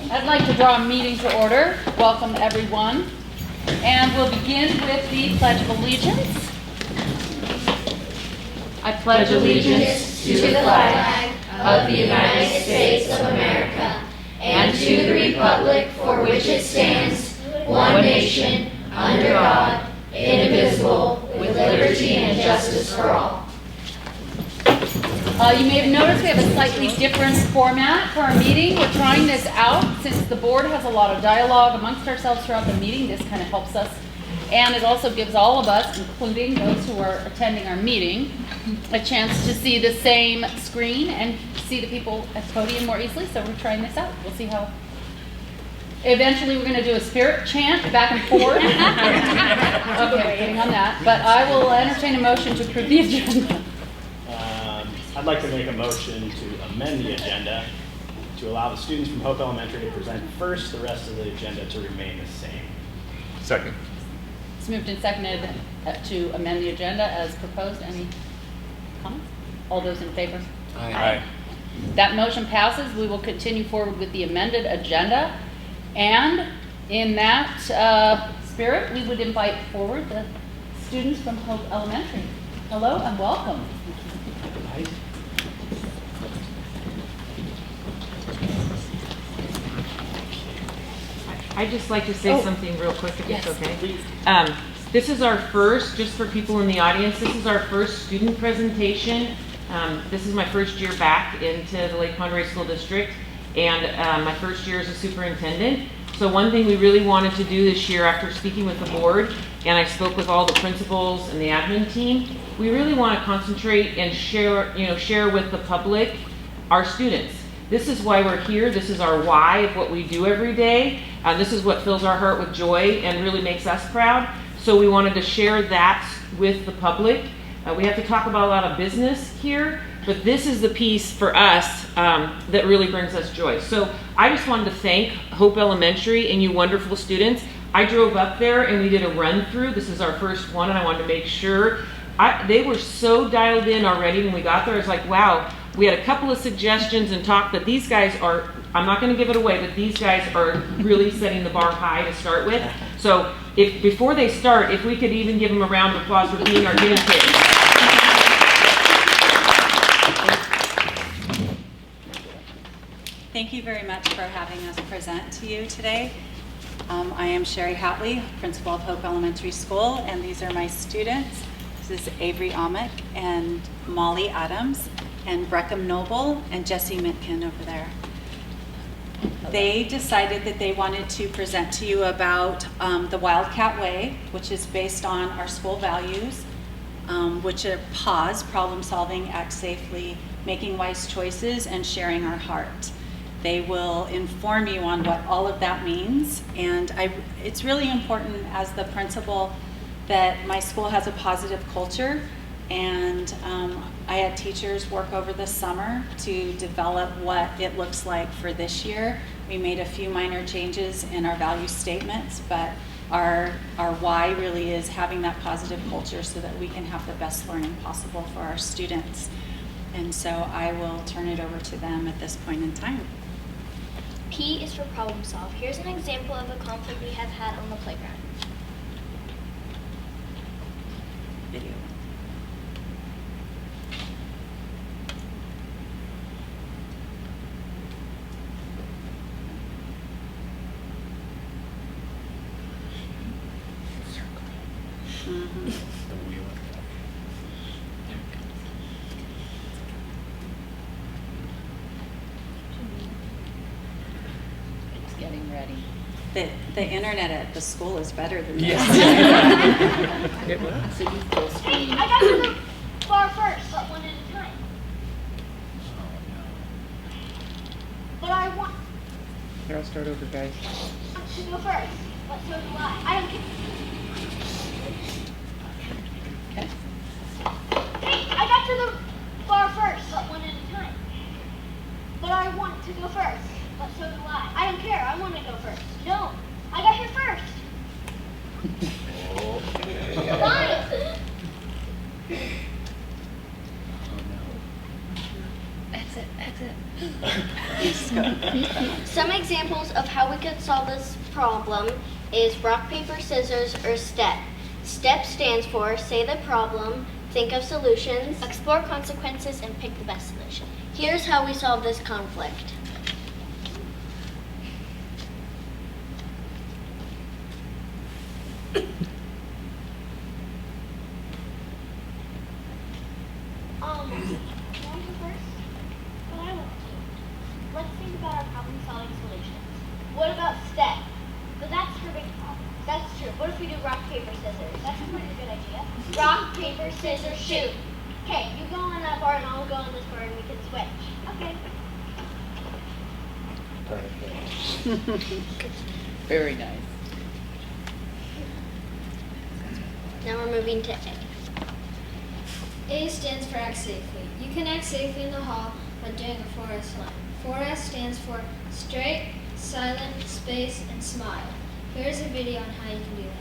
I'd like to draw a meeting to order. Welcome, everyone. And we'll begin with the Pledge of Allegiance. I pledge allegiance to the flag of the United States of America and to the republic for which it stands, one nation, under God, indivisible, with liberty and justice for all. You may have noticed we have a slightly different format for our meeting. We're trying this out since the board has a lot of dialogue amongst ourselves throughout the meeting. This kind of helps us. And it also gives all of us, including those who are attending our meeting, a chance to see the same screen and see the people at the podium more easily. So we're trying this out. We'll see how. Eventually, we're going to do a spirit chant back and forth. Okay, getting on that. But I will entertain a motion to approve the agenda. I'd like to make a motion to amend the agenda to allow the students from Hope Elementary to present first, the rest of the agenda to remain the same. Second. It's moved and seconded to amend the agenda as proposed. Any comments? All those in favor? Aye. That motion passes. We will continue forward with the amended agenda. And in that spirit, we would invite forward the students from Hope Elementary. Hello and welcome. I'd just like to say something real quick, if Yes, it's okay. please. This is our first, just for people in the audience, this is our first student presentation. This is my first year back into the Lake Pend Oreille School District, and my first year as a superintendent. So one thing we really wanted to do this year, after speaking with the board, and I spoke with all the principals and the admin team, we really want to concentrate and share with the public our students. This is why we're here. This is our why of what we do every day. This is what fills our heart with joy and really makes us proud. So we wanted to share that with the public. We have to talk about a lot of business here, but this is the piece for us that really brings us joy. So I just wanted to thank Hope Elementary and you wonderful students. I drove up there and we did a run through. This is our first one, and I wanted to make sure. They were so dialed in already when we got there. I was like, wow. We had a couple of suggestions and talk that these guys are, I'm not going to give it away, but these guys are really setting the bar high to start with. So if before they start, if we could even give them a round of applause for being our guinea pigs. Thank you very much for having us present to you today. I am Sherry Hatley, principal of Hope Elementary School, and these are my students. This is Avery Amick and Molly Adams and Breckham Noble and Jesse Mitkin over there. They decided that they wanted to present to you about the Wildcat Way, which is based on our school values, which are pause, problem solving, act safely, making wise choices, and sharing our heart. They will inform you on what all of that means, and it's really important as the principal that my school has a positive culture, and I had teachers work over the summer to develop what it looks like for this year. We made a few minor changes in our value statements, but our why really is having that positive culture so that we can have the best learning possible for our students. And so I will turn it over to them at this point in time. P is for problem solve. Here's an example of a conflict we have had on the playground. Video. Mm-hmm. It's getting ready. The internet at the school is better than this. So you full screen. I got to the bar first, but one at a time. But I want Here, I'll start over, guys. to go first, but so do I. I don't care. Okay. Hey, I got to the bar first, but one at a time. But I want to go first, but so do I. I don't care. I want to go first. No, I got here first. Fine. It's Some examples of how we could solve this problem is rock, paper, scissors, or STEP. STEP stands for say the problem, think of solutions, explore consequences, and pick the best solution. Here's how we solve this conflict. Want to first? But I want to. Let's think about our problem-solving solutions. What about STEP? But that's for big problems. That's true. What if we do rock, paper, scissors? That's a pretty good idea. Rock, paper, scissors, shoot. Okay, you go on that bar and I'll go on this bar and we can switch. Okay. Very nice. Now we're moving to A. A stands for act safely. You can act safely in the hall by doing a 4S line. 4S stands for straight, silent, space, and smile. Here's a video on how you can do that.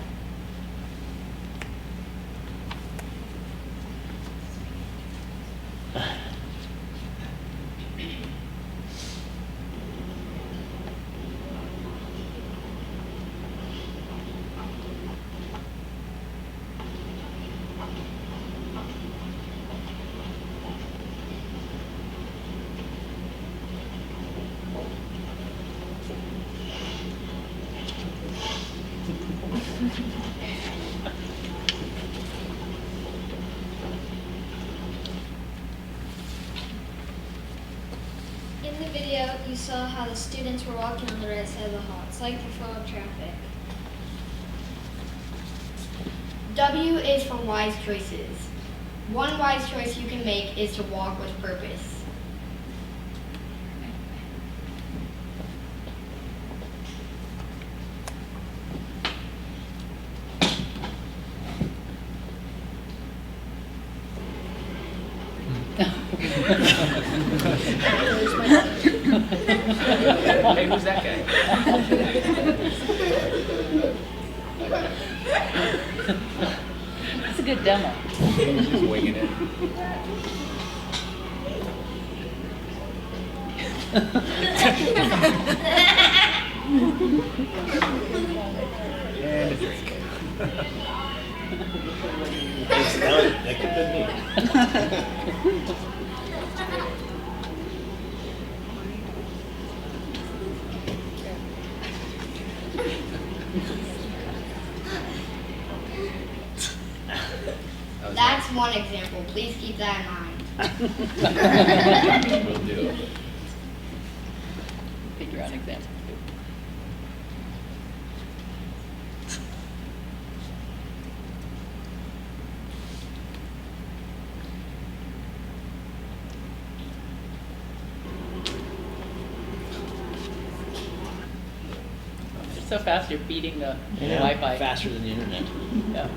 In the video, you saw how the students were walking on the right side of the hall. It's like the flow of traffic. W is for wise choices. One wise choice you can make is to walk with purpose. Hey, who's that guy? It's a good demo. He's just winging it. And a drink. That could have been me. That's one example. Please keep that in mind. Will do. Figure out example. It's so fast you're beating the Wi-Fi. Faster than the internet. Yeah.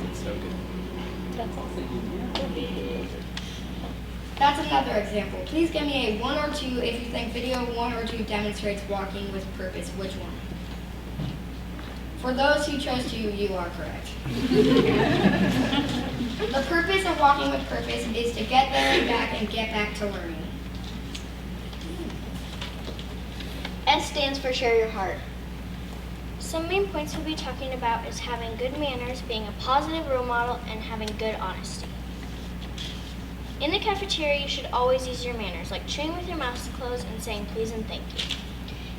It's so good. That's also you. That's another example. Please give me a 1 or 2 if you think video 1 or 2 demonstrates walking with purpose. Which one? For those who chose to, you are correct. The purpose of walking with purpose is to get there and back and get back to learning. S stands for share your heart. Some main points we'll be talking about is having good manners, being a positive role model, and having good honesty. In the cafeteria, you should always use your manners, like chewing with your mouth closed and saying please and thank you.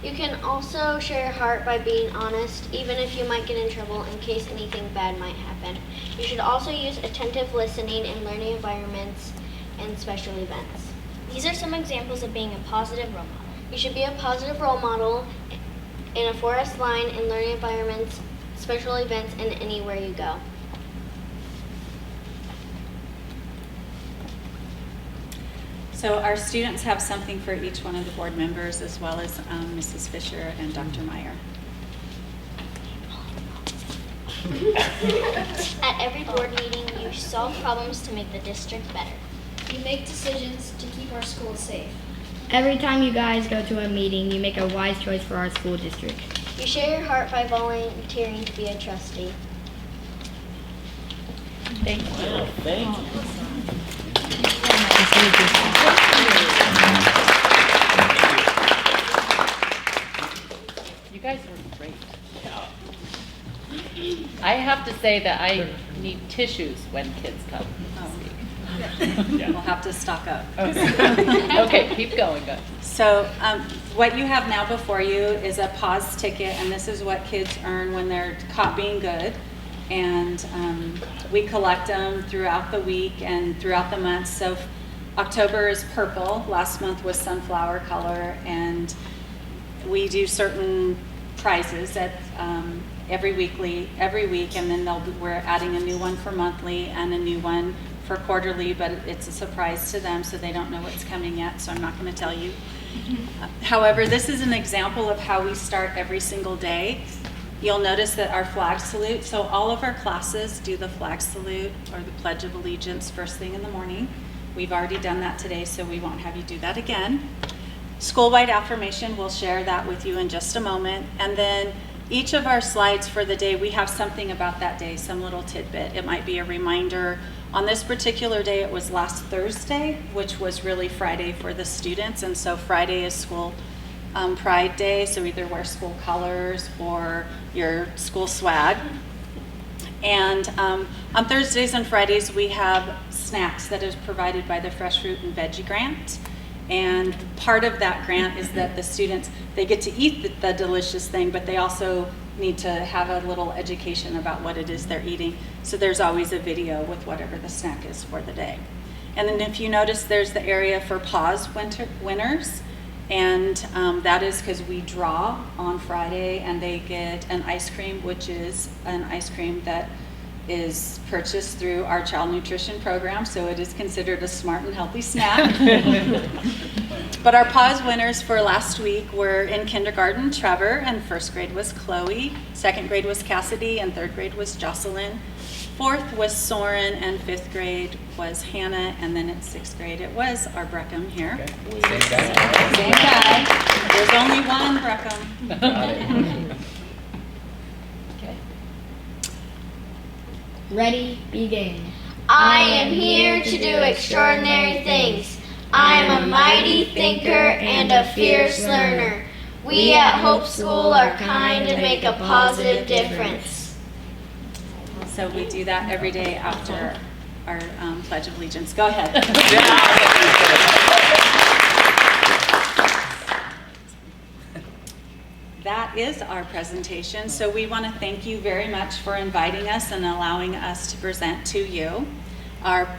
You can also share your heart by being honest, even if you might get in trouble in case anything bad might happen. You should also use attentive listening in learning environments and special events. These are some examples of being a positive role model. You should be a positive role model in a 4S line in learning environments, special events, and anywhere you go. So our students have something for each one of the board members, as well as Mrs. Fisher and Dr. Meyer. At every board meeting, you solve problems to make the district better. You make decisions to keep our schools safe. Every time you guys go to a meeting, you make a wise choice for our school district. You share your heart by volunteering to be a trustee. Thank you. Well, thank you. You guys were great. I have to say that I need tissues when kids come to speak. We'll have to stock up. Okay, keep going, guys. So what you have now before you is a pause ticket, and this is what kids earn when they're caught being good. And we collect them throughout the week and throughout the month. So October is purple, last month was sunflower color, and we do certain prizes at every week, and then we're adding a new one for monthly and a new one for quarterly, but it's a surprise to them, so they don't know what's coming yet, so I'm not going to tell you. However, this is an example of how we start every single day. You'll notice that our flag salute, so all of our classes do the flag salute or the Pledge of Allegiance first thing in the morning. We've already done that today, so we won't have you do that again. School-wide affirmation, we'll share that with you in just a moment. And then each of our slides for the day, we have something about that day, some little tidbit. It might be a reminder. On this particular day, it was last Thursday, which was really Friday for the students. And so Friday is school Pride Day, so either wear school colors or your school swag. And on Thursdays and Fridays, we have snacks that is provided by the Fresh Fruit and Veggie Grant. And part of that grant is that the students, they get to eat the delicious thing, but they also need to have a little education about what it is they're eating. So there's always a video with whatever the snack is for the day. And then if you notice, there's the area for pause winners. And that is because we draw on Friday, and they get an ice cream, which is an ice cream that is purchased through our child nutrition program, so it is considered a smart and healthy snack. But our pause winners for last week were in kindergarten, Trevor, and first grade was Chloe, second grade was Cassidy, and third grade was Jocelyn. Fourth was Soren, and fifth grade was Hannah, and then in sixth grade it was our Breckham here. Same guy. Same guy. There's only one Breckham. Okay. Ready, begin. I am here to do extraordinary things. I am a mighty thinker and a fierce learner. We at Hope School are kind and make a positive difference. So we do that every day after our Pledge of Allegiance. Go ahead. That is our presentation. So we want to thank you very much for inviting us and allowing us to present to you.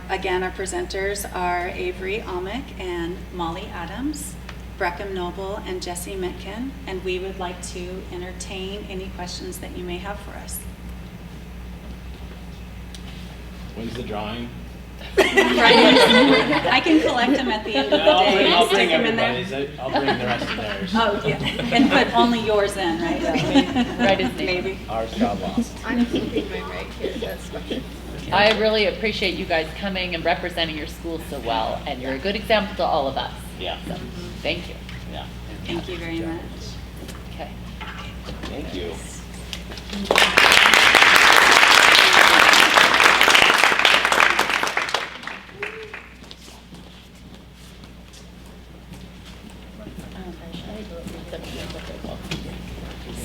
Again, our presenters are Avery Amick and Molly Adams, Breckham Noble, and Jesse Metkin, and we would like to entertain any questions that you may have for us. When's the drawing? I can collect them at the end of the day. I'll Stick bring them in there. everybody's. I'll bring the rest of theirs. Oh, yeah, and put only yours in, right? Right as name. Maybe. Ours got lost. I'm keeping my mic here, that's fine. I really appreciate you guys coming and representing your school so well, and you're a good example to all of us. Yeah. So, thank you. Yeah. Thank you very much. Okay. Thank you.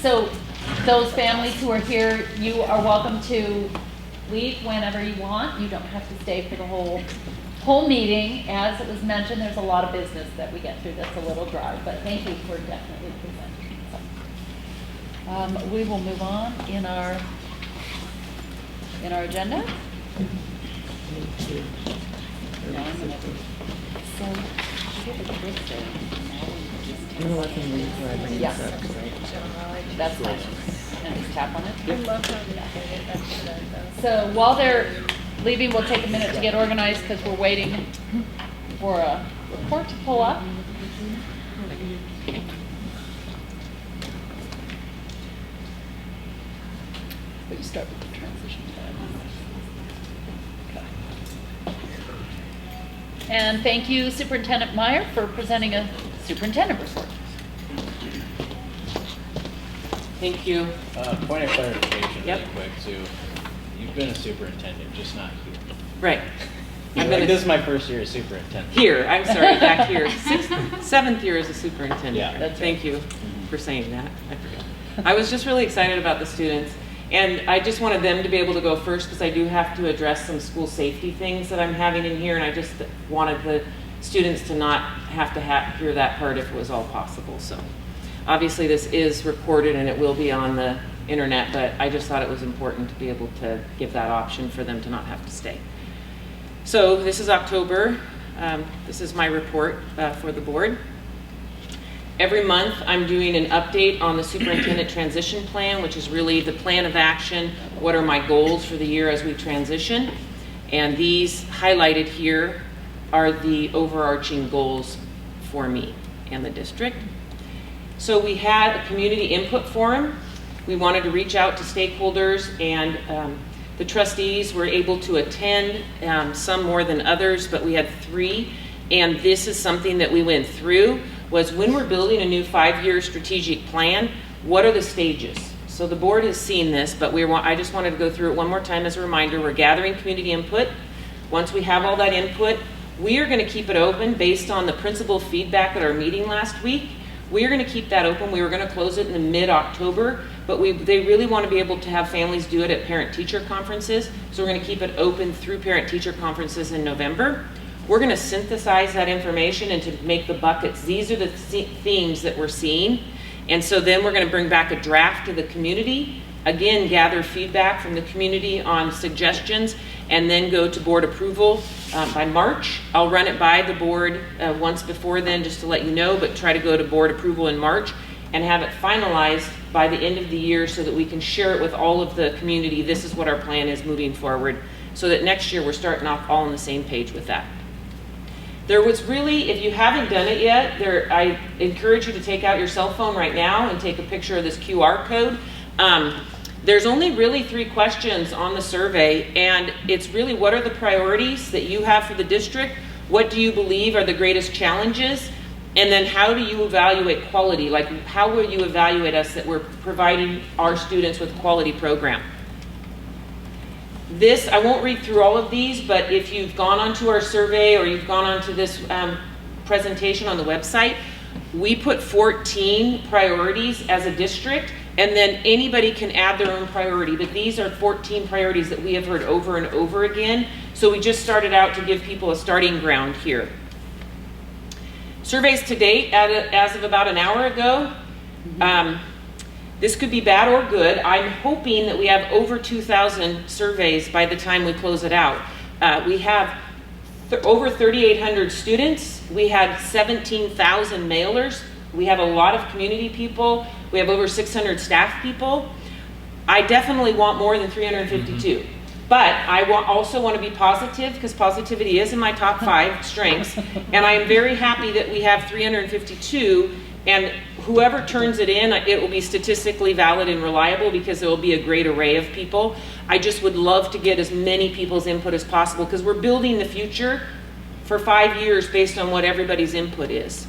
So those families who are here, you are welcome to leave whenever you want. You don't have to stay for the whole meeting. As it was mentioned, there's a lot of business that we get through that's a little dry, but thank you for definitely presenting. So, we will move on in our agenda. So, yeah, that's fine. And just tap on it. I love how they did that today, though. So while they're leaving, we'll take a minute to get organized because we're waiting for a report to pull up. But you start with the transition time. Okay. And thank you, Superintendent Meyer, for presenting a superintendent report. Thank you. Point of clarification Yep. really quick too. You've been a superintendent, just not here. Right. Like, this is my first year as superintendent. Here, I'm sorry, back here. 7th year as a superintendent. Yeah, that's Thank you for saying that. I forgot. I was just really excited about the students, and I just wanted them to be able to go first because I do have to address some school safety things that I'm having in here, and I just wanted the students to not have to hear that part if it was all possible. So obviously this is recorded and it will be on the internet, but I just thought it was important to be able to give that option for them to not have to stay. So this is October. This is my report for the board. Every month I'm doing an update on the superintendent transition plan, which is really the plan of action. What are my goals for the year as we transition? And these highlighted here are the overarching goals for me and the district. So we had a community input forum. We wanted to reach out to stakeholders, and the trustees were able to attend, some more than others, but we had 3. And this is something that we went through, was when we're building a new 5-year strategic plan, what are the stages? So the board has seen this, but I just wanted to go through it one more time as a reminder. We're gathering community input. Once we have all that input, we are going to keep it open based on the principal feedback at our meeting last week. We are going to keep that open. We were going to close it in the mid-October, but they really want to be able to have families do it at parent-teacher conferences. So we're going to keep it open through parent-teacher conferences in November. We're going to synthesize that information and to make the buckets. These are the themes that we're seeing. And so then we're going to bring back a draft to the community. Again, gather feedback from the community on suggestions, and then go to board approval by March. I'll run it by the board once before then just to let you know, but try to go to board approval in March and have it finalized by the end of the year so that we can share it with all of the community. This is what our plan is moving forward, so that next year we're starting off all on the same page with that. There was really, if you haven't done it yet, I encourage you to take out your cell phone right now and take a picture of this QR code. There's only really 3 questions on the survey, and it's really, what are the priorities that you have for the district? What do you believe are the greatest challenges? And then how do you evaluate quality? Like, how will you evaluate us that we're providing our students with a quality program? This, I won't read through all of these, but if you've gone onto our survey or you've gone onto this presentation on the website, we put 14 priorities as a district, and then anybody can add their own priority. But these are 14 priorities that we have heard over and over again. So we just started out to give people a starting ground here. Surveys to date, as of about an hour ago, this could be bad or good. I'm hoping that we have over 2,000 surveys by the time we close it out. We have over 3,800 students. We had 17,000 mailers. We have a lot of community people. We have over 600 staff people. I definitely want more than 352. But I also want to be positive, because positivity is in my top 5 strengths. And I am very happy that we have 352. And whoever turns it in, it will be statistically valid and reliable, because there will be a great array of people. I just would love to get as many people's input as possible, because we're building the future for 5 years based on what everybody's input is.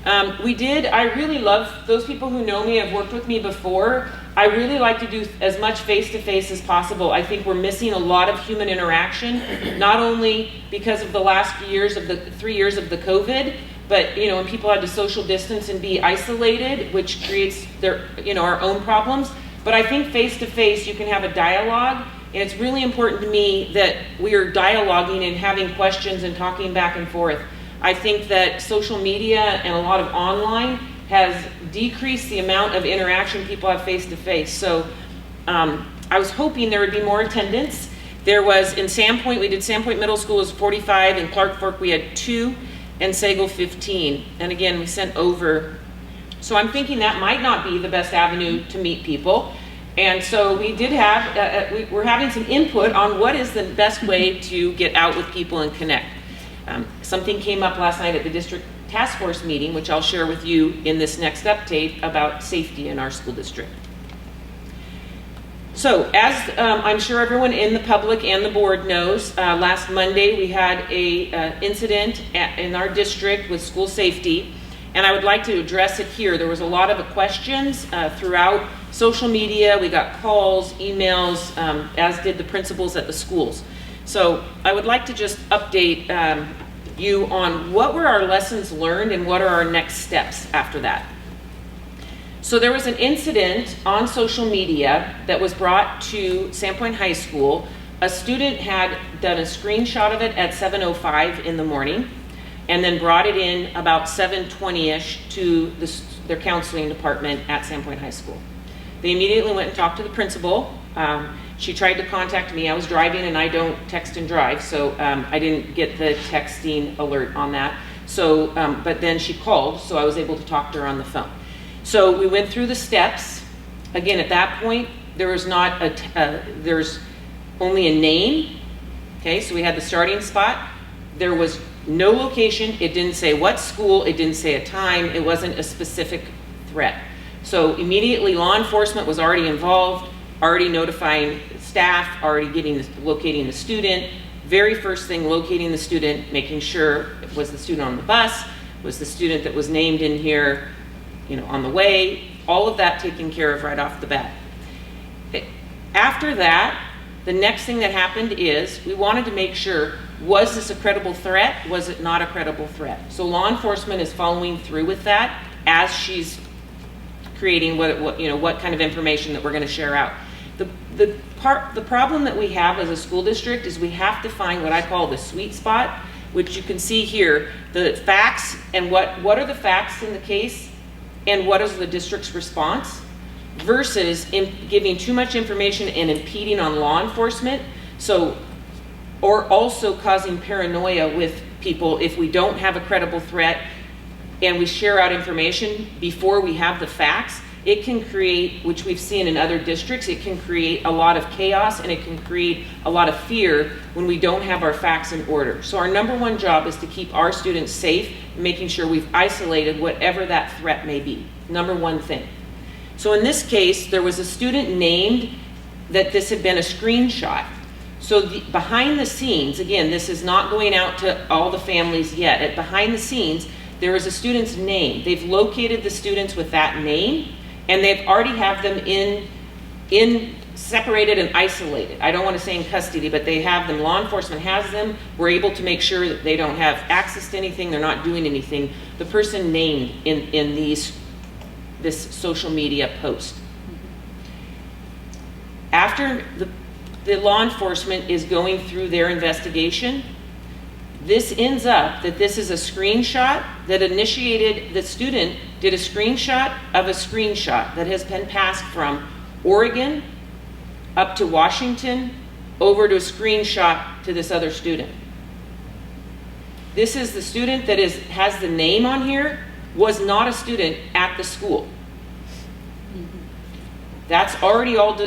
I really love those people who know me, have worked with me before. I really like to do as much face-to-face as possible. I think we're missing a lot of human interaction, not only because of the last 3 years of the COVID, but when people had to social distance and be isolated, which creates our own problems. But I think face-to-face you can have a dialogue, and it's really important to me that we are dialoguing and having questions and talking back and forth. I think that social media and a lot of online has decreased the amount of interaction people have face-to-face. So I was hoping there would be more attendance. There was, in Sandpoint, we did Sandpoint Middle School was 45, in Clark Fork we had 2, and Sagal 15. And again, we sent over. So I'm thinking that might not be the best avenue to meet people. And so we did have, we're having some input on what is the best way to get out with people and connect. Something came up last night at the district task force meeting, which I'll share with you in this next update, about safety in our school district. So, as I'm sure everyone in the public and the board knows, last Monday we had a incident in our district with school safety, and I would like to address it here. There was a lot of questions throughout social media. We got calls, emails, as did the principals at the schools. So I would like to just update you on what were our lessons learned and what are our next steps after that. So there was an incident on social media that was brought to Sandpoint High School. A student had done a screenshot of it at 7:05 in the morning and then brought it in about 7:20ish to their counseling department at Sandpoint High School. They immediately went and talked to the principal. She tried to contact me. I was driving and I don't text and drive, so I didn't get the texting alert on that. So, but then she called, so I was able to talk to her on the phone. So we went through the steps. Again, at that point, there was not there's only a name. Okay, so we had the starting spot. There was no location. It didn't say what school. It didn't say a time. It wasn't a specific threat. So immediately law enforcement was already involved, already notifying staff, already locating the student. Very first thing, locating the student, making sure it was the student on the bus, was the student that was named in here, on the way, all of that taken care of right off the bat. After that, the next thing that happened is we wanted to make sure, was this a credible threat? Was it not a credible threat? So law enforcement is following through with that as she's creating what kind of information that we're going to share out. The problem that we have as a school district is we have to find what I call the sweet spot, which you can see here, the facts and what are the facts in the case and what is the district's response versus giving too much information and impeding on law enforcement. So, or also causing paranoia with people if we don't have a credible threat and we share out information before we have the facts. It can create, which we've seen in other districts, it can create a lot of chaos and it can create a lot of fear when we don't have our facts in order. So our number one job is to keep our students safe, making sure we've isolated whatever that threat may be. Number one thing. So in this case, there was a student named that this had been a screenshot. So behind the scenes, again, this is not going out to all the families yet. Behind the scenes, there is a student's name. They've located the students with that name, and they've already have them in separated and isolated. I don't want to say in custody, but they have them. Law enforcement has them. We're able to make sure that they don't have access to anything. They're not doing anything. The person named in this social media post. After the law enforcement is going through their investigation, this ends up that this is a screenshot that initiated, the student did a screenshot of a screenshot that has been passed from Oregon up to Washington over to a screenshot to this other student. This is the student that has the name on here, was not a student at the school. That's already all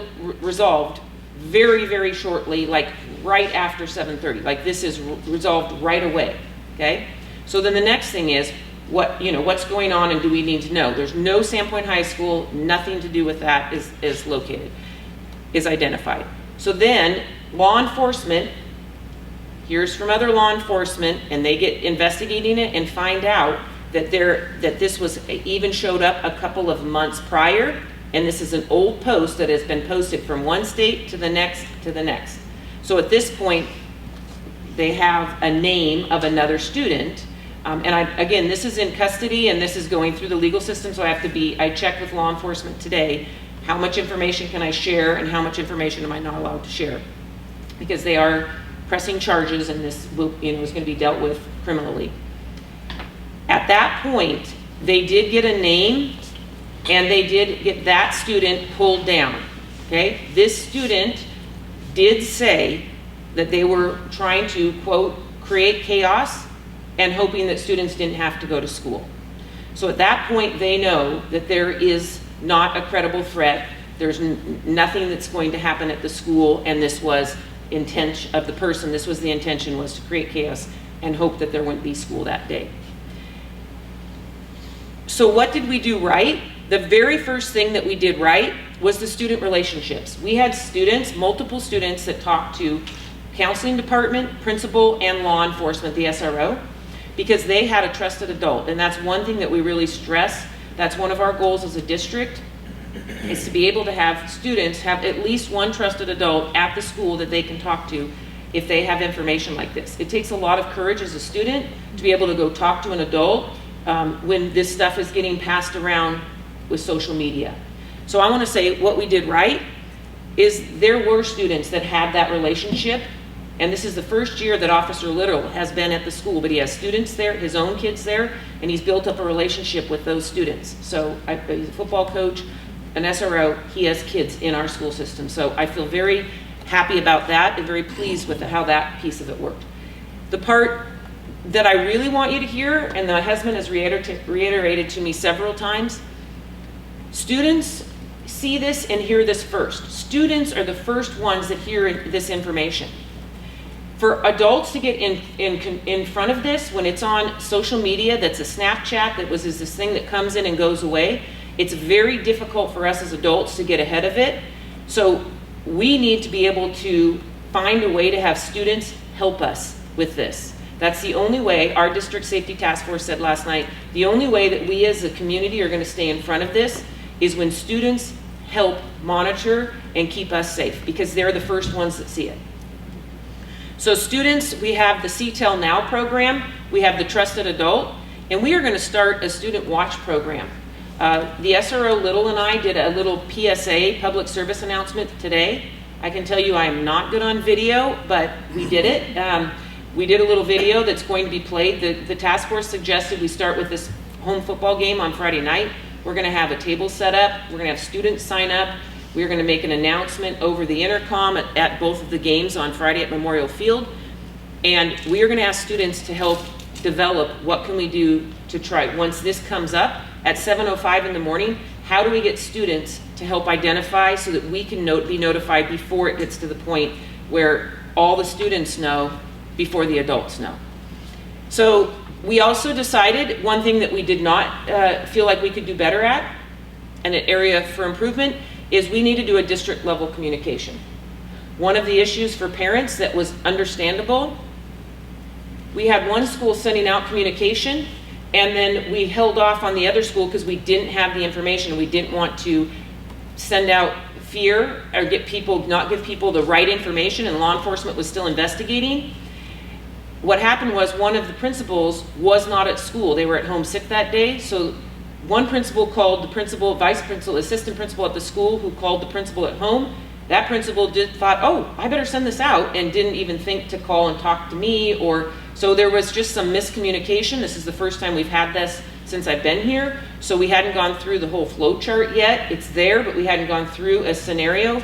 resolved very, very shortly, like right after 7:30. Like this is resolved right away, okay? So then the next thing is, what's going on and do we need to know? There's no Sandpoint High School, nothing to do with that is identified. So then law enforcement hears from other law enforcement and they get investigating it and find out that this was even showed up a couple of months prior. And this is an old post that has been posted from one state to the next to the next. So at this point, they have a name of another student. Again, this is in custody and this is going through the legal system, so I checked with law enforcement today, how much information can I share and how much information am I not allowed to share? Because they are pressing charges and this is going to be dealt with criminally. At that point, they did get a name and they did get that student pulled down, okay? This student did say that they were trying to, quote, create chaos and hoping that students didn't have to go to school. So at that point, they know that there is not a credible threat. There's nothing that's going to happen at the school, and this was intention of the person. This was the intention, was to create chaos and hope that there wouldn't be school that day. So what did we do right? The very first thing that we did right was the student relationships. We had students, multiple students, that talked to counseling department, principal, and law enforcement, the SRO, because they had a trusted adult. And that's one thing that we really stress. That's one of our goals as a district, is to be able to have students have at least one trusted adult at the school that they can talk to if they have information like this. It takes a lot of courage as a student to be able to go talk to an adult when this stuff is getting passed around with social media. So I want to say what we did right is there were students that had that relationship, and this is the first year that Officer Little has been at the school, but he has students there, his own kids there, and he's built up a relationship with those students. So he's a football coach, an SRO, he has kids in our school system. So I feel very happy about that and very pleased with how that piece of it worked. The part that I really want you to hear, and my husband has reiterated to me several times, students see this and hear this first. Students are the first ones that hear this information. For adults to get in front of this when it's on social media, that's a Snapchat, that is this thing that comes in and goes away, it's very difficult for us as adults to get ahead of it. So we need to be able to find a way to have students help us with this. That's the only way. Our district safety task force said last night, the only way that we as a community are going to stay in front of this is when students help monitor and keep us safe, because they're the first ones that see it. So students, we have the CTEL Now program, we have the Trusted Adult, and we are going to start a student watch program. The SRO Little and I did a little PSA, public service announcement today. I can tell you I am not good on video, but we did it. We did a little video that's going to be played. The task force suggested we start with this home football game on Friday night. We're going to have a table set up. We're going to have students sign up. We're going to make an announcement over the intercom at both of the games on Friday at Memorial Field. And we are going to ask students to help develop what can we do to try, once this comes up at 7:05 in the morning, how do we get students to help identify so that we can be notified before it gets to the point where all the students know before the adults know. So we also decided one thing that we did not feel like we could do better at, and an area for improvement, is we need to do a district level communication. One of the issues for parents that was understandable, we had one school sending out communication, and then we held off on the other school because we didn't have the information. We didn't want to send out fear or not give people the right information, and law enforcement was still investigating. What happened was one of the principals was not at school. They were at home sick that day. So one principal called the principal, vice principal, assistant principal at the school, who called the principal at home. That principal thought, oh, I better send this out, and didn't even think to call and talk to me. So there was just some miscommunication. This is the first time we've had this since I've been here. So we hadn't gone through the whole flow chart yet. It's there, but we hadn't gone through a scenario.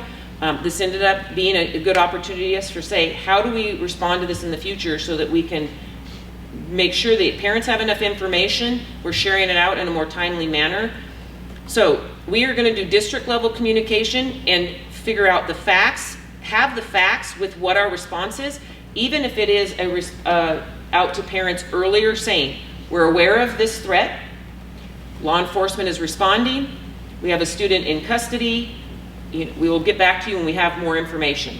This ended up being a good opportunity for say, how do we respond to this in the future so that we can make sure that parents have enough information, we're sharing it out in a more timely manner. So we are going to do district level communication and figure out the facts, have the facts with what our response is, even if it is out to parents earlier saying, we're aware of this threat, law enforcement is responding, we have a student in custody, we will get back to you when we have more information.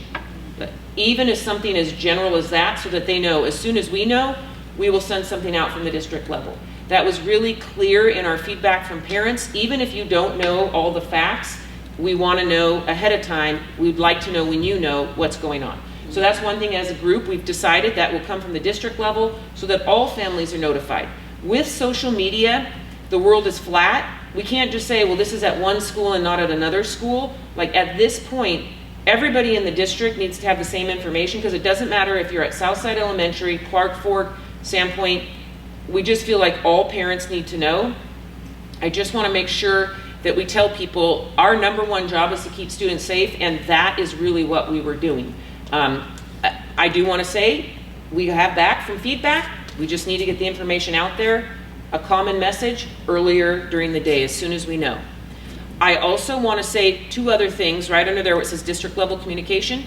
But even as something as general as that, so that they know, as soon as we know, we will send something out from the district level. That was really clear in our feedback from parents. Even if you don't know all the facts, we want to know ahead of time. We'd like to know when you know what's going on. So that's one thing as a group we've decided that will come from the district level so that all families are notified. With social media, the world is flat. We can't just say, well, this is at one school and not at another school. Like at this point, everybody in the district needs to have the same information, because it doesn't matter if you're at Southside Elementary, Clark Fork, Sandpoint. We just feel like all parents need to know. I just want to make sure that we tell people our number one job is to keep students safe, and that is really what we were doing. I do want to say we have back from feedback. We just need to get the information out there, a common message earlier during the day as soon as we know. I also want to say two other things right under there where it says district level communication.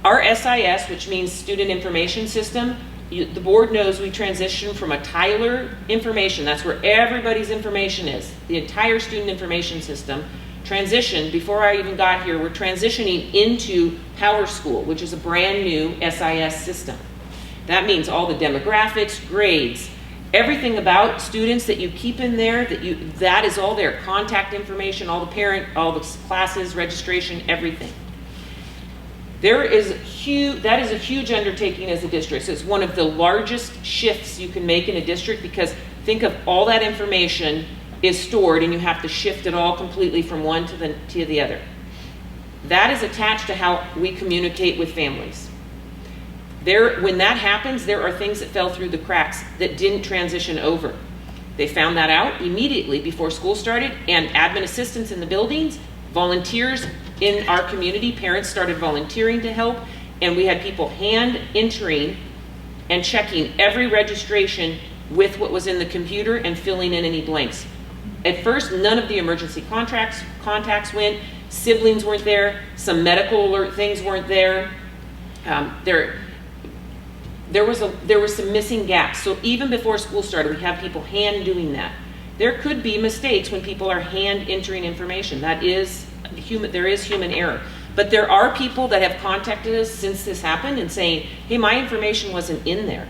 Our SIS, which means Student Information System, the board knows we transitioned from a Tyler information, that's where everybody's information is, the entire student information system, transitioned, before I even got here, we're transitioning into Power School, which is a brand new SIS system. That means all the demographics, grades, everything about students that you keep in there, that is all their contact information, all the classes, registration, everything. That is a huge undertaking as a district. So it's one of the largest shifts you can make in a district, because think of all that information is stored and you have to shift it all completely from one to the other. That is attached to how we communicate with families. When that happens, there are things that fell through the cracks that didn't transition over. They found that out immediately before school started, and admin assistants in the buildings, volunteers in our community, parents started volunteering to help, and we had people hand entering and checking every registration with what was in the computer and filling in any blanks. At first, none of the emergency contacts went. Siblings weren't there. Some medical alert things weren't there. There were some missing gaps. So even before school started, we have people hand doing that. There could be mistakes when people are hand entering information. There is human error. But there are people that have contacted us since this happened and saying, hey, my information wasn't in there.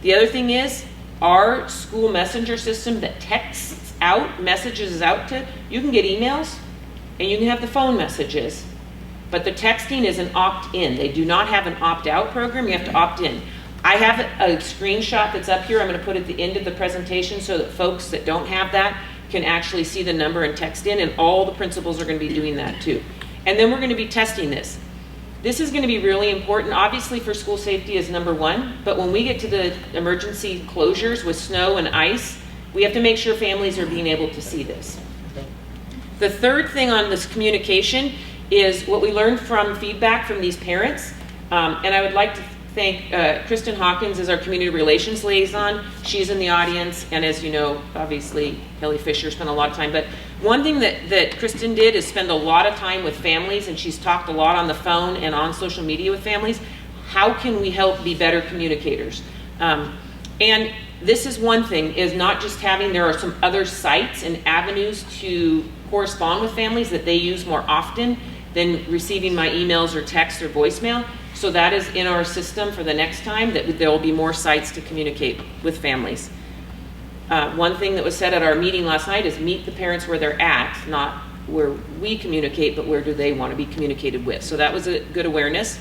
The other thing is, our school messenger system that texts out, messages out to, you can get emails and you can have the phone messages, but the texting is an opt-in. They do not have an opt-out program. You have to opt in. I have a screenshot that's up here. I'm going to put at the end of the presentation so that folks that don't have that can actually see the number and text in, and all the principals are going to be doing that too. And then we're going to be testing this. This is going to be really important, obviously, for school safety is number one, but when we get to the emergency closures with snow and ice, we have to make sure families are being able to see this. The third thing on this communication is what we learned from feedback from these parents, and I would like to thank Kristen Hawkins as our community relations liaison. She's in the audience, and as you know, obviously, Kelly Fisher spent a lot of time. But one thing that Kristen did is spend a lot of time with families, and she's talked a lot on the phone and on social media with families. How can we help be better communicators? And this is one thing, is not just there are some other sites and avenues to correspond with families that they use more often than receiving my emails or text or voicemail. So that is in our system for the next time, that there will be more sites to communicate with families. One thing that was said at our meeting last night is meet the parents where they're at, not where we communicate, but where do they want to be communicated with. So that was a good awareness.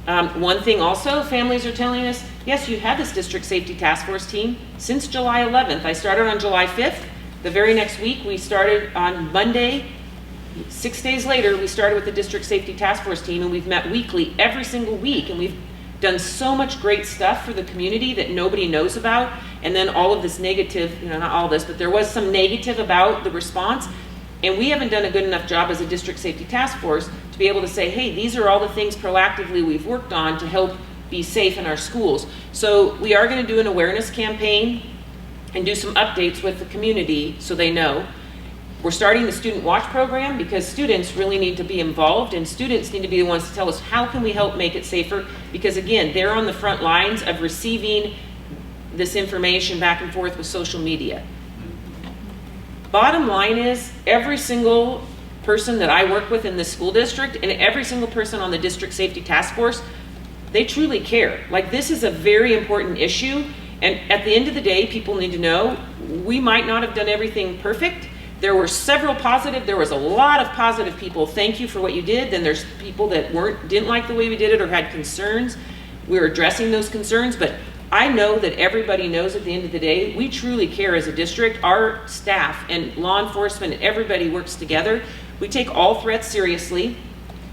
One thing also, families are telling us, yes, you had this district safety task force team since July 11th. I started on July 5th. The very next week, we started on Monday. 6 days later, we started with the district safety task force team, and we've met weekly every single week, and we've done so much great stuff for the community that nobody knows about. And then all of this negative, not all this, but there was some negative about the response, and we haven't done a good enough job as a district safety task force to be able to say, hey, these are all the things proactively we've worked on to help be safe in our schools. So we are going to do an awareness campaign and do some updates with the community so they know. We're starting the Student Watch program because students really need to be involved, and students need to be the ones to tell us how can we help make it safer, because again, they're on the front lines of receiving this information back and forth with social media. Bottom line is, every single person that I work with in this school district and every single person on the district safety task force, they truly care. Like, this is a very important issue, and at the end of the day, people need to know we might not have done everything perfect. There were there was a lot of positive people. Thank you for what you did. Then there's people that didn't like the way we did it or had concerns. We're addressing those concerns, but I know that everybody knows at the end of the day, we truly care as a district. Our staff and law enforcement, everybody works together. We take all threats seriously,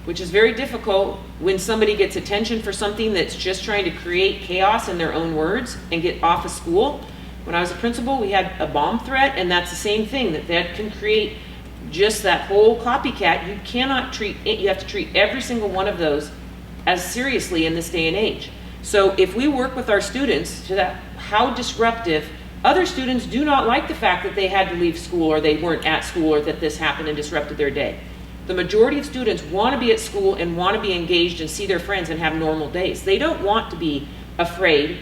which is very difficult when somebody gets attention for something that's just trying to create chaos in their own words and get off of school. When I was a principal, we had a bomb threat, and that's the same thing, that can create just that whole copycat. You cannot treat it, you have to treat every single one of those as seriously in this day and age. So if we work with our students to that, how disruptive, other students do not like the fact that they had to leave school or they weren't at school or that this happened and disrupted their day. The majority of students want to be at school and want to be engaged and see their friends and have normal days. They don't want to be afraid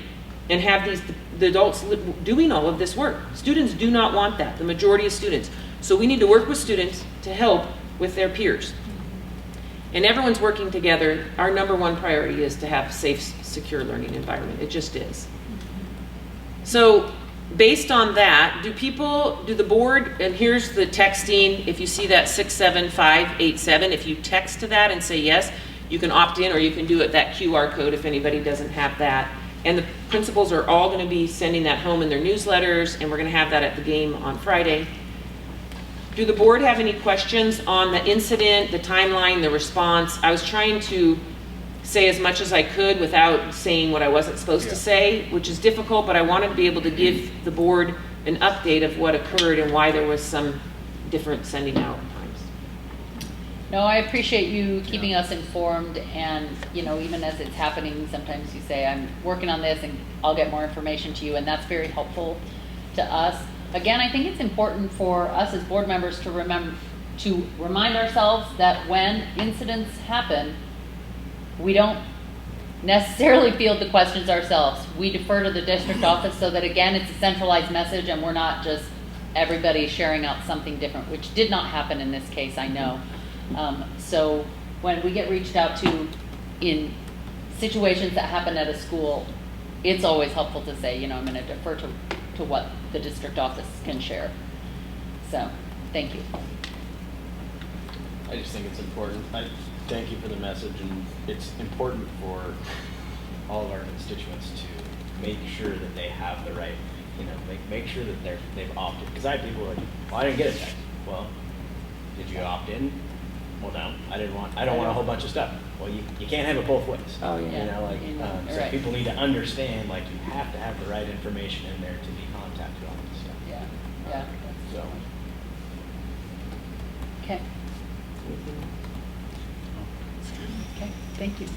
and have the adults doing all of this work. Students do not want that, the majority of students. So we need to work with students to help with their peers. And everyone's working together. Our number one priority is to have a safe, secure learning environment. It just is. So based on that, do the board, and here's the texting, if you see that 67587, if you text to that and say yes, you can opt in, or you can do it that QR code if anybody doesn't have that. And the principals are all going to be sending that home in their newsletters, and we're going to have that at the game on Friday. Do the board have any questions on the incident, the timeline, the response? I was trying to say as much as I could without saying what I wasn't supposed to say, which is difficult, but I wanted to be able to give the board an update of what occurred and why there was some different sending out times. No, I appreciate you keeping us informed, and even as it's happening, sometimes you say, I'm working on this and I'll get more information to you, and that's very helpful to us. Again, I think it's important for us as board members to remind ourselves that when incidents happen, we don't necessarily field the questions ourselves. We defer to the district office so that, again, it's a centralized message and we're not just everybody sharing out something different, which did not happen in this case, I know. So when we get reached out to in situations that happen at a school, it's always helpful to say, I'm going to defer to what the district office can share. So, thank you. I just think it's important. I thank you for the message, and it's important for all of our constituents to make sure that they have the right, make sure that they've opted. Because I have people like, well, I didn't get a text. Well, did you opt in? Well, no, I don't want a whole bunch of stuff. Well, you can't have it both ways. Oh, yeah. So right. people need to understand, you have to have the right information in there to be contacted on this stuff. Yeah. So. Okay. Okay, thank you.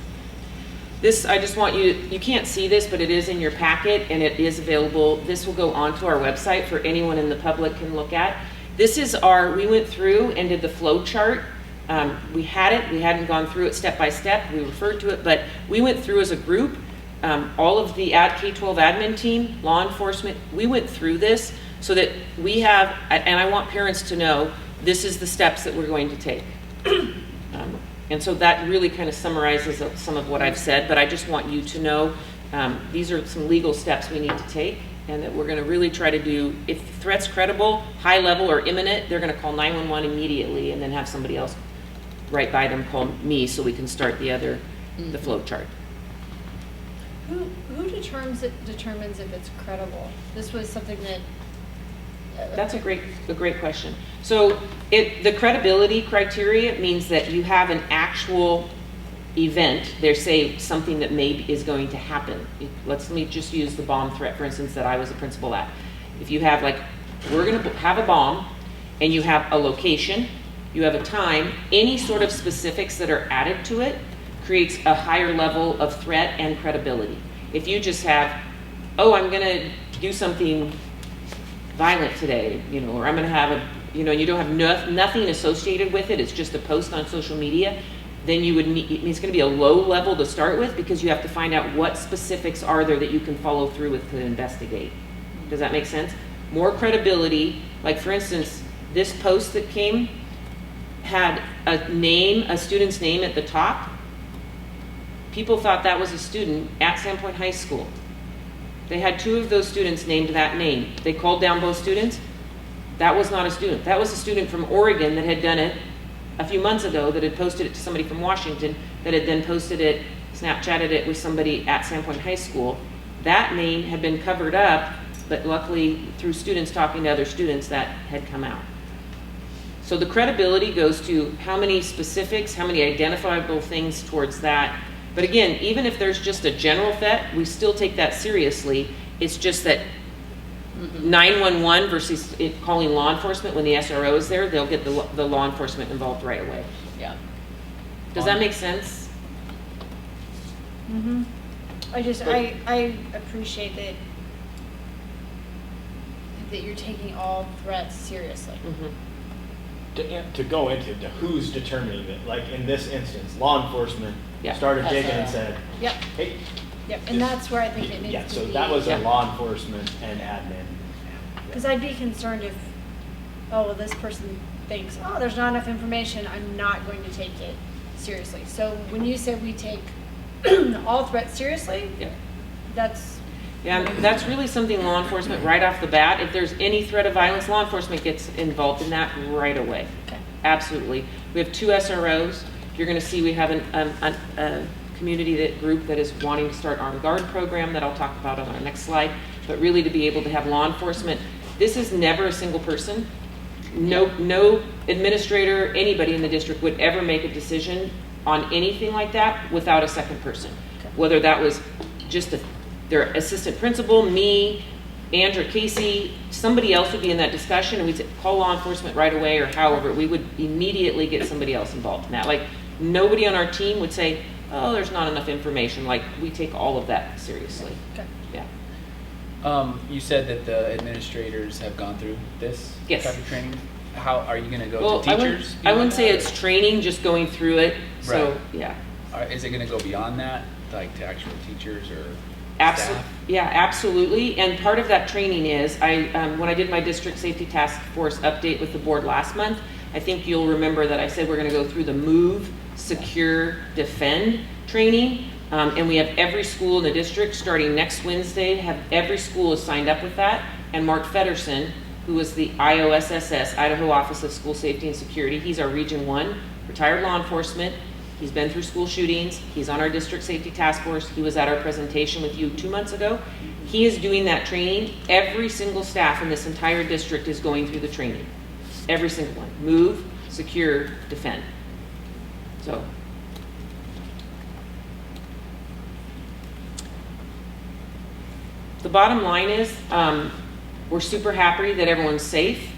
This, I just want you can't see this, but it is in your packet and it is available. This will go onto our website for anyone in the public can look at. This is we went through and did the flow chart. We hadn't gone through it step by step. We referred to it, but we went through as a group, all of the K-12 admin team, law enforcement, we went through this so that we have, and I want parents to know, this is the steps that we're going to take. And so that really kind of summarizes some of what I've said, but I just want you to know these are some legal steps we need to take, and that we're going to really try to do, if the threat's credible, high level, or imminent, they're going to call 911 immediately and then have somebody else right by them call me so we can start the flow chart. Who determines if it's credible? This was something that. That's a great question. So the credibility criteria means that you have an actual event. There's say something that is going to happen. Let me just use the bomb threat, for instance, that I was a principal at. If you have we're going to have a bomb, and you have a location, you have a time, any sort of specifics that are added to it creates a higher level of threat and credibility. If you just have, I'm going to do something violent today, or I'm going to have you don't have nothing associated with it, it's just a post on social media, then you would need, it's going to be a low level to start with, because you have to find out what specifics are there that you can follow through with to investigate. Does that make sense? More credibility, like for instance, this post that came had a student's name at the top. People thought that was a student at Sandpoint High School. They had 2 of those students named that name. They called down both students. That was not a student. That was a student from Oregon that had done it a few months ago, that had posted it to somebody from Washington, that had then posted it, Snapchatted it with somebody at Sandpoint High School. That name had been covered up, but luckily through students talking to other students, that had come out. So the credibility goes to how many specifics, how many identifiable things towards that. But again, even if there's just a general threat, we still take that seriously. It's just that 911 versus calling law enforcement when the SRO is there, they'll get the law enforcement involved right away. Yeah. Does that make sense? Mm-hmm. I appreciate that you're taking all threats seriously. Mm-hmm. To go into who's determining it, like in this instance, law enforcement started digging and said, Yep. hey. Yep, and that's where I think it needs to be. So that was a law enforcement and admin. Because I'd be concerned if oh, well, this person thinks, oh, there's not enough information, I'm not going to take it seriously. So when you said we take all threats seriously, Yeah. that's, Yeah, and that's really something law enforcement right off the bat. If there's any threat of violence, law enforcement gets involved in that right away. okay. Absolutely. We have 2 SROs. You're going to see we have a community group that is wanting to start armed guard program that I'll talk about on our next slide. But really to be able to have law enforcement, this is never a single person. No administrator, anybody in the district would ever make a decision on anything like that without a second person. Okay. Whether that was just their assistant principal, me, Andrew, Casey, somebody else would be in that discussion, and we'd say, call law enforcement right away, or however, we would immediately get somebody else involved in that. Like, nobody on our team would say, oh, there's not enough information. Like, we take all of that seriously. Okay. Yeah. You said that the administrators have gone through this Yes. type of training. How are you going to go Well, to teachers? I wouldn't say beyond it's training, just going through it. So, Right. yeah. that? Is it going to go beyond that, like to actual teachers or Absolutely. staff? Yeah, absolutely. And part of that training is, when I did my district safety task force update with the board last month, I think you'll remember that I said we're going to go through the MOVE, Secure, Defend training. And we have every school in the district starting next Wednesday, every school is signed up with that. And Mark Feddersen, who is the IOSSS, Idaho Office of School Safety and Security, he's our Region 1 retired law enforcement. He's been through school shootings. He's on our district safety task force. He was at our presentation with you 2 months ago. He is doing that training. Every single staff in this entire district is going through the training. Every single one. Move, secure, defend. So. The bottom line is, we're super happy that everyone's safe.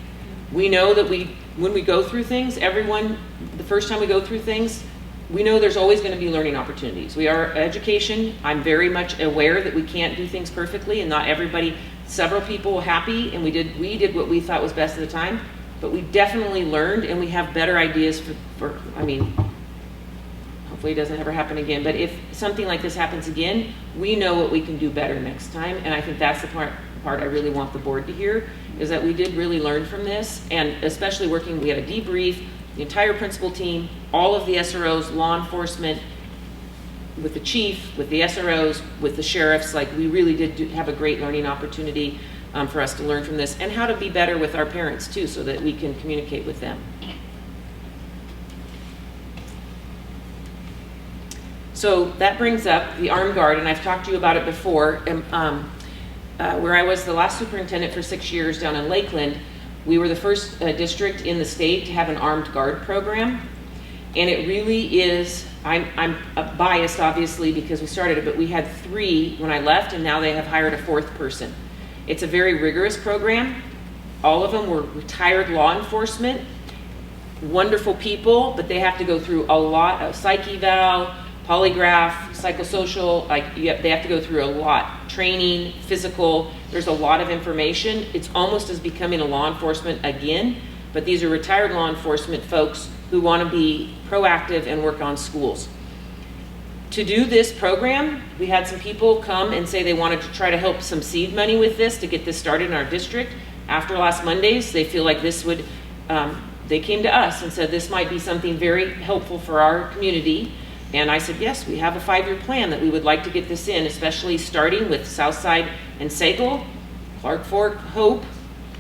We know that when we go through things, the first time we go through things, we know there's always going to be learning opportunities. We are education. I'm very much aware that we can't do things perfectly, and not everybody, several people were happy, and we did what we thought was best at the time, but we definitely learned, and we have better ideas for hopefully it doesn't ever happen again, but if something like this happens again, we know what we can do better next time, and I think that's the part I really want the board to hear, is that we did really learn from this, and especially we had a debrief, the entire principal team, all of the SROs, law enforcement, with the chief, with the SROs, with the sheriffs, like we really did have a great learning opportunity for us to learn from this, and how to be better with our parents too, so that we can communicate with them. So that brings up the armed guard, and I've talked to you about it before. Where I was the last superintendent for 6 years down in Lakeland, we were the first district in the state to have an armed guard program. And it really is, I'm biased obviously because we started it, but we had 3 when I left, and now they have hired a 4th person. It's a very rigorous program. All of them were retired law enforcement, wonderful people, but they have to go through a lot of psych eval, polygraph, psychosocial, they have to go through a lot. Training, physical, there's a lot of information. It's almost as becoming a law enforcement again, but these are retired law enforcement folks who want to be proactive and work on schools. To do this program, we had some people come and say they wanted to try to help some seed money with this to get this started in our district. After last Mondays, they feel like this would, they came to us and said this might be something very helpful for our community. And I said, yes, we have a 5-year plan that we would like to get this in, especially starting with Southside and Sagal, Clark Fork, Hope,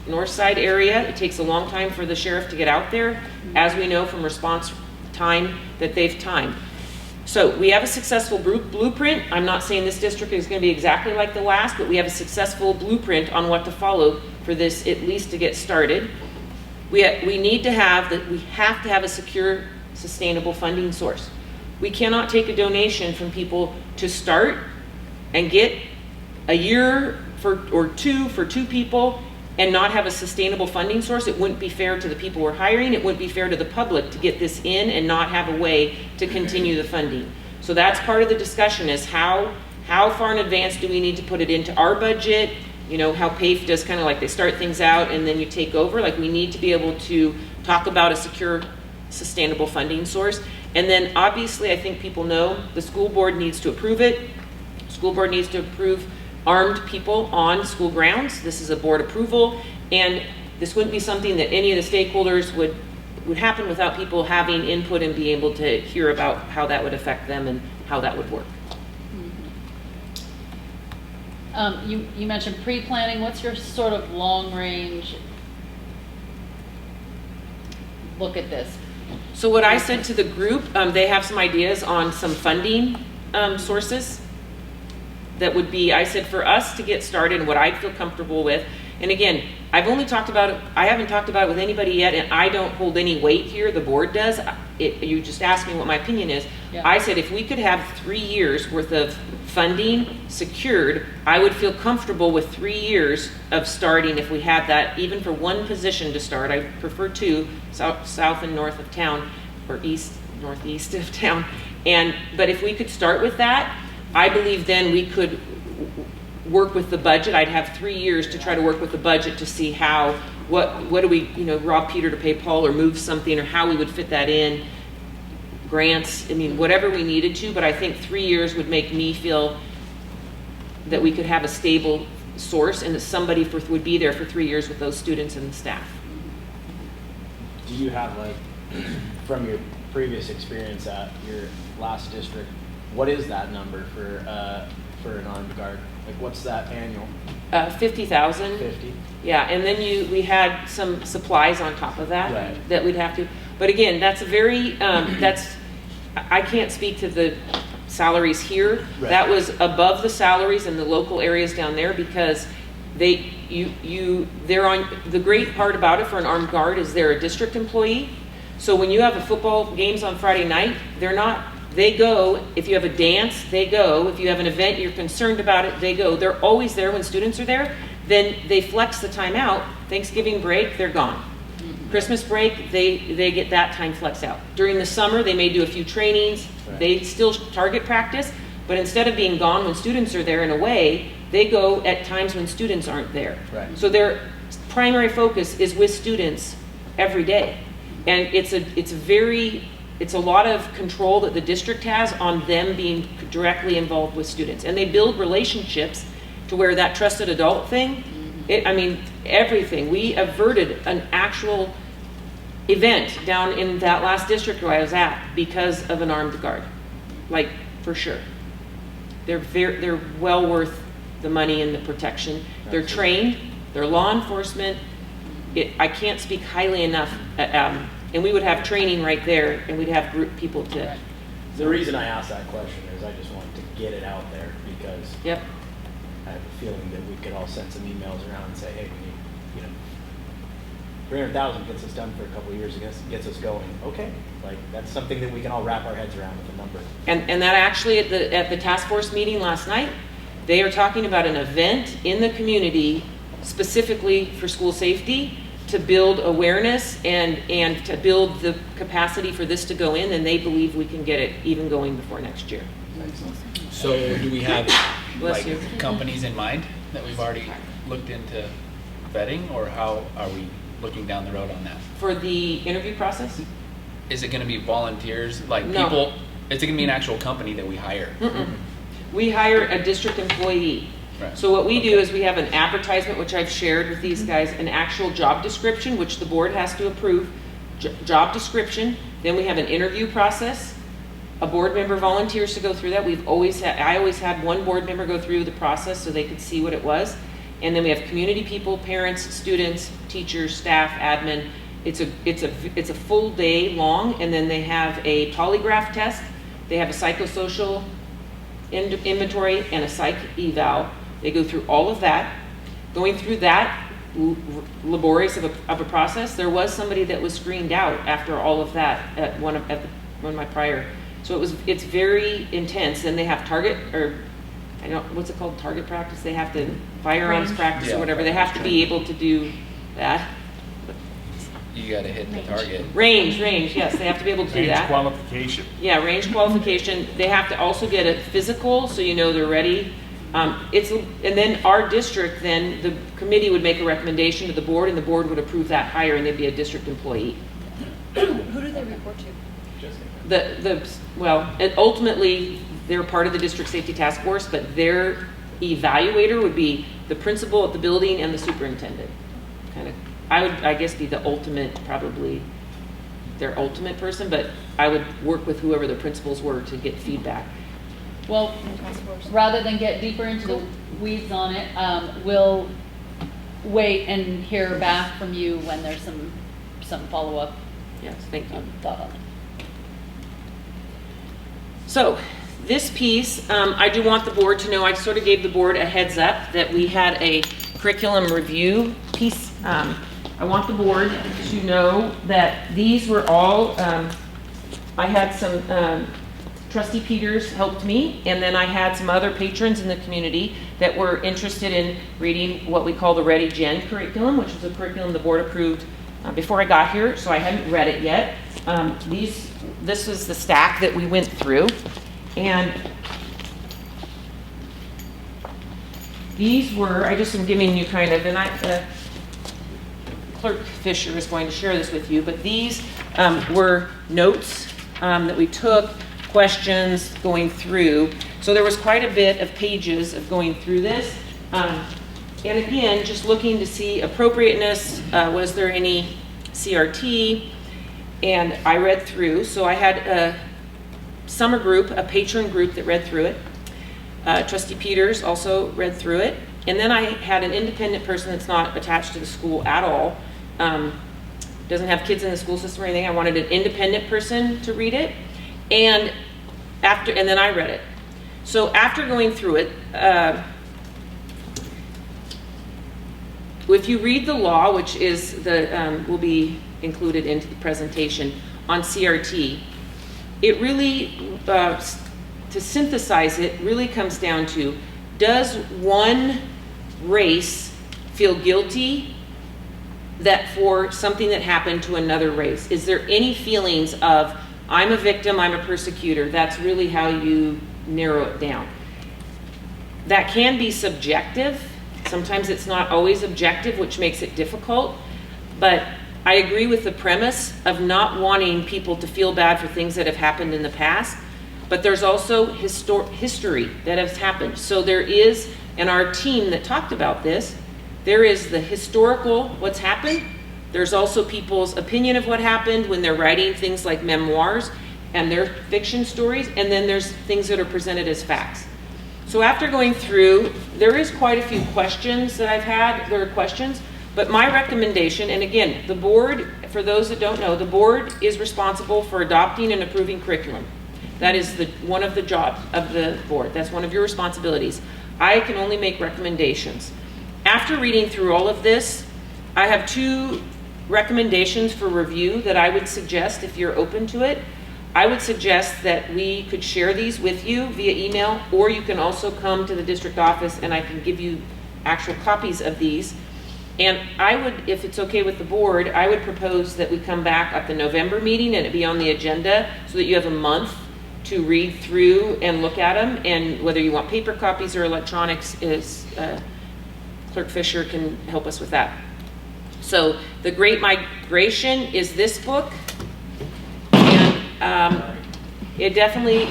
North Side area. It takes a long time for the sheriff to get out there, as we know from response time that they've timed. So we have a successful blueprint. I'm not saying this district is going to be exactly like the last, but we have a successful blueprint on what to follow for this, at least to get started. We have to have a secure, sustainable funding source. We cannot take a donation from people to start and get a year or two for 2 people and not have a sustainable funding source. It wouldn't be fair to the people we're hiring. It wouldn't be fair to the public to get this in and not have a way to continue the funding. So that's part of the discussion, is how far in advance do we need to put it into our budget? You know, how PAFE does kind of like they start things out and then you take over. Like, we need to be able to talk about a secure, sustainable funding source. And then obviously, I think people know the school board needs to approve it. School board needs to approve armed people on school grounds. This is a board approval. And this wouldn't be something that any of the stakeholders would happen without people having input and be able to hear about how that would affect them and how that would work. You mentioned pre-planning. What's your sort of long-range look at this? So what I said to the group, they have some ideas on some funding sources that would be, I said, for us to get started and what I'd feel comfortable with. And again, I've only talked about it, I haven't talked about it with anybody yet, and I don't hold any weight here, the board does. You just asked me what my opinion is. Yeah. I said if we could have 3 years worth of funding secured, I would feel comfortable with 3 years of starting if we had that, even for one position to start. I prefer 2, south and north of town, or east, northeast of town. But if we could start with that, I believe then we could work with the budget. I'd have 3 years to try to work with the budget to see how, what do we, rob Peter to pay Paul, or move something, or how we would fit that in, grants, I mean, whatever we needed to. But I think 3 years would make me feel that we could have a stable source and that somebody would be there for 3 years with those students and the staff. Do you have, like, from your previous experience at your last district, what is that number for an armed guard? Like, what's that annual? 50,000. 50? Yeah, and then we had some supplies on top of that Right. that we'd have to. But again, that's a very I can't speak to the salaries here. Right. That was above the salaries in the local areas down there, because they're on, the great part about it for an armed guard is they're a district employee. So when you have a football games on Friday night, they go. If you have a dance, they go. If you have an event, you're concerned about it, they go. They're always there when students are there. Then they flex the time out. Thanksgiving break, they're gone. Christmas break, they get that time flex out. During the summer, they may do a few trainings. Right. They still target practice, but instead of being gone when students are there and away, they go at times when students aren't there. Right. So their primary focus is with students every day. And it's a lot of control that the district has on them being directly involved with students. And they build relationships to where that trusted adult thing, everything. We averted an actual event down in that last district where I was at because of an armed guard, like, for sure. They're well worth the money and the protection. They're trained, they're law enforcement. I can't speak highly enough. And we would have training right there, and we'd have group people to. The reason I asked that question is I just wanted to get it out there, because Yep. I have a feeling that we could all send some emails around and say, hey, we need, 300,000 gets us done for a couple of years, gets us going. Okay, like, that's something that we can all wrap our heads around with a number. And that actually at the task force meeting last night, they are talking about an event in the community specifically for school safety, to build awareness and to build the capacity for this to go in, and they believe we can get it even going before next year. So do we have Bless you. companies in mind that we've already looked into vetting, or how are we looking down the road on that? For the interview process? Is it going to be volunteers, like No. people? Is it going to be an actual company that we hire? Mm-mm. We hire a district employee. Right. So what we do is we have an advertisement, which I've shared with these guys, an actual job description, which the board has to approve, job description. Then we have an interview process. A board member volunteers to go through that. I always had one board member go through the process so they could see what it was. And then we have community people, parents, students, teachers, staff, admin. It's a full day long, and then they have a polygraph test. They have a psychosocial inventory and a psych eval. They go through all of that. Going through that laborious of a process, there was somebody that was screened out after all of that at one of my prior. So it's very intense. And they have what's it called, target practice? They have to firearms practice or whatever. They have to be able to do that. You got to hit the target. Range, yes, they have to be able to do that. Range qualification. Yeah, range qualification. They have to also get a physical, so they're ready. And then our district, then the committee would make a recommendation to the board, and the board would approve that hire, and they'd be a district employee. Who do they report to? Ultimately, they're part of the district safety task force, but their evaluator would be the principal at the building and the superintendent. Kind of I would, I guess, be the ultimate, probably their ultimate person, but I would work with whoever the principals were to get feedback. Well, rather than get deeper into the weeds on it, we'll wait and hear back from you when there's some follow-up Yes, thank you. thought on it. So this piece, I do want the board to know, I sort of gave the board a heads up that we had a curriculum review piece. I want the board to know that these were all, I had some, Trustee Peters helped me, and then I had some other patrons in the community that were interested in reading what we call the Ready Gen curriculum, which was a curriculum the board approved before I got here, so I hadn't read it yet. This was the stack that we went through, and these were, I just am giving you kind of, and Clerk Fisher is going to share this with you, but these were notes that we took, questions going through. So there was quite a bit of pages of going through this. And again, just looking to see appropriateness, was there any CRT? And I read through, so I had a summer group, a patron group that read through it. Trustee Peters also read through it. And then I had an independent person that's not attached to the school at all, doesn't have kids in the school system or anything. I wanted an independent person to read it. And then I read it. So after going through it, if you read the law, which is will be included into the presentation on CRT, it really, to synthesize it, really comes down to, does one race feel guilty that for something that happened to another race? Is there any feelings of, I'm a victim, I'm a persecutor? That's really how you narrow it down. That can be subjective. Sometimes it's not always objective, which makes it difficult. But I agree with the premise of not wanting people to feel bad for things that have happened in the past. But there's also history that has happened. So there is, and our team that talked about this, there is the historical, what's happened. There's also people's opinion of what happened when they're writing things like memoirs and their fiction stories, and then there's things that are presented as facts. So after going through, there is quite a few questions that I've had. There are questions, but my recommendation, and again, the board, for those that don't know, the board is responsible for adopting and approving curriculum. That is one of the jobs of the board. That's one of your responsibilities. I can only make recommendations. After reading through all of this, I have two recommendations for review that I would suggest if you're open to it. I would suggest that we could share these with you via email, or you can also come to the district office and I can give you actual copies of these. And I would, if it's okay with the board, I would propose that we come back at the November meeting and it be on the agenda so that you have a month to read through and look at them. And whether you want paper copies or electronics, is Clerk Fisher can help us with that. So The Great Migration is this book, and it definitely,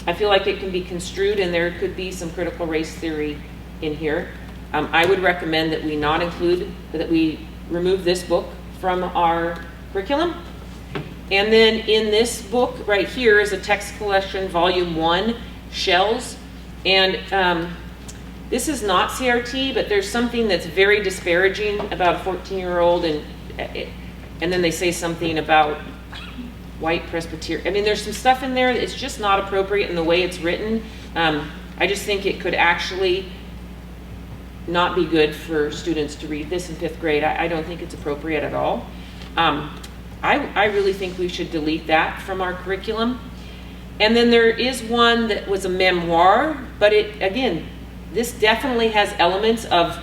I feel like it can be construed, and there could be some critical race theory in here. I would recommend that we not include, that we remove this book from our curriculum. And then in this book right here is a text collection, volume 1, Shells. And this is not CRT, but there's something that's very disparaging about a 14-year-old, and then they say something about white Presbyterian. I mean, there's some stuff in there that's just not appropriate in the way it's written. I just think it could actually not be good for students to read this in 5th grade. I don't think it's appropriate at all. I really think we should delete that from our curriculum. And then there is one that was a memoir, but again, this definitely has elements of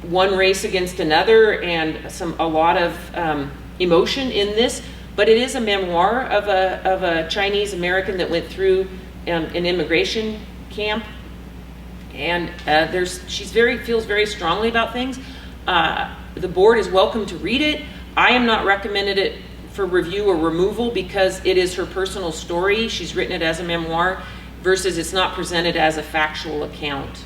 one race against another and a lot of emotion in this, but it is a memoir of a Chinese American that went through an immigration camp, and she feels very strongly about things. The board is welcome to read it. I am not recommending it for review or removal because it is her personal story. She's written it as a memoir versus it's not presented as a factual account.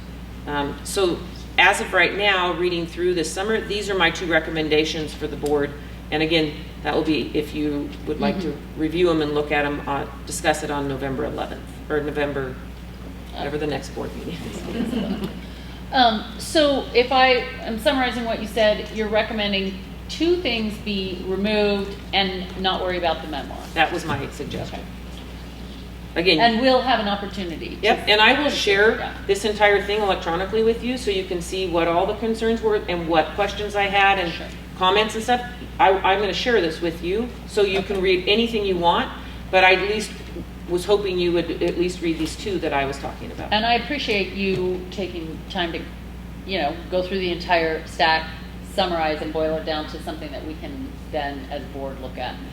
So as of right now, reading through this summer, these are my 2 recommendations for the board. And again, that will be if you would like to review them and look at them, discuss it on November 11th, or November, whatever the next board meeting is. So if I am summarizing what you said, you're recommending 2 things be removed and not worry about the memoir. That was my suggestion. Again. And we'll have an opportunity. Yep, and I will share Yeah. this entire thing electronically with you so you can see what all the concerns were and what questions I had and Sure. comments and stuff. I'm going to share this with you so you can read anything you want, but I at least was hoping you would at least read these 2 that I was talking about. And I appreciate you taking time to, go through the entire stack, summarize and boil it down to something that we can then as a board look at and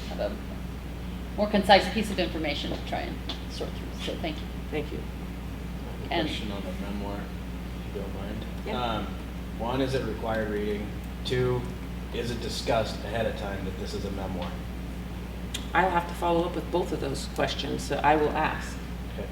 have a more concise piece of information to try and sort through. So thank you. Thank you. I have a And- question on the memoir, if you don't mind. Yeah. 1, is it required reading? 2, is it discussed ahead of time that this is a memoir? I'll have to follow up with both of those questions, so I will ask. Okay.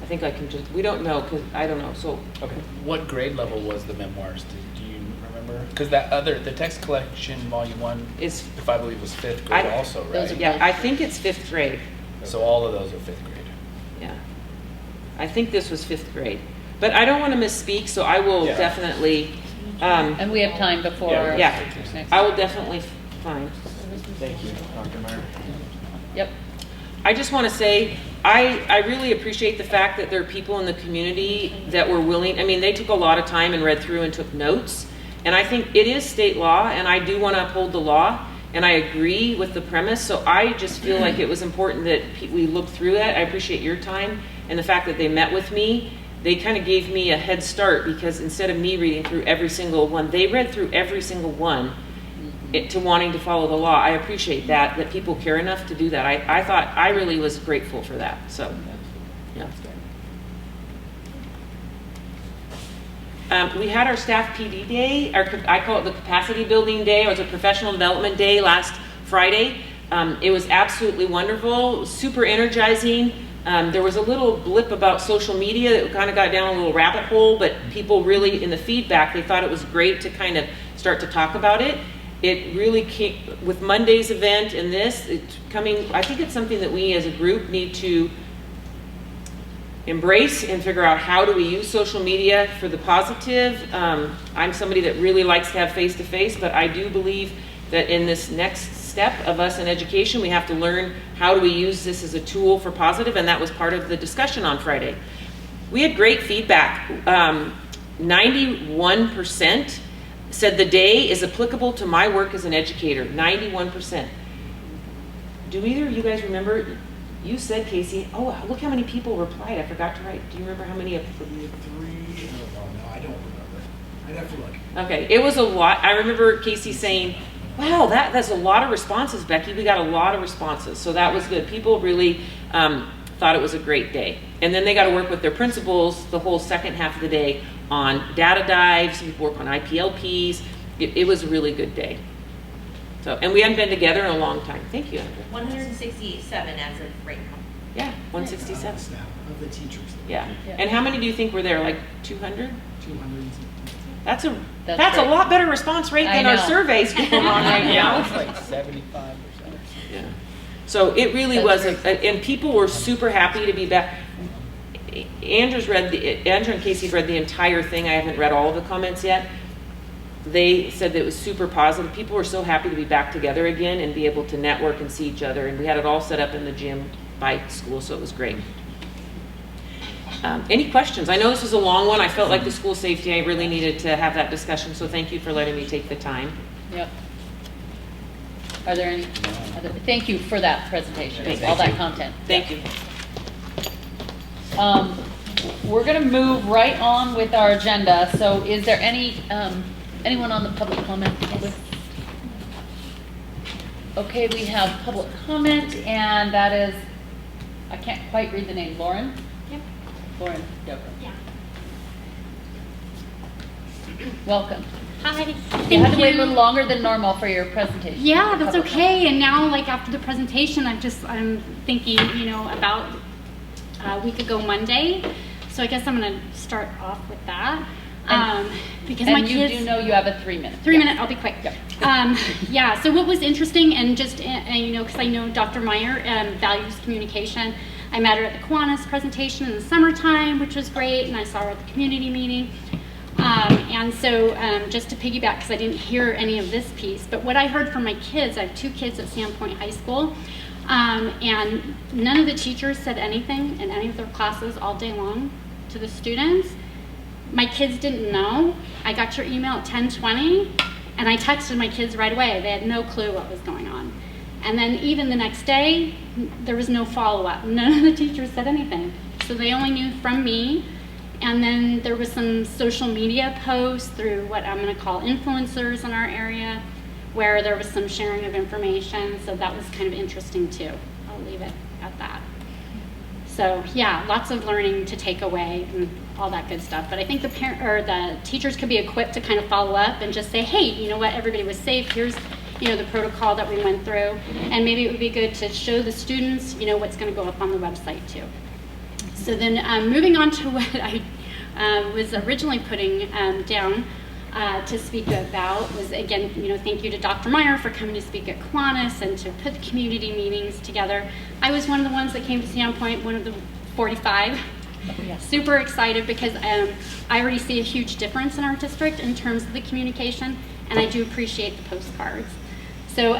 I think I can just, we don't know, because I don't know, so. Okay. What grade level was the memoirs? Do you remember? Because the text collection, volume 1, Is, if I believe was 5th grade I- also, those right? are- yeah, I think it's 5th grade, So all of those are 5th grade. yeah. I think this was 5th grade. But I don't want to misspeak, so I will Yeah. definitely, And we have time before. yeah, next- I will definitely find. Thank you, Dr. Meyer. Yep. I just want to say, I really appreciate the fact that there are people in the community that were willing, I mean, they took a lot of time and read through and took notes. And I think it is state law, and I do want to uphold the law, and I agree with the premise. So I just feel like it was important that we look through that. I appreciate your time and the fact that they met with me. They kind of gave me a head start because instead of me reading through every single one, they read through every single one to wanting to follow the law. I appreciate that people care enough to do that. I thought I really was grateful for that. So, yeah. We had our staff PD day, I call it the capacity building day, or it's a professional development day last Friday. It was absolutely wonderful, super energizing. There was a little blip about social media that kind of got down a little rabbit hole, but people really, in the feedback, they thought it was great to kind of start to talk about it. It really came, with Monday's event and this, it's coming, I think it's something that we as a group need to embrace and figure out how do we use social media for the positive. I'm somebody that really likes to have face-to-face, but I do believe that in this next step of us in education, we have to learn how do we use this as a tool for positive, and that was part of the discussion on Friday. We had great feedback. 91% said the day is applicable to my work as an educator. 91%. Do either of you guys remember? You said, Casey, oh, look how many people replied. I forgot to write. Do you remember how many? 3. No, I don't remember. I'd have to look. Okay, it was a lot. I remember Casey saying, wow, that's a lot of responses, Becky. We got a lot of responses. So that was good. People really thought it was a great day. And then they got to work with their principals the whole second half of the day on data dives, work on IPLPs. It was a really good day. So, and we hadn't been together in a long time. Thank you, Andrew. 167 as of right now. Yeah, 167. Staff of the teachers. Yeah. And how many do you think were there? Like 200? 200. That's a That's a great. lot better response rate I than our know. surveys going on right now. It's like 75%. Yeah. So it really That's was, and people were super happy to be back. Andrew and Casey have read the entire thing. I haven't read all of the comments yet. They said that it was super positive. People were so happy to be back together again and be able to network and see each other. And we had it all set up in the gym by school, so it was great. Any questions? I know this was a long one. I felt like the school safety, I really needed to have that discussion, so thank you for letting me take the time. Yep. Are there any? Thank you for that presentation, all that content. Thank you. We're going to move right on with our agenda. So is there any anyone on the public comment list? Okay, we have public comment, and that is, I can't quite read the name, Lauren? Yep. Lauren Dover. Yeah. Welcome. Hi. You Thank had to wait a you. little longer than normal for your presentation. Yeah, that's Public okay. And now, like after the presentation, I'm thinking, about a week ago Monday. So I guess I'm going to start off with that. Because And my you kids, do know you have a 3 minute. 3 minute, I'll be quick. Yep. Yeah, so what was interesting, and just, you know, because I know Dr. Meyer values communication, I met her at the Kiwanis presentation in the summertime, which was great, and I saw her at the community meeting. And so just to piggyback, because I didn't hear any of this piece, but what I heard from my kids, I have 2 kids at Sandpoint High School, and none of the teachers said anything in any of their classes all day long to the students. My kids didn't know. I got your email at 10:20, and I texted my kids right away. They had no clue what was going on. And then even the next day, there was no follow-up. None of the teachers said anything. So they only knew from me. And then there was some social media posts through what I'm going to call influencers in our area, where there was some sharing of information. So that was kind of interesting too. I'll leave it at that. So yeah, lots of learning to take away and all that good stuff. But I think the teachers could be equipped to kind of follow up and just say, hey, you know what, everybody was safe. Here's, you know, the protocol that we went through. And maybe it would be good to show the students, you know, what's going to go up on the website too. So then moving on to what I was originally putting down to speak about was, again, you know, thank you to Dr. Meyer for coming to speak at Kiwanis and to put the community meetings together. I was one of the ones that came to Sandpoint, one of the 45. Yes. Super excited because I already see a huge difference in our district in terms of the communication, and I do appreciate the postcards. So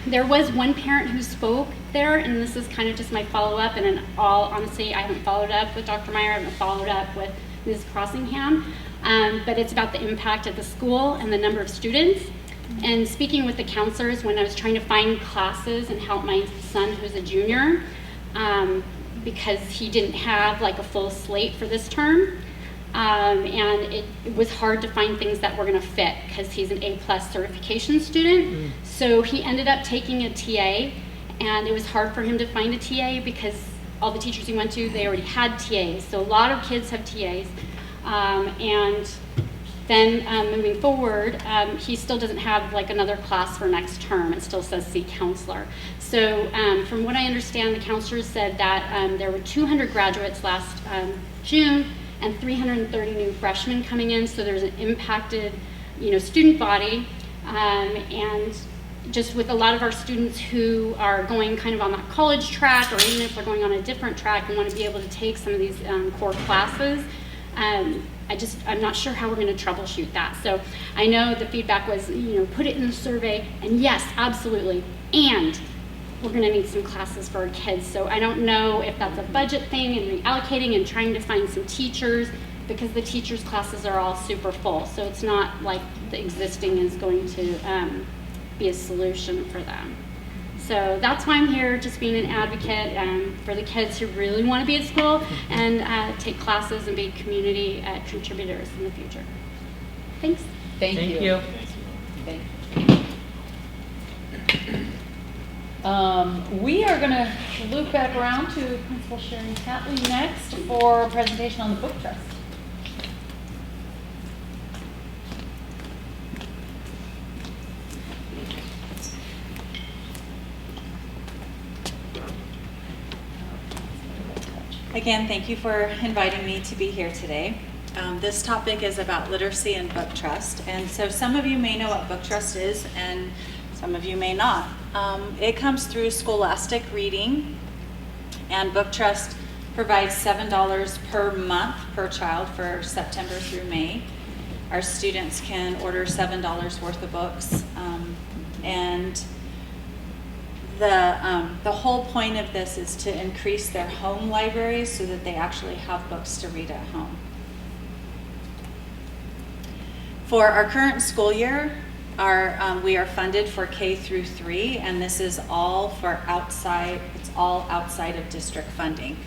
there was one parent who spoke there, and this is kind of just my follow-up, and in all honesty, I haven't followed up with Dr. Meyer, I haven't followed up with Ms. Crossingham, but it's about the impact at the school and the number of students. And speaking with the counselors when I was trying to find classes and help my son who's a junior, because he didn't have like a full slate for this term, and it was hard to find things that were going to fit because he's an A+ certification student. So he ended up taking a TA, and it was hard for him to find a TA because all the teachers he went to, they already had TAs. So a lot of kids have TAs, and then moving forward, he still doesn't have like another class for next term. It still says see counselor. So from what I understand, the counselors said that there were 200 graduates last June and 330 new freshmen coming in. So there's an impacted, you know, student body, and just with a lot of our students who are going kind of on that college track, or even if they're going on a different track and want to be able to take some of these core classes, I'm not sure how we're going to troubleshoot that. So I know the feedback was, you know, put it in the survey, and yes, absolutely, and we're going to need some classes for our kids. So I don't know if that's a budget thing and reallocating and trying to find some teachers, because the teachers' classes are all super full. So it's not like the existing is going to be a solution for them. So that's why I'm here, just being an advocate for the kids who really want to be at school and take classes and be community contributors in the future. Thanks. Thank you. you. Thank you. We are going to loop back around to Principal Sherry Catley next for a presentation on the book trust. Again, thank you for inviting me to be here today. This topic is about literacy and book trust. And so some of you may know what book trust is, and some of you may not. It comes through Scholastic Reading, and book trust provides $7 per month per child for September through May. Our students can order $7 worth of books, and the whole point of this is to increase their home libraries so that they actually have books to read at home. For our current school year, we are funded for K through 3, and this is all for outside. It's all outside of district funding.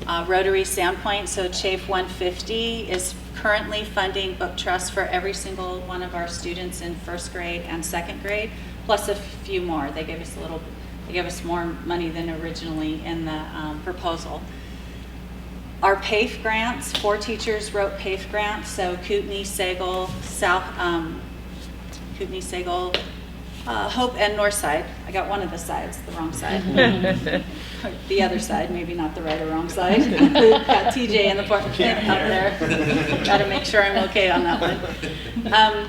Rotary Sandpoint, so Chafe 150 is currently funding book trust for every single one of our students in first grade and second grade, plus a few more. They gave us more money than originally in the proposal. Our PAFE grants, 4 teachers wrote PAFE grants, so Kootenai, Sagal, Hope and Northside. I got one of the sides, the wrong side. The other side, maybe not the right or wrong side. Got TJ in the out there. Got to make sure I'm okay on that one.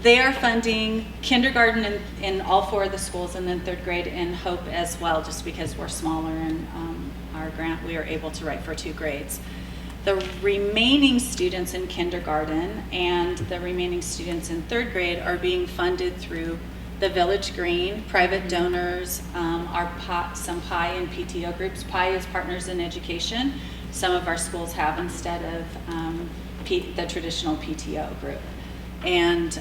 They are funding kindergarten in all 4 of the schools, and then 3rd grade in Hope as well, just because we're smaller and our grant, we are able to write for 2 grades. The remaining students in kindergarten and the remaining students in 3rd grade are being funded through the Village Green, private donors, some PI and PTO groups. PI is Partners in Education. Some of our schools have instead of the traditional PTO group. And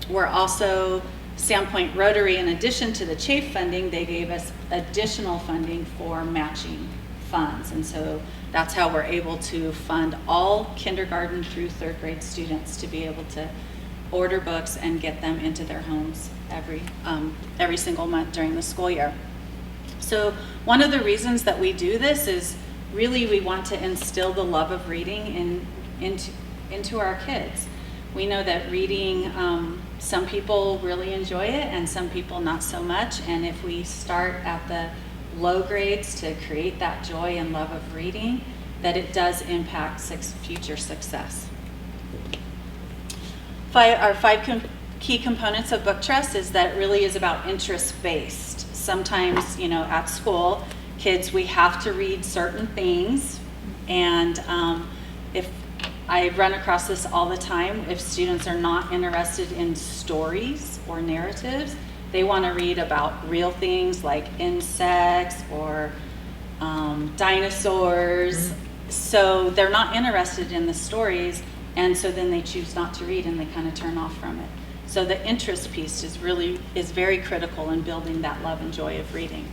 we're also, Sandpoint Rotary, in addition to the CHAFE funding, they gave us additional funding for matching funds. And so that's how we're able to fund all kindergarten through 3rd grade students to be able to order books and get them into their homes every single month during the school year. So one of the reasons that we do this is really we want to instill the love of reading into our kids. We know that reading, some people really enjoy it and some people not so much. And if we start at the low grades to create that joy and love of reading, that it does impact future success. Our 5 key components of Book Trust is that it really is about interest-based. Sometimes, at school, kids, we have to read certain things, and if I run across this all the time, if students are not interested in stories or narratives, they want to read about real things like insects or dinosaurs. So they're not interested in the stories, and so then they choose not to read and they kind of turn off from it. So the interest piece is very critical in building that love and joy of reading.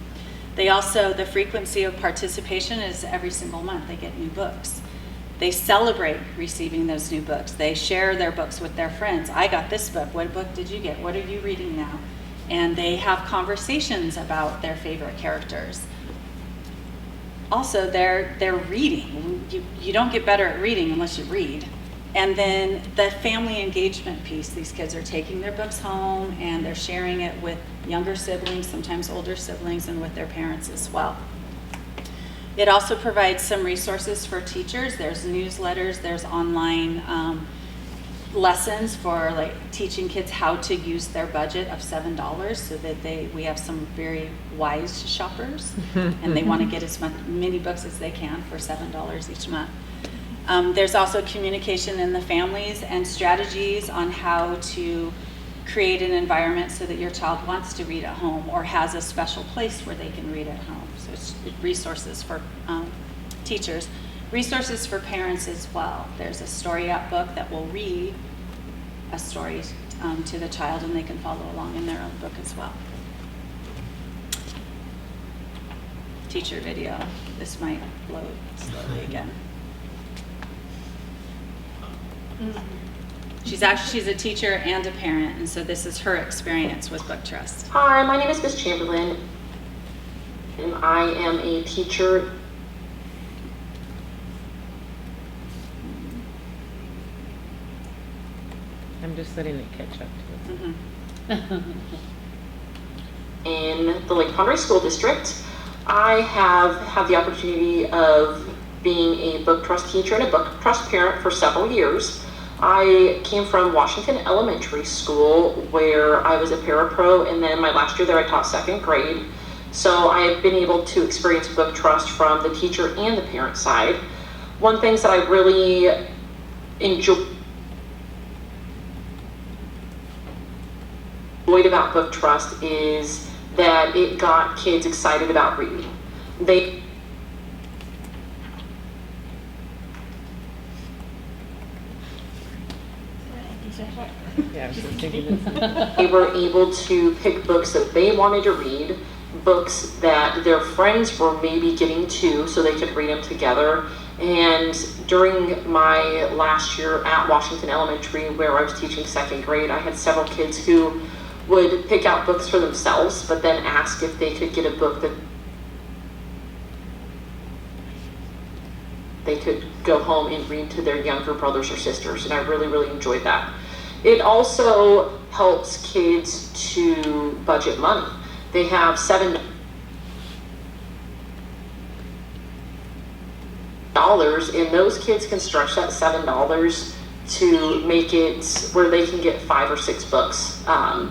The frequency of participation is every single month they get new books. They celebrate receiving those new books. They share their books with their friends. I got this book. What book did you get? What are you reading now? And they have conversations about their favorite characters. Also, they're reading. You don't get better at reading unless you read. And then the family engagement piece. These kids are taking their books home and they're sharing it with younger siblings, sometimes older siblings, and with their parents as well. It also provides some resources for teachers. There's newsletters, there's online lessons for teaching kids how to use their budget of $7 so that we have some very wise shoppers and they want to get as many books as they can for $7 each month. There's also communication in the families and strategies on how to create an environment so that your child wants to read at home or has a special place where they can read at home. So it's resources for teachers, resources for parents as well. There's a story app book that will read a story to the child and they can follow along in their own book as well. Teacher video. This might load slowly again. She's a teacher and a parent, and so this is her experience with Book Trust. Hi, my name is Miss Chamberlain, and I am a teacher. I'm just letting it catch up to it. In the Lake Conroe School District. I have had the opportunity of being a Book Trust teacher and a Book Trust parent for several years. I came from Washington Elementary School where I was a parapro, and then my last year there I taught 2nd grade. So I have been able to experience Book Trust from the teacher and the parent side. One thing that I really enjoyed about Book Trust is that it got kids excited about reading. Yeah, I was just thinking this. They were able to pick books that they wanted to read, books that their friends were maybe getting to so they could read them together. And during my last year at Washington Elementary, where I was teaching 2nd grade, I had several kids who would pick out books for themselves, but then ask if they could get a book that they could go home and read to their younger brothers or sisters. And I really, really enjoyed that. It also helps kids to budget money. They have $7, and those kids can stretch that $7 to make it where they can get 5 or 6 books,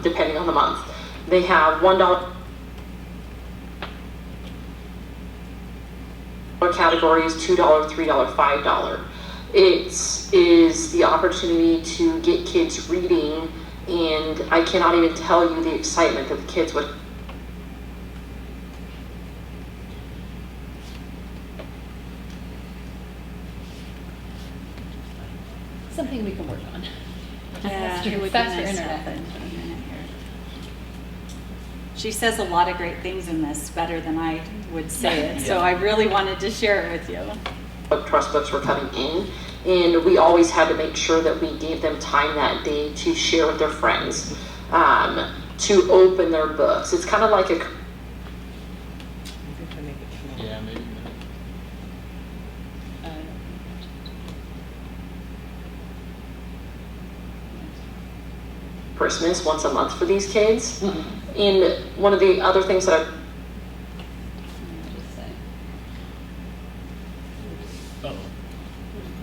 depending on the month. They have $1 categories, $2, $3, $5. It is the opportunity to get kids reading, and I cannot even tell you the excitement that the kids would. Something we can work on. Yeah, Faster- it would be faster nice to internet. have that in a minute here. She says a lot of great things in this, better than I would say it, so I really wanted to share it with you. Book trust books were coming in, and we always had to make sure that we gave them time that day to share with their friends, to open their books. It's kind of like a Yeah, maybe. Christmas once a month for these kids. And one of the other things that I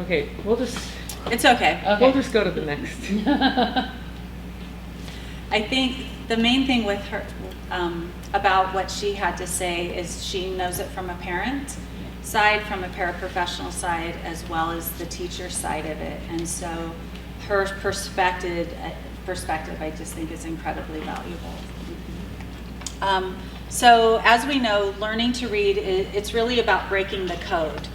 Okay, we'll just It's okay. we'll just go to the next. I think the main thing with her about what she had to say is she knows it from a parent side, from a paraprofessional side, as well as the teacher side of it. And so her perspective I just think is incredibly valuable. So as we know, learning to read, it's really about breaking the code.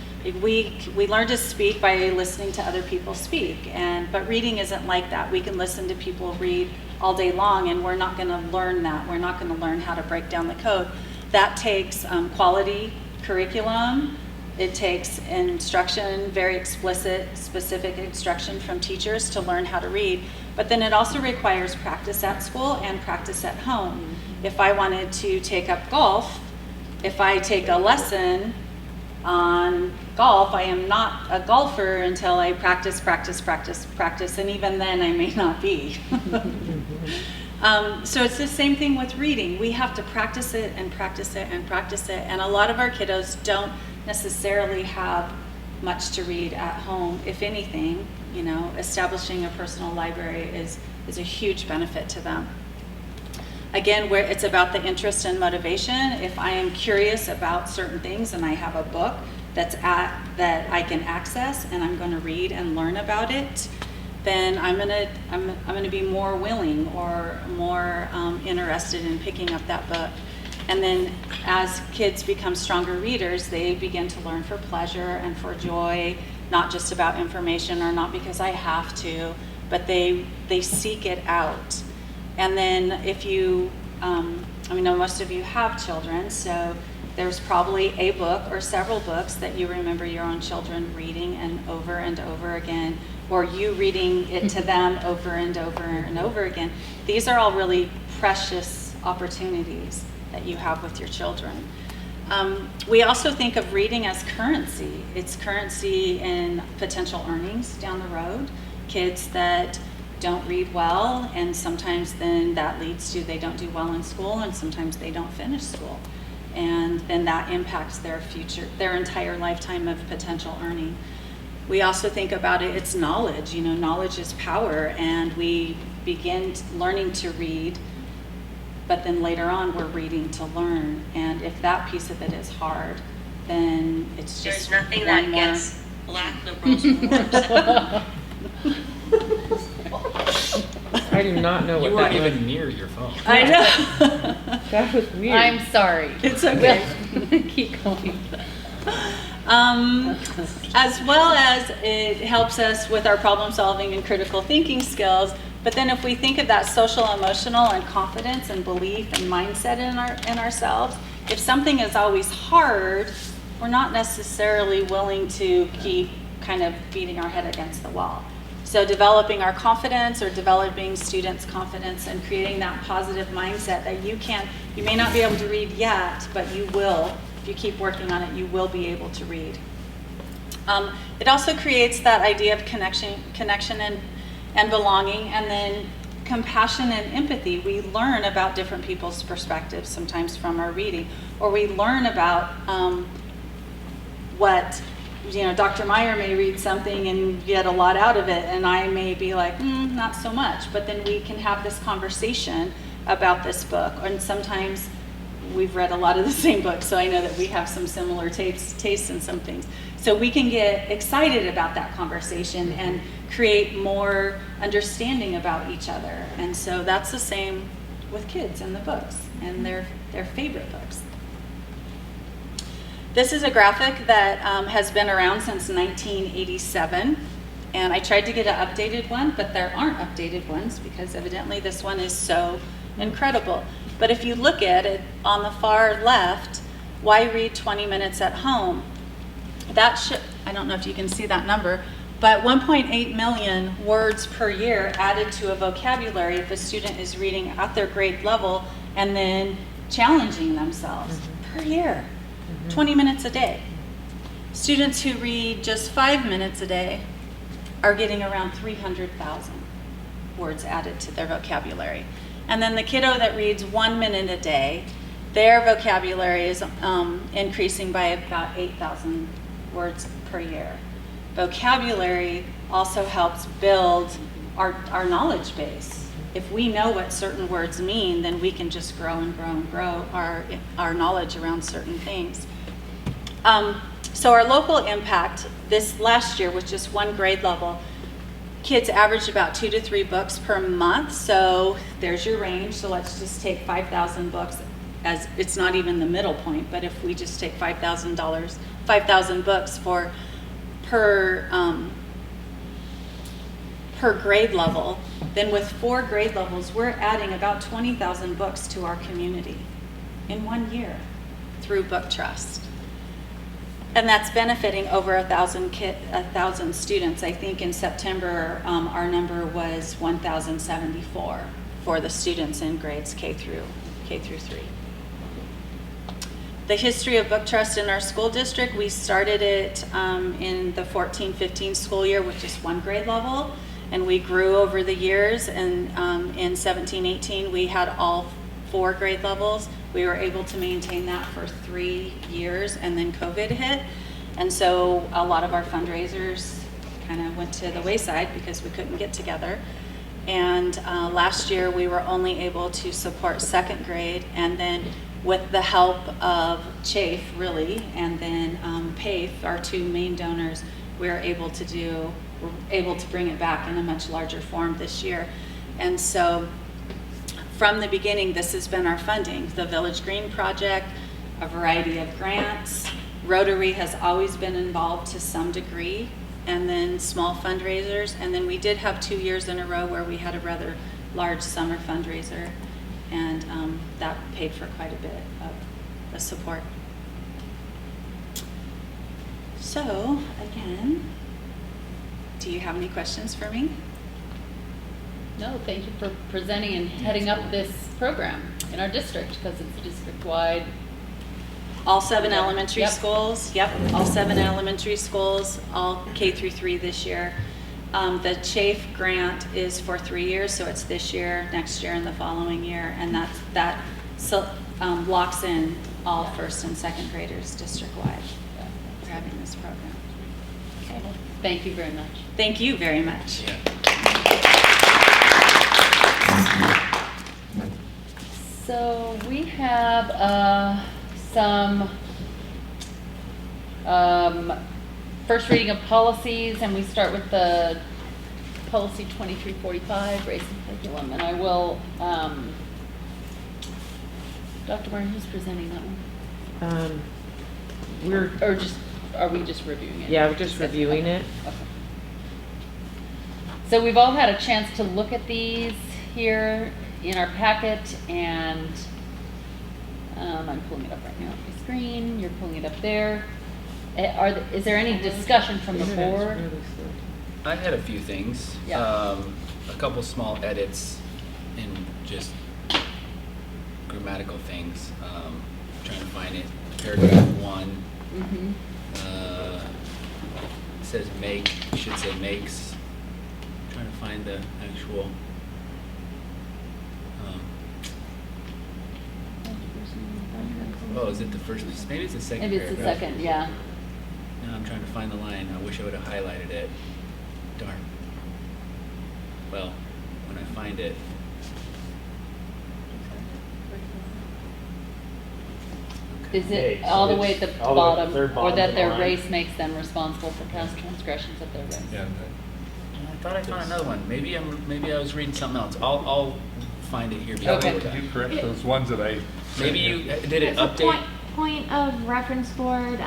We learn to speak by listening to other people speak, but reading isn't like that. We can listen to people read all day long, and we're not going to learn that. We're not going to learn how to break down the code. That takes quality curriculum. It takes instruction, very explicit, specific instruction from teachers to learn how to read. But then it also requires practice at school and practice at home. If I wanted to take up golf, if I take a lesson on golf, I am not a golfer until I practice, and even then I may not be. So it's the same thing with reading. We have to practice it and practice it and practice it, and a lot of our kiddos don't necessarily have much to read at home. If anything, establishing a personal library is a huge benefit to them. Again, where it's about the interest and motivation. If I am curious about certain things and I have a book that I can access and I'm going to read and learn about it, then I'm going to be more willing or more interested in picking up that book. And then as kids become stronger readers, they begin to learn for pleasure and for joy, not just about information or not because I have to, but they seek it out. And then if you, I know most of you have children, so there's probably a book or several books that you remember your own children reading and over again, or you reading it to them over and over and over again. These are all really precious opportunities that you have with your children. We also think of reading as currency. It's currency in potential earnings down the road. Kids that don't read well, and sometimes then that leads to they don't do well in school, and sometimes they don't finish school. And then that impacts their future, their entire lifetime of potential earning. We also think about it's knowledge. Knowledge is power, and we begin learning to read, but then later on we're reading to learn. And if that piece of it is hard, then it's just There's nothing one that more. gets black liberals more I do not know what You that weren't was. even near your phone. I know. That was weird. I'm sorry. It's okay. Keep going. As well as it helps us with our problem solving and critical thinking skills. But then if we think of that social, emotional, and confidence and belief and mindset in ourselves, if something is always hard, we're not necessarily willing to keep kind of beating our head against the wall. So developing our confidence, or developing students' confidence, and creating that positive mindset that you may not be able to read yet, but you will. If you keep working on it, you will be able to read. It also creates that idea of connection and belonging, and then compassion and empathy. We learn about different people's perspectives sometimes from our reading, or we learn about what, Dr. Meyer may read something and get a lot out of it, and I may be like, not so much, but then we can have this conversation about this book. And sometimes we've read a lot of the same books, so I know that we have some similar tastes in some things. So we can get excited about that conversation and create more understanding about each other. And so that's the same with kids and the books and their favorite books. This is a graphic that has been around since 1987. And I tried to get an updated one, but there aren't updated ones because evidently this one is so incredible. But if you look at it on the far left, why read 20 minutes at home? That should, I don't know if you can see that number, but 1.8 million words per year added to a vocabulary if a student is reading at their grade level and then challenging themselves per year, 20 minutes a day. Students who read just 5 minutes a day are getting around 300,000 words added to their vocabulary. And then the kiddo that reads 1 minute a day, their vocabulary is increasing by about 8,000 words per year. Vocabulary also helps build our knowledge base. If we know what certain words mean, then we can just grow and grow and grow our knowledge around certain things. So our local impact this last year was just one grade level. Kids averaged about 2 to 3 books per month, so there's your range. So let's just take 5,000 books, as it's not even the middle point, but if we just take $5,000, 5,000 books per grade level, then with 4 grade levels, we're adding about 20,000 books to our community in 1 year through Book Trust. And that's benefiting over 1,000 students. I think in September, our number was 1,074 for the students in grades K through 3. The history of Book Trust in our school district, we started it in the 14-15 school year with just 1 grade level, and we grew over the years, and in 17-18 we had all 4 grade levels. We were able to maintain that for 3 years, and then COVID hit, and so a lot of our fundraisers kind of went to the wayside because we couldn't get together. And last year we were only able to support 2nd grade, and then with the help of CHAFE, really, and then PAFE, our 2 main donors, we're able to bring it back in a much larger form this year. And so from the beginning, this has been our funding. The Village Green Project, a variety of grants. Rotary has always been involved to some degree, and then small fundraisers. And then we did have 2 years in a row where we had a rather large summer fundraiser, and that paid for quite a bit of the support. So, again, do you have any questions for me? No, thank you for presenting and heading up this program in our district, because it's district-wide. All 7 elementary Yep. schools, all 7 elementary schools, all K through 3 this year. The CHAFE grant is for 3 years, so it's this year, next year, and the following year, and that locks in all 1st and 2nd graders district-wide for having this program. Okay. Thank you very much. Thank you very much. So we have some first reading of policies, and we start with the policy 2345, race and curriculum, and I will, Dr. Martin, who's presenting that one? Are we just reviewing it? Yeah, we're just reviewing it. Okay. So we've all had a chance to look at these here in our packet, and I'm pulling it up right now on my screen. You're pulling it up there. Is there any discussion from the board? I had a few things. Yeah. A couple small edits in just grammatical things. Trying to find it. Paragraph 1. Mm-hmm. It says make, should say makes. trying to find the actual. Oh, is it the first? Maybe it's the second. Maybe it's the paragraph. second, yeah. No, I'm trying to find the line. I wish I would have highlighted it. Darn. Well, when I find it. Is Okay, it so all the way it's at the all the way at the bottom, third or bottom that of the their line. race makes them responsible for past transgressions of their race? Yeah, I thought I found another one. Maybe I was reading something else. I'll find it here. Okay. Before Can that. you correct those ones that I? Maybe you did it As a update. point of reference, board,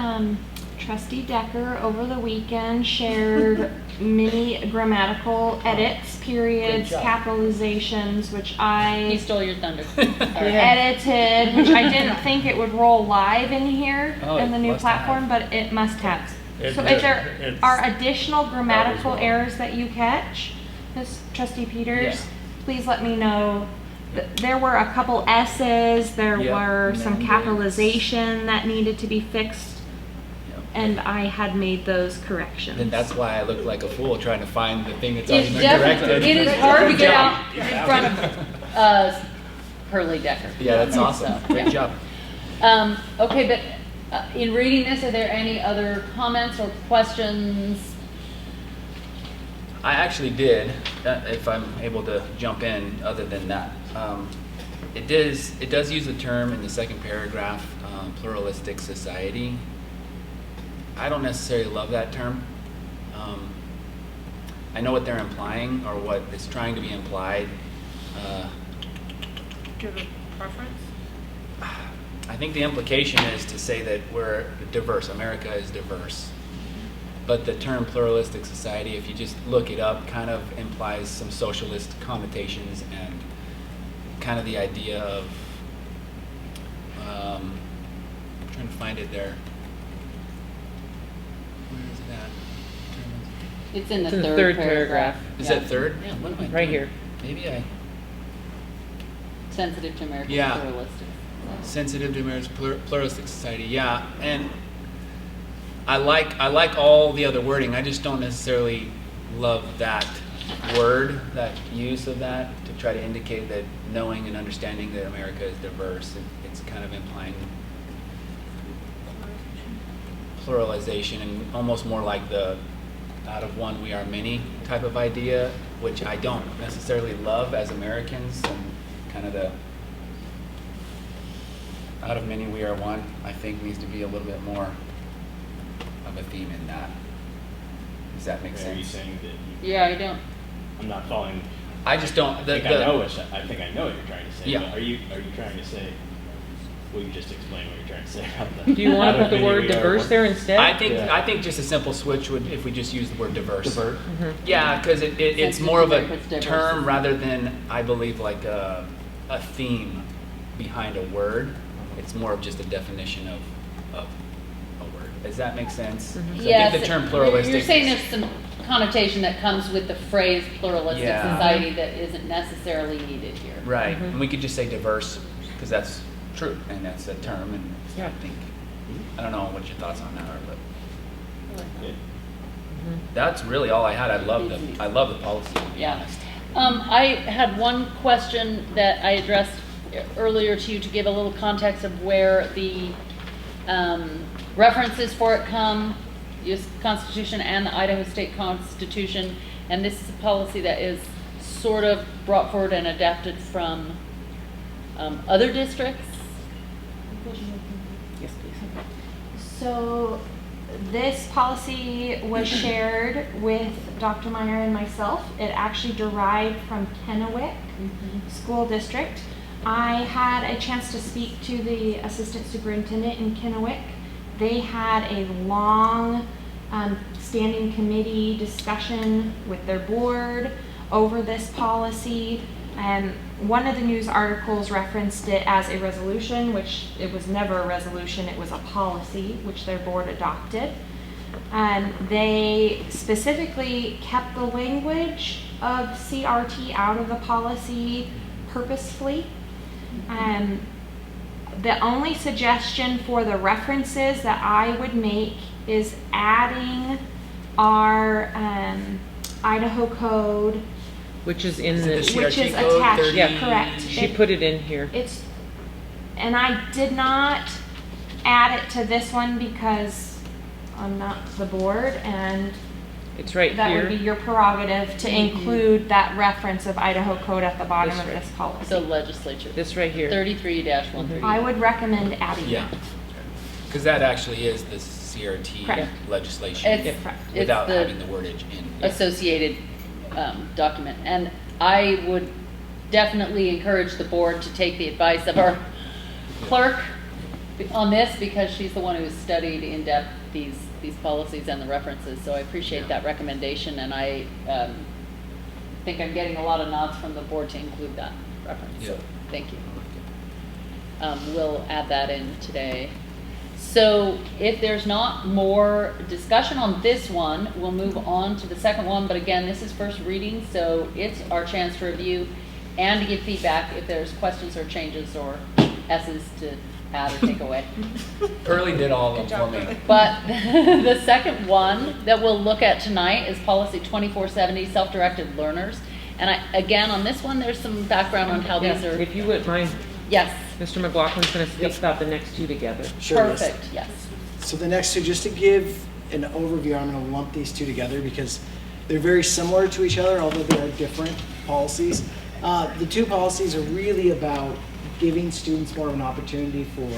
Trustee Decker over the weekend shared many grammatical edits, periods, Good job. capitalizations, which He I stole your thunder. edited, which I didn't think it would roll live in here Oh, in the it new must have. platform, but it must have. It So did. if there It's- are additional grammatical wrong. errors that you catch, Trustee Peters, Yeah. please let me know. There were a couple S's, there Yep. were some Mandates. capitalization that needed to be fixed, Yep. and I had made those corrections. Then that's why I look like a fool trying to find the thing that's already It's been definitely, corrected. it is hard to get out in front of Hurley Decker. Yeah, that's awesome. So, Great yeah. job. Okay, but in reading this, are there any other comments or questions? I actually did, if I'm able to jump in other than that. It does use the term in the second paragraph, pluralistic society. I don't necessarily love that term. I know what they're implying or what is trying to be implied. Do you have a preference? I think the implication is to say that we're diverse. America is diverse. But the term pluralistic society, if you just look it up, kind of implies some socialist connotations and kind of the idea of, I'm trying to find it there. Where is it at? It's in the It's in the third third paragraph. Is Yeah. that third? Yeah, what am I Right doing? here. Maybe I, Sensitive to America's Yeah. pluralistic. sensitive to America's pluralistic society, yeah. And I like all the other wording. I just don't necessarily love that word, that use of that, to try to indicate that knowing and understanding that America is diverse. It's kind of implying pluralization and almost more like the out of one we are many type of idea, which I don't necessarily love as Americans, and kind of the out of many we are one, I think needs to be a little bit more of a theme in that. Does that make Are you sense? saying that you, Yeah, I don't. I'm not following? I just don't. I think I know what you're trying to say. Yeah. But are you trying to say? Will you just explain what you're trying to say about that? Do you want to put the word diverse there instead? Yeah. I think just a simple switch would if we just use the word diverse. Divert. Yeah, because it's Sensitive more of to a America's diversity. term rather than, I believe, like a theme behind a word. It's more of just a definition of a word. Does that make sense? So I Yes, think the term pluralistic. You're saying there's some connotation that comes with the phrase pluralistic Yeah. society that isn't necessarily needed here. Right, and we could just say diverse, because that's true, and that's a term, and Yeah. I think, I don't know what your thoughts on that are, but Yeah. that's really all I had. I love the policy, to be Yeah. honest. I had one question that I addressed earlier to you to give a little context of where the references for it come, U.S. Constitution and the Idaho State Constitution, and this is a policy that is sort of brought forward and adapted from other districts. Yes, please. So this policy was shared with Dr. Meyer and myself. It actually derived from Kennewick School District. I had a chance to speak to the assistant superintendent in Kennewick. They had a long standing committee discussion with their board over this policy. And one of the news articles referenced it as a resolution, which it was never a resolution, it was a policy, which their board adopted. They specifically kept the language of CRT out of the policy purposefully. The only suggestion for the references that I would make is adding our Idaho code, Which is in Is it the, the which CRT is code attached. 30? Yeah. Correct. she put it in here. It's, and I did not add it to this one because I'm not the board, and It's right that would be here. your prerogative to include that reference of Idaho code at the bottom This of right. this policy. The legislature, This right here. 33-130. I would recommend adding Yeah, that. because that actually is the CRT Correct. legislation It's, Correct. it's without the having the wordage in. associated document. And I would definitely encourage the board to take the advice of our clerk on this, because she's the one who's studied in depth these policies and the references. So I appreciate that recommendation, and I think I'm getting a lot of nods from the board to include that reference. So Yeah. thank you. We'll add that in today. So if there's not more discussion on this one, we'll move on to the second one. But again, this is first reading, so it's our chance to review and to give feedback if there's questions or changes or S's to add or take away. Early did all of them for me. But the second one that we'll look at tonight is policy 2470, self-directed learners. And again, on this one, there's some background on how these Yeah, are. if you wouldn't mind, Yes, Mr. McLaughlin's going to speak about the next two together. Sure, yes. perfect, yes. So the next two, just to give an overview, I'm going to lump these two together because they're very similar to each other, although they are different policies. The two policies are really about giving students more of an opportunity for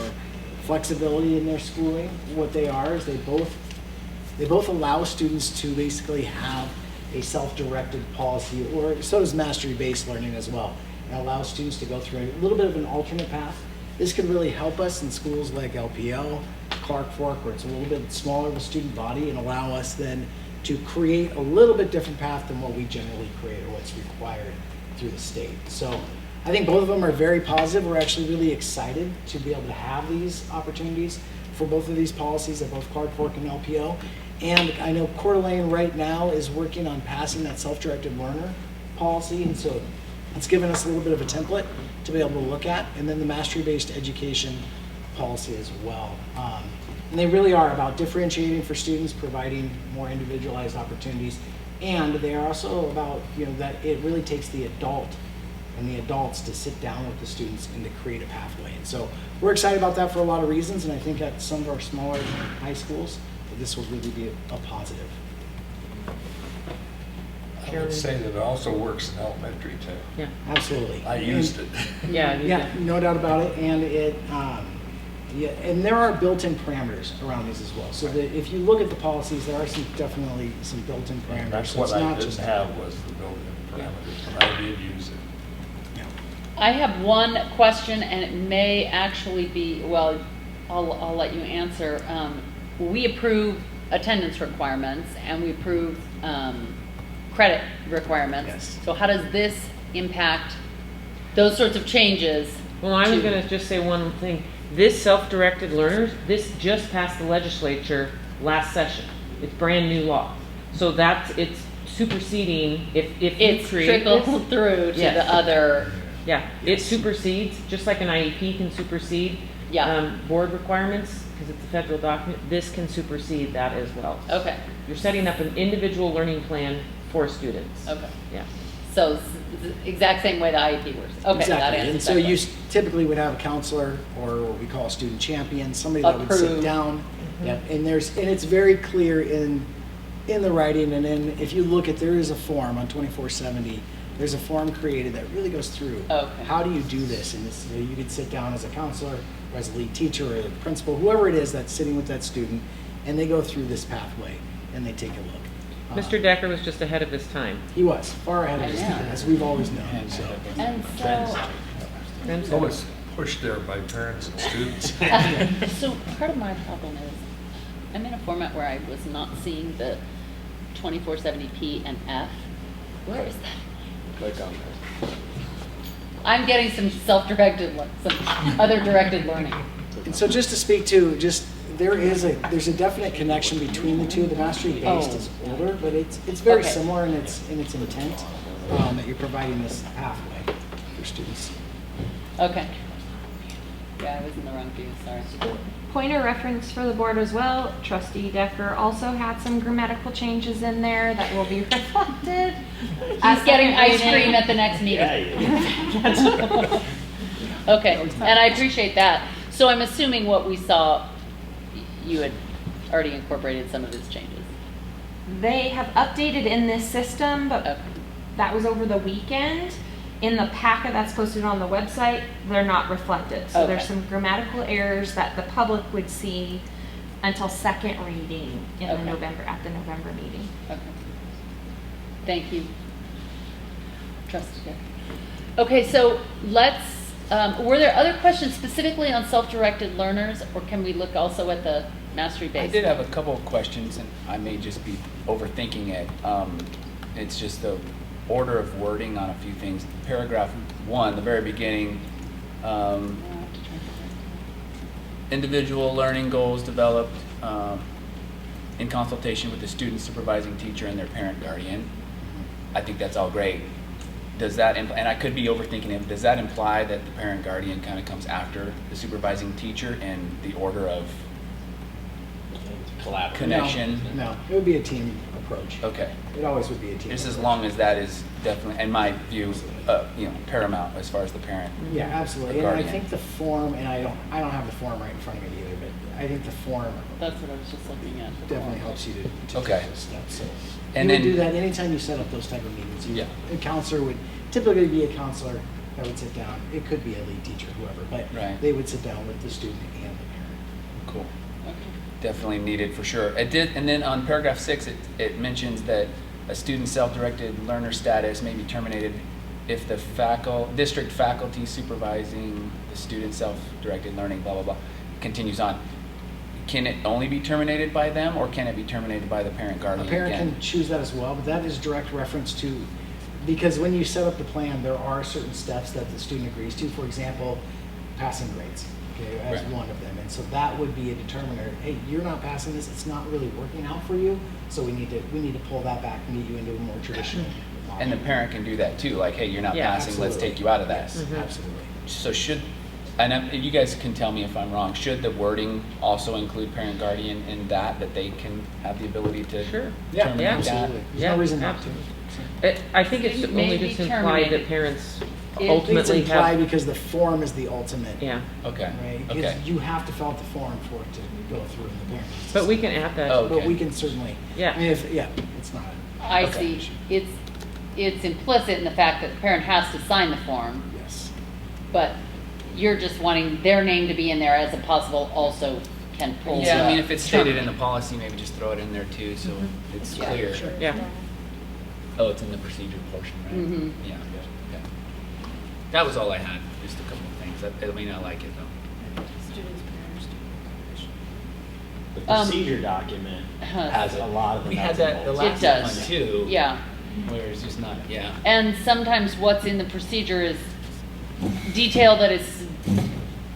flexibility in their schooling. What they are is they both allow students to basically have a self-directed policy, or so does mastery-based learning as well. It allows students to go through a little bit of an alternate path. This can really help us in schools like LPO, Clark Fork, where it's a little bit smaller of a student body, and allow us then to create a little bit different path than what we generally create or what's required through the state. So I think both of them are very positive. We're actually really excited to be able to have these opportunities for both of these policies at both Clark Fork and LPO. And I know Coeur d'Alene right now is working on passing that self-directed learner policy, and so it's given us a little bit of a template to be able to look at, and then the mastery-based education policy as well. And they really are about differentiating for students, providing more individualized opportunities, and they are also about, that it really takes the adult and the adults to sit down with the students and to create a pathway. And so we're excited about that for a lot of reasons, and I think at some of our smaller high schools, this will really be a positive. I would say that it also works in elementary too. Yeah. Absolutely. I used it. Yeah. you Yeah, did. no doubt about it, and and there are built-in parameters around these as well. So that if you look at the policies, there are definitely some built-in parameters. That's So what it's I not didn't just have was the built-in parameters, and I did use it. Yeah. I have one question, and it may actually be, well, I'll let you answer. We approve attendance requirements, and we approve credit requirements. Yes. So how does this impact those sorts of changes? Well, I was going to just say one thing. This self-directed learners, this just passed the legislature last session. It's brand new law. So it's superseding, if you It's create trickled this, through to Yes. the other. yeah, it supersedes, just like an IEP can supersede Yeah. board requirements, because it's a federal document, this can supersede that as well. Okay. You're setting up an individual learning plan for students. Okay. Yeah. So exact same way the IEP works. Okay. That Exactly, answers and so that you question. typically would have a counselor, or what we call a student champion, somebody that would sit Approved. down. Yep, and it's very clear in the writing, and then if you look at, there is a form on 2470, there's a form created that really goes through, Okay. how do you do this? And this, you could sit down as a counselor, or as a lead teacher, or a principal, whoever it is that's sitting with that student, and they go through this pathway, and they take a look. Mr. Decker was just ahead of his time. He was far ahead of his time, as we've always known, so. And so, Always pushed there by parents and students. so part of my problem is I'm in a format where I was not seeing the 2470P and F. Where is that? Click on there. I'm getting some self-directed, some other directed learning. And so just to speak to, there's a definite connection between the two. The mastery based is older, but it's very Okay. similar in its intent, that you're providing this pathway for students. Okay. Yeah, I was in the wrong view, sorry. Point of reference for the board as well, Trustee Decker also had some grammatical changes in there that will be reflected. He's getting ice cream at the next meeting. Okay, and I appreciate that. So I'm assuming what we saw, you had already incorporated some of his changes. They have updated in this system, but Okay. that was over the weekend. In the packet that's posted on the website, they're not reflected. So there's Okay. some grammatical errors that the public would see until second reading in Okay. the November meeting. Okay. Thank you. Trustee Decker. Okay, so let's, were there other questions specifically on self-directed learners, or can we look also at the mastery I based? did have a couple of questions, and I may just be overthinking it. It's just the order of wording on a few things. Paragraph 1, the very beginning, individual learning goals developed in consultation with the student, supervising teacher, and their parent guardian. I think that's all great. Does that, and I could be overthinking it, does that imply that the parent guardian kind of comes after the supervising teacher in the order of Collaborative. connection? No, it would be a team approach. Okay. It always would be a team Just as approach. long as that is definitely, in my view, paramount as far as the parent. Yeah, absolutely. And I Guardian. think the form, and I don't have the form right in front of me either, but I think the form That's what I was just looking at. definitely helps you to Okay. take those steps. So And you then- would do that anytime you set up those type of meetings. Yeah. A counselor would typically be a counselor that would sit down. It could be a lead teacher, whoever, but Right. they would sit down with the student and the parent. Cool. Okay. Definitely needed for sure. It did, and then on paragraph 6, it mentions that a student's self-directed learner status may be terminated if the district faculty supervising the student's self-directed learning, blah, blah, blah, continues on. Can it only be terminated by them, or can it be terminated by the parent A guardian parent again? can choose that as well, but that is direct reference to, because when you set up the plan, there are certain steps that the student agrees to. For example, passing grades, okay, as Right. one of them. And so that would be a determiner. Hey, you're not passing this. It's not really working out for you. So we need to pull that back and get you into a more traditional model. And the parent can do that too, like, hey, you're not Yeah, passing, let's absolutely. take you out of that. Yes, absolutely. So you guys can tell me if I'm wrong, should the wording also include parent guardian in that they can have the ability to Sure. Yeah, terminate that? absolutely. There's Yeah, no reason not absolutely. I think it's It may only be just implied terminated. that parents It- to. I think it's ultimately implied have, because the form is the ultimate. yeah. Okay, Right? okay. Because you have to fill out the form for it to go through in the parent. But we can add that. Oh. But okay. we can certainly. Yeah. I mean, it's not. I Okay. see. It's implicit in the fact that the parent has to sign the form, Yes. but you're just wanting their name to be in there as a possible also can pull. Yeah, I the mean, if it's stated in the terminate. policy, maybe just throw it in there too, so it's Yeah, clear. sure. Yeah. Oh, it's in the procedure portion, right? Mhm. Yeah, yeah. That was all I had, just a couple of things. I mean, I like it though. Students, parents, The Um, procedure document has a lot of the We nuts had and that the bolts. It last does. one too. Yeah. Where it's just not, yeah. And sometimes what's in the procedure is detail that is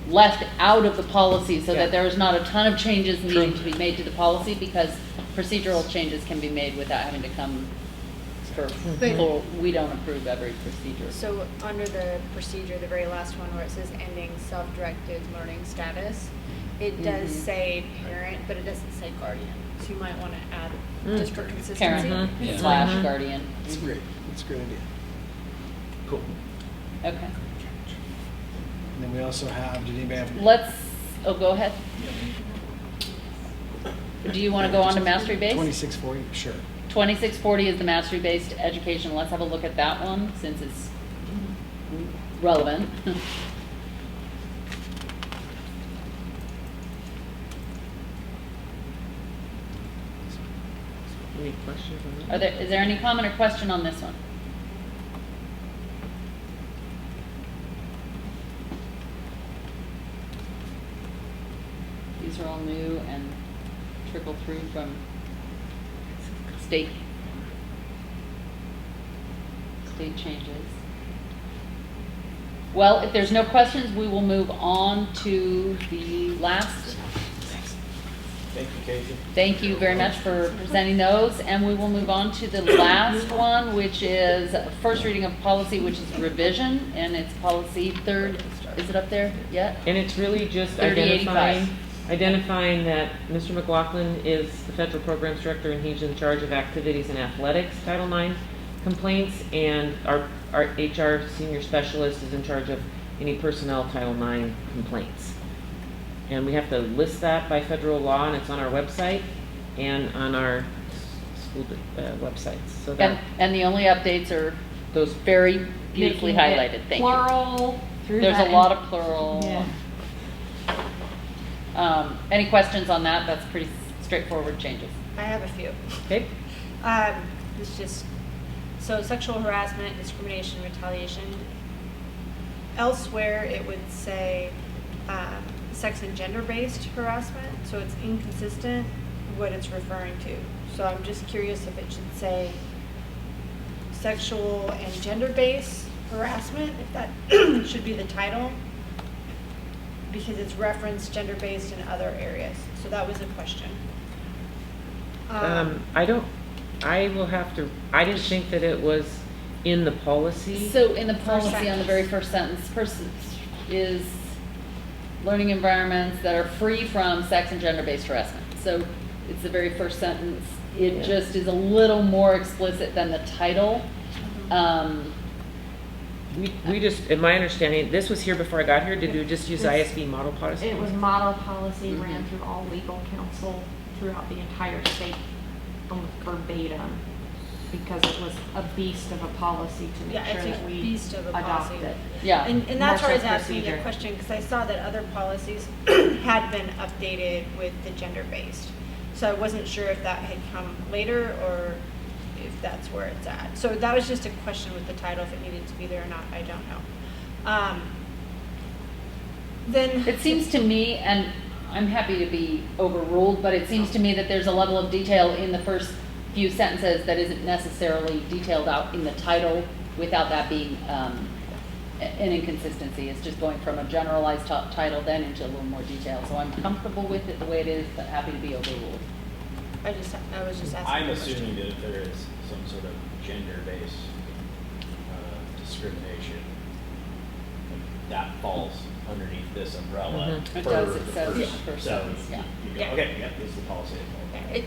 left out of the policy so Yeah. that there is not a ton of changes needing True. to be made to the policy because procedural changes can be made without having to come for, we don't approve every procedure. So under the procedure, the very last one where it says ending self-directed learning status, it does Mhm. say parent, but it doesn't say guardian. So you might want to add Mm. just for consistency. Parent Yeah. slash Mhm. guardian. It's great. It's a great idea. Cool. Okay. And then we also have, did anybody have? Go ahead. Do you want to go on to mastery based? 2640, sure. 2640 is the mastery based education. Let's have a look at that one since it's relevant. Any questions on that? Is there any comment or question on this one? These are all new and trickle through from state changes. Well, if there's no questions, we will move on to the last. Thank you, Casey. Thank you very much for presenting those, and we will move on to the last one, which is first reading of policy, which is revision, and it's policy third is it up there yet? And it's really just 3085. identifying that Mr. McLaughlin is the federal programs director and he's in charge of activities and athletics, Title IX complaints, and our HR senior specialist is in charge of any personnel Title IX complaints. And we have to list that by federal law, and it's on our website and on our school websites. So that And the only updates are those very beautifully Making it highlighted. Thank you. plural through There's that a lot of plural. Yeah. Any questions on that? That's pretty straightforward changes. I have a few. okay. It's just, so sexual harassment, discrimination, retaliation. Elsewhere, it would say sex and gender-based harassment, so it's inconsistent what it's referring to. So I'm just curious if it should say sexual and gender-based harassment, if that should be the title, because it's referenced gender-based in other areas. So that was a question. I will have to, I didn't think that it was in the policy. So in the policy on the very first sentence, person is learning environments that are free from sex and gender-based harassment. So it's the very first sentence. It just is a little more explicit than the title. We just, in my understanding, this was here before I got here. Did we just use ISB model policy? It was model policy, ran through all legal counsel throughout the entire state, almost verbatim, because it was a beast of a policy to make sure it's a that we beast of a adopt policy. it. Yeah. And that's why I was Marshall asking the procedure. question, because I saw that other policies had been updated with the gender-based. So I wasn't sure if that had come later or if that's where it's at. So that was just a question with the title, if it needed to be there or not, I don't know. Then It seems to me, and I'm happy to be overruled, but it seems to me that there's a level of detail in the first few sentences that isn't necessarily detailed out in the title without that being an inconsistency. It's just going from a generalized title then into a little more detail. So I'm comfortable with it the way it is, but happy to be overruled. I was just asking. I'm the question. assuming that if there is some sort of gender-based discrimination, that falls underneath this umbrella. It per does, it the says first- first so sentence, yeah. you go, Yeah. okay, yeah, this is the policy.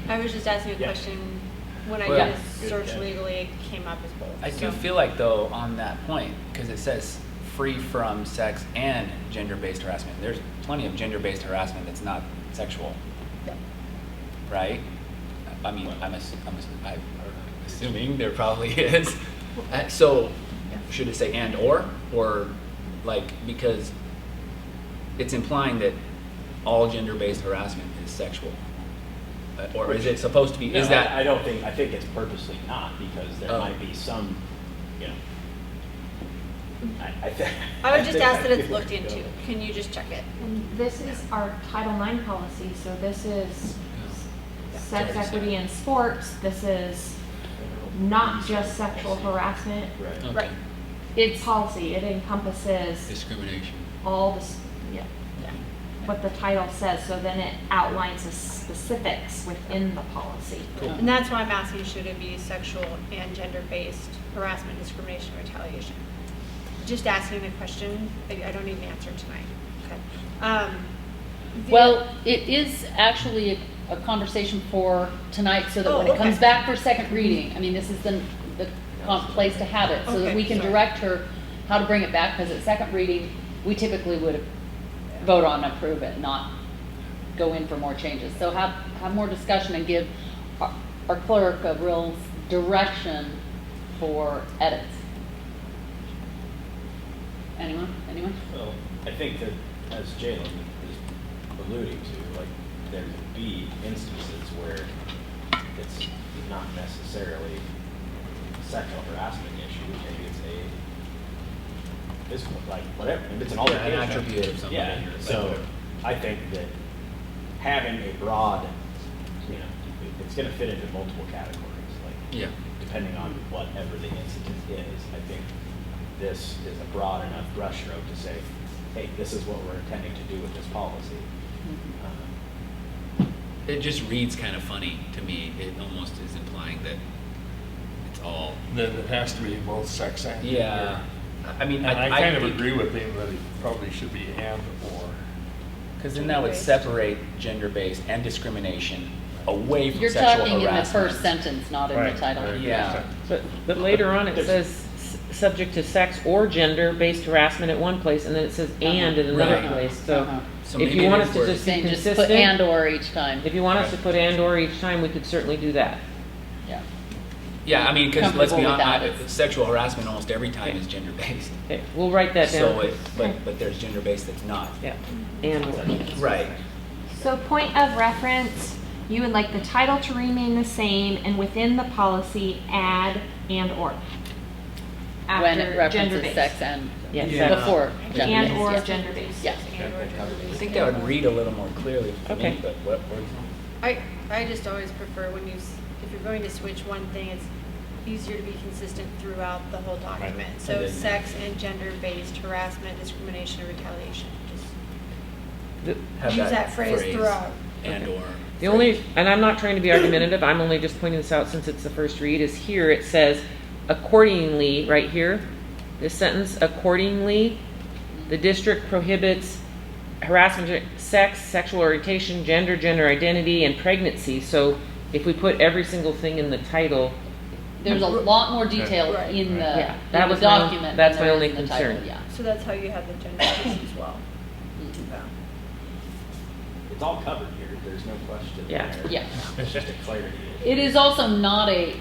I was just asking a Yeah. question. When I Well, did a good, search yeah. legally, it came up as both. I do So- feel like though on that point, because it says free from sex and gender-based harassment. There's plenty of gender-based harassment that's not sexual, right? I mean, I'm assuming there probably is. So should it say and or like, because it's implying that all gender-based harassment is sexual? Or is it supposed to be, No, is that? I don't think, I think it's purposely not, because there Oh. might be some, you know. I think. I would just think ask that it's people looked could into. go. Can you just check it? And this is our Title IX policy, so this is sex equity in sports. This is not just sexual harassment Right. Right. It's policy. It encompasses Discrimination. all this, what the title says, so then it outlines the specifics within the policy. And that's why I'm asking, should it be sexual and gender-based harassment, discrimination, retaliation? Just asking the question. I don't need an answer tonight. Okay. Well, it is actually a conversation for tonight, so that when it comes back for second reading, I mean, this is the place to have it, so that we can direct her how to bring it back, because at second reading, we typically would vote on and approve it, not go in for more changes. So have more discussion and give our clerk a real direction for edits. Anyone? Well, I think that, as Jalen is alluding to, like, there could be instances where it's not necessarily a sexual harassment issue, maybe it's a physical, like, whatever, maybe it's an altercation. An attribute of somebody. Yeah, or so whatever. I think that having a broad, you know, it's gonna fit into multiple categories, like, Yeah. depending on whatever the incident is. I think this is a broad enough brushstroke to say, hey, this is what we're intending to do with this policy. It just reads kind of funny to me. It almost is implying that it's all. Then it has to be both sex and Yeah. gender. I mean, And I kind of think- agree with him that it probably should be and or. Because then that would separate gender-based and discrimination away from You're sexual talking in the harassment. first sentence, not in the Right, title. right. Yeah. But later on, it says, subject to sex or gender-based harassment at one place, and then it says and in another Right. place, so. Uh-huh. So If maybe you want it us is to worth- just be Saying just put consistent, and or each time. if you want us to put and or each time, we could certainly do that. Yeah. Yeah, I mean, because let's be Comfortable with honest, that. sexual harassment almost every time is gender-based. Okay, we'll write that So, down. but there's gender-based that's not. Yeah, and or. Right. So point of reference, you would like the title to remain the same and within the policy add and or. When it After references gender-based. sex and Yes. Yeah. before gender. And or yes. gender-based. Yeah. I think that would read a little more clearly for Okay. me, but what do you think? I just always prefer when if you're going to switch one thing, it's easier to be consistent throughout the whole document. So And then- sex and gender-based harassment, discrimination, or retaliation. Just Have use that phrase throughout. And or. The only, and I'm not trying to be argumentative, I'm only just pointing this out since it's the first read, is here it says, accordingly, right here, this sentence, accordingly, the district prohibits harassment, sex, sexual orientation, gender identity, and pregnancy. So if we put every single thing in the title, There's a lot more detail Right. in the, Yeah, in that the was my- document. that's than my there only is in the title, concern. Yeah. So that's how you have the gender piece as well. Yeah. It's all covered here, there's no question Yeah. there. Yeah. It's just a clarity. It is also not a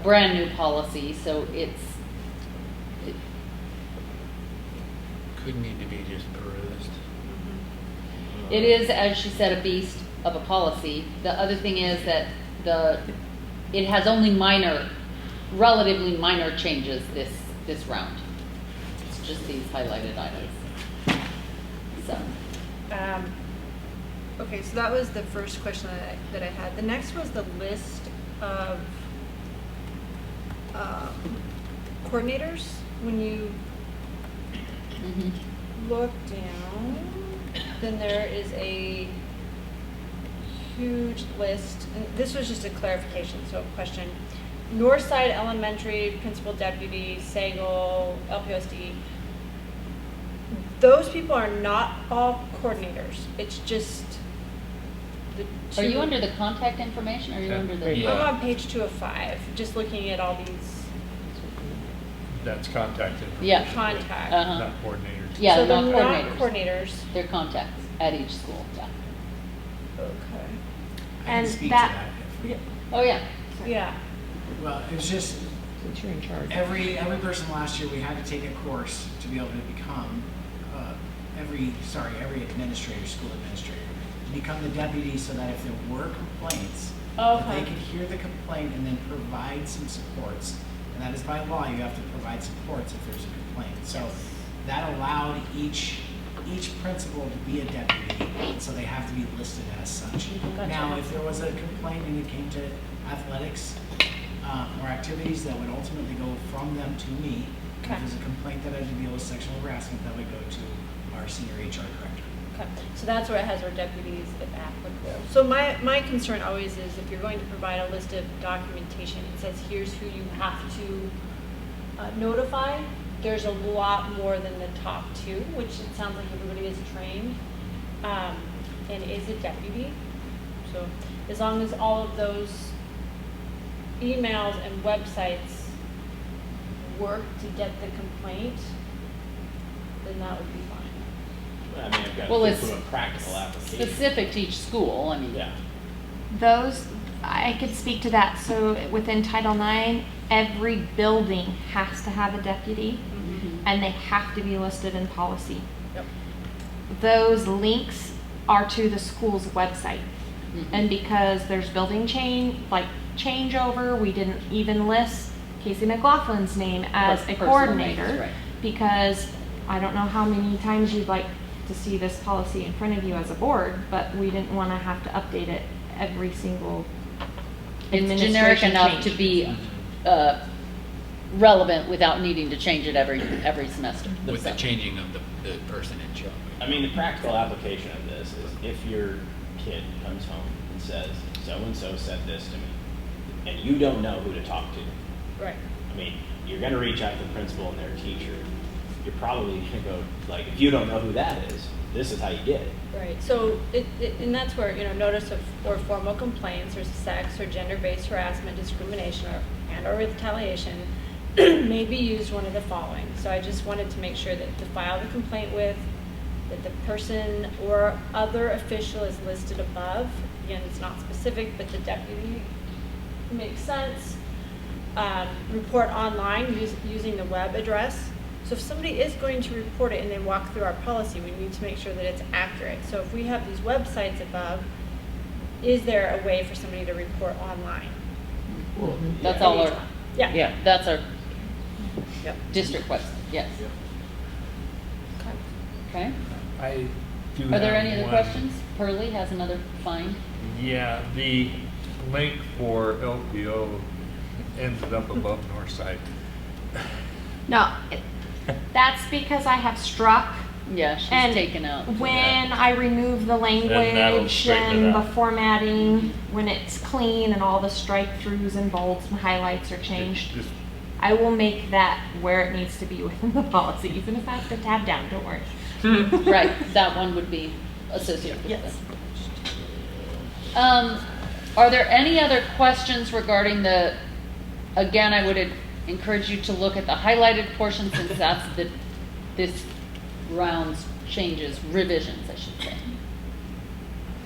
brand new policy, so it- Could need to be just perused. it is, as she said, a beast of a policy. The other thing is that it has only relatively minor changes this round. It's just these highlighted items. So, Okay, so that was the first question that I had. The next was the list of coordinators. When you look down, then there is a huge list. And this was just a clarification, so a question. Northside Elementary, Principal Deputy, Sagal, LPOSD. Those people are not all coordinators. It's just the two. are you under the contact information, or are you under the? Yeah. I'm on page 2 of 5, just looking at all these That's contact information. Yeah. contact. Uh-huh. Not coordinators. Yeah, So not they're coordinators. not coordinators. They're contacts at each school, yeah. Okay. I can And speak that- to that. If we, Oh, yeah. Yeah. well, it was just Since you're in charge. every person last year, we had to take a course to be able to become every administrator, school administrator, to become the deputy, so that if there were complaints, that they could hear the complaint and then provide some supports. And that is by law, you have to provide supports if there's a complaint. So that allowed each principal to be a deputy, and so they have to be listed as such. Now, if there was a complaint and it came to athletics or activities, that would ultimately go from them to me. And if there's a complaint that had to deal with sexual harassment, that would go to our senior HR director. Okay. So that's where it has our deputies if applicable. So my concern always is if you're going to provide a list of documentation, it says here's who you have to notify. There's a lot more than the top 2, which it sounds like everybody is trained and is a deputy. So as long as all of those emails and websites work to get the complaint, then that would be fine. I mean, I've got to Well, think it's from a practical application. specific to each school, I mean. Yeah. Those, I could speak to that. So within Title IX, every building has to have a deputy and they have to be listed in policy. Yep. Those links are to the school's website. And because there's building changeover, we didn't even list Casey McLaughlin's name as a Personal coordinator. names, right. Because I don't know how many times you'd like to see this policy in front of you as a board, but we didn't want to have to update it every single It's generic enough change. to be relevant without needing to change it every semester. With the changing of the person in charge. I mean, the practical application of this is if your kid comes home and says, so-and-so said this to me, and you don't know who to talk to. Right. I mean, you're gonna reach out to the principal and their teacher. You're probably gonna go, like, if you don't know who that is, this is how you get it. Right, so and that's where, notice of or formal complaints or sex or gender-based harassment, discrimination, or retaliation may be used one of the following. So I just wanted to make sure that to file the complaint with, that the person or other official is listed above. Again, it's not specific, but the deputy makes sense. Report online using the web address. So if somebody is going to report it and they walk through our policy, we need to make sure that it's accurate. So if we have these websites above, is there a way for somebody to report online? That's all our, Yeah. that's our Yep. district website, yes. Okay. I do Are there have any other one. questions? Pearlie has another find. Yeah, the link for LPO ended up above Northside. No, that's because I have struck. Yeah, she's And taken out. when I remove the that'll language straighten it and the out. formatting, when it's clean and all the strike throughs and bolds and highlights are changed, Just- I will make that where it needs to be within the policy, even if I have to tab down, don't worry. Right, that one would be associated with Yes. it. Are there any other questions regarding the, again, I would encourage you to look at the highlighted portion since that's this round's changes, revisions, I should say.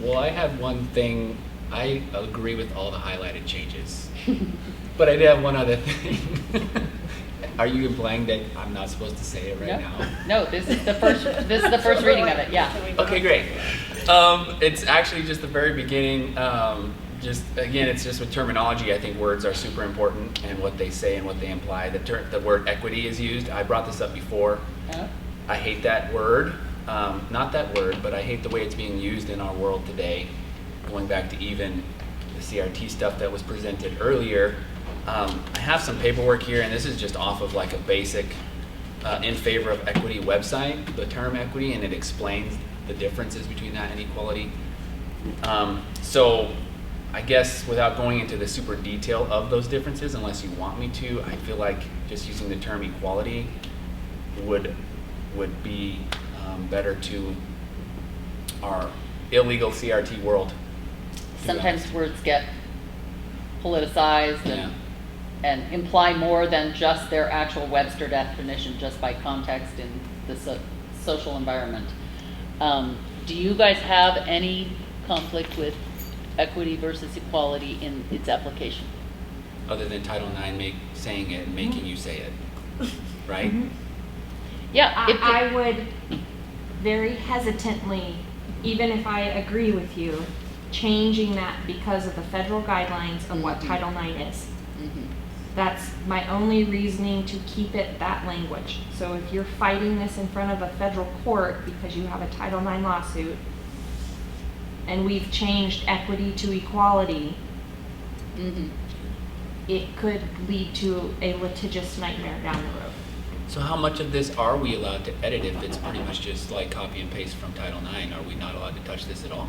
Well, I have one thing. I agree with all the highlighted changes. But I did have one other thing. Are you implying that I'm not supposed to say it right now? No, this is the first reading of it, yeah. Okay, great. It's actually just the very beginning. It's just with terminology. I think words are super important and what they say and what they imply. The word equity is used. I brought this up before. Yeah. I hate that word. Not that word, but I hate the way it's being used in our world today. Going back to even the CRT stuff that was presented earlier. I have some paperwork here, and this is just off of like a basic in favor of equity website, the term equity, and it explains the differences between that and equality. So I guess without going into the super detail of those differences, unless you want me to, I feel like just using the term equality would be better to our illegal CRT world. Sometimes words get politicized and imply more than just their actual Webster definition, just by context in the social environment. Do you guys have any conflict with equity versus equality in its application? Other than Title IX saying it and making you say it, right? Yeah. I would very hesitantly, even if I agree with you, changing that because of the federal guidelines of what Title IX is. That's my only reasoning to keep it that language. So if you're fighting this in front of a federal court because you have a Title IX lawsuit and we've changed equity to equality, it could lead to a litigious nightmare down the road. So how much of this are we allowed to edit if it's pretty much just like copy and paste from Title IX? Are we not allowed to touch this at all?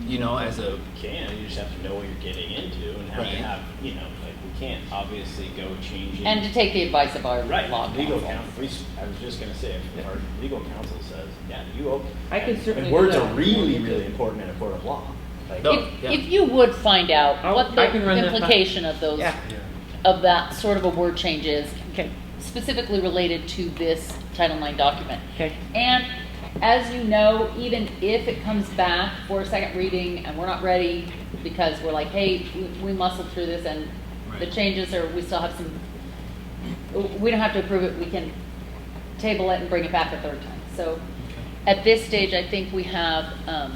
You know, as a... You can, you just have to know what you're getting into and have to have, like we can't obviously go changing. And to take the advice of our law legal counsel. counsel. I was just going to say, if our legal counsel says, you open. I can certainly And words do are that. really, really important in a court of law. Like, If you would find out what I can the run that by- implication of those, of that sort of a word change is, specifically related to this Title IX document. Okay. And as you know, even if it comes back for a second reading and we're not ready because we're like, hey, we muscled through this and the changes are, we still have some, we don't have to approve it, we can table it and bring it back a third time. So at this stage, I think we have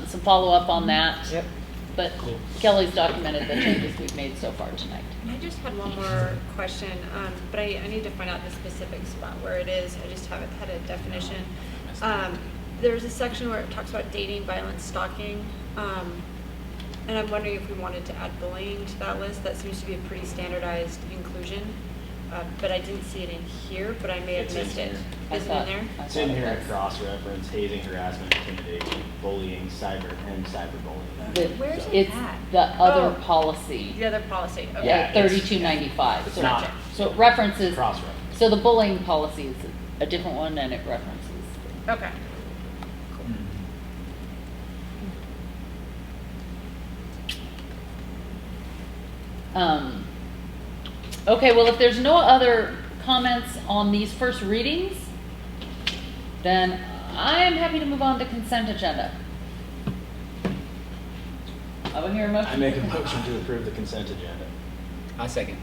some follow-up on that. Yep. But Kelly's documented the changes we've made so far tonight. I just had one more question, but I need to find out the specific spot where it is. I just haven't had a definition. There's a section where it talks about dating, violence, stalking, and I'm wondering if we wanted to add bullying to that list. That seems to be a pretty standardized inclusion. but I didn't see it in here, but I may have It's in missed it. here. Is it in there? It's in here at cross-reference, hazing, harassment, intimidation, bullying, cyberbullying. Where's it It's at? the other Oh. policy. The other policy, okay. Yeah, it's- 3295. It's So- not So it references, cross-reference. so the bullying policy is a different one and it references. Okay. Okay, well, if there's no other comments on these first readings, then I am happy to move on to consent agenda. I will hear a motion. I make a motion to approve the consent agenda. I second.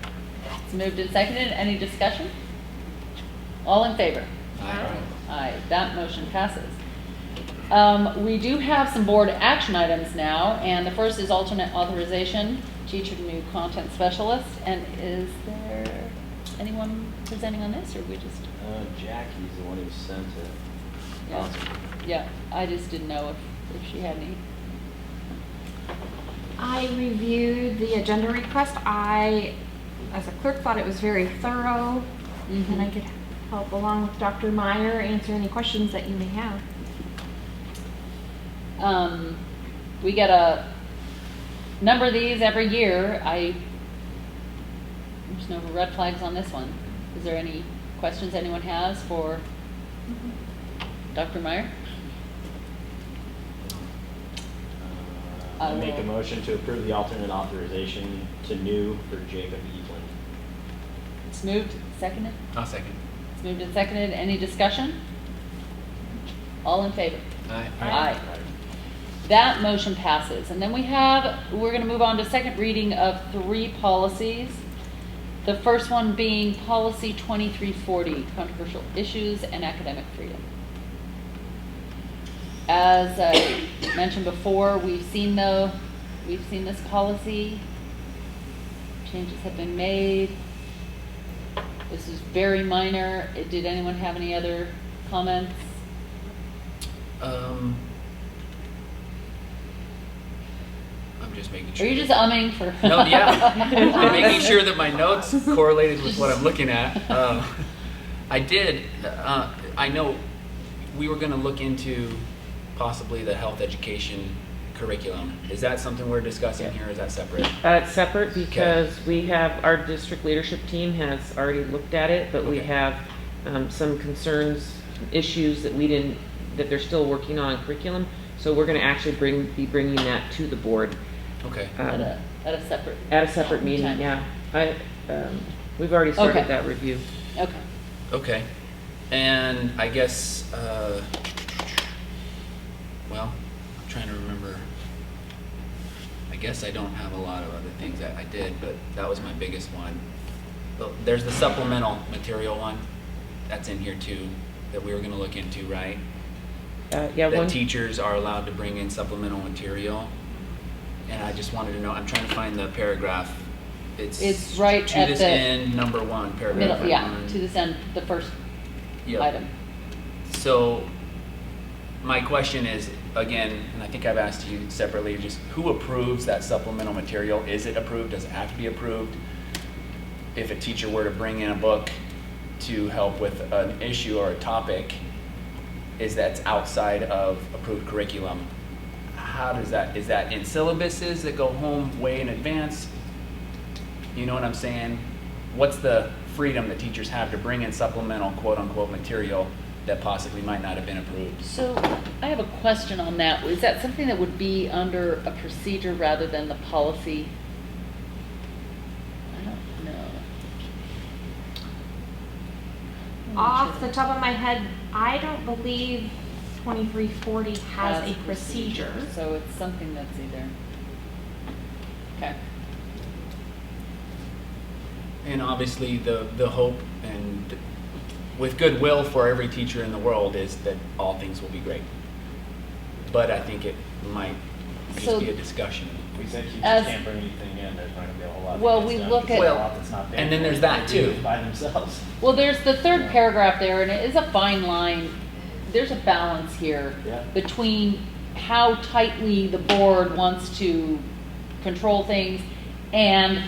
It's moved and seconded. Any discussion? All in favor? Aye. Aye, that motion passes. We do have some board action items now, and the first is alternate authorization, teacher new content specialist. And is there anyone presenting on this, or we just? Jackie's the one who sent it. Yeah. Awesome. Yeah, I just didn't know if she had any. I reviewed the agenda request. I, as a clerk, thought it was very thorough, and I could help along with Dr. Meyer answer any questions that you may have. We get a number of these every year. There's no red flags on this one. Is there any questions anyone has for Dr. Meyer? I make a motion to approve the alternate authorization to new for Jacob Evelyn. It's moved, seconded? I'll second. It's moved and seconded. Any discussion? All in favor? Aye. Aye. That motion passes. And then we're going to move on to second reading of 3 policies. The first one being policy 2340, controversial issues and academic freedom. As I mentioned before, we've seen this policy. Changes have been made. This is very minor. Did anyone have any other comments? I'm just making Are sure. you just umming for? No, yeah. I'm making sure that my notes correlated with what I'm looking at. I did. I know we were going to look into possibly the health education curriculum. Is that something we're discussing here, or is that separate? It's separate because we have, our district leadership team has already looked at it, but we Okay. have some concerns, issues that that they're still working on curriculum. So we're going to actually be bringing that to the board. Okay. At a separate. At a separate meeting, time. yeah. We've already started Okay. that review. Okay. Okay. And I guess, well, I'm trying to remember. I guess I don't have a lot of other things that I did, but that was my biggest one. But there's the supplemental material one that's in here too, that we were going to look into, right? Yeah, That one. teachers are allowed to bring in supplemental material. And I just wanted to know, I'm trying to find the paragraph. It's right to at this the end, number 1, paragraph Middle, yeah, 1. to this end, the first Yep. item. So my question is, again, and I think I've asked you separately, just who approves that supplemental material? Is it approved? Does it have to be approved? If a teacher were to bring in a book to help with an issue or a topic, is that outside of approved curriculum? How does that, is that in syllabuses that go home way in advance? You know what I'm saying? What's the freedom that teachers have to bring in supplemental quote-unquote material that possibly might not have been approved? So I have a question on that. Is that something that would be under a procedure rather than the policy? I don't know. Off the top of my head, I don't believe 2340 has a procedure. So it's something that's either, okay. And obviously the hope and with goodwill for every teacher in the world is that all things will be great. But I think it might just So- be a discussion. We said you As- just can't bring anything in, there's not gonna be a whole lot. Well, that we gets done look because at- there's a lot that's not there. And then there's that They do too. By themselves. Well, there's the third paragraph there, and it is a fine line. There's a balance here Yeah. between how tightly the board wants to control things and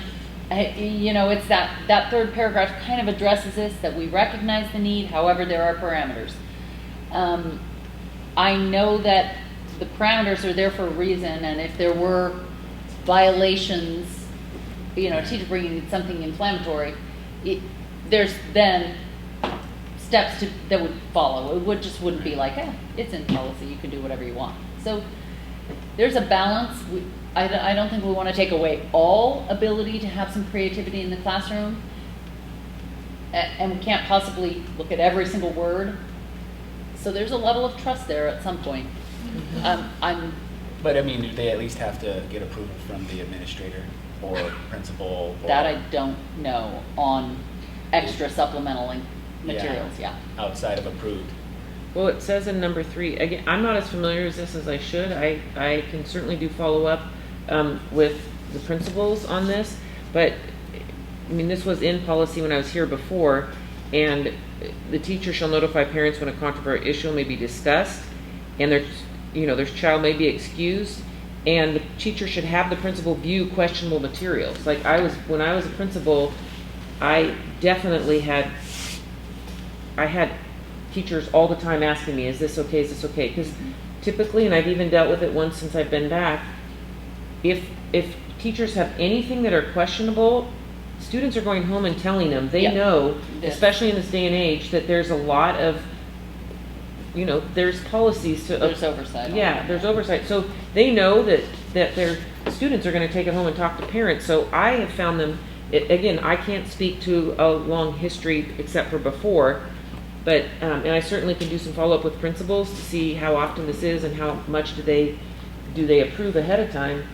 you know, it's that third paragraph kind of addresses this, that we recognize the need, however, there are parameters. I know that the parameters are there for a reason, and if there were violations, you know, a teacher bringing something inflammatory, there's then steps that would follow. It wouldn't be like, it's in policy, you can do whatever you want. So there's a balance. I don't think we want to take away all ability to have some creativity in the classroom, and we can't possibly look at every single word. So there's a level of trust there at some point. But I mean, do they at least have to get approval from the administrator or principal? Or that I don't know on extra supplemental materials, yeah. Outside of approved. Well, it says in number 3, again, I'm not as familiar with this as I should. I can certainly do follow up with the principals on this, but I mean, this was in policy when I was here before, and the teacher shall notify parents when a controversial issue may be discussed, and their child may be excused, and the teacher should have the principal view questionable materials. Like when I was a principal, I definitely had teachers all the time asking me, is this okay, is this okay? Because typically, and I've even dealt with it once since I've been back, if teachers have anything that are questionable, students are going home and telling them. They know, especially in this day and age, that there's a lot of, there's policies to... There's oversight. Yeah, there's oversight. So they know that their students are going to take it home and talk to parents. So I have found them, again, I can't speak to a long history except for before, but, and I certainly can do some follow-up with principals to see how often this is and how much do they approve ahead of time.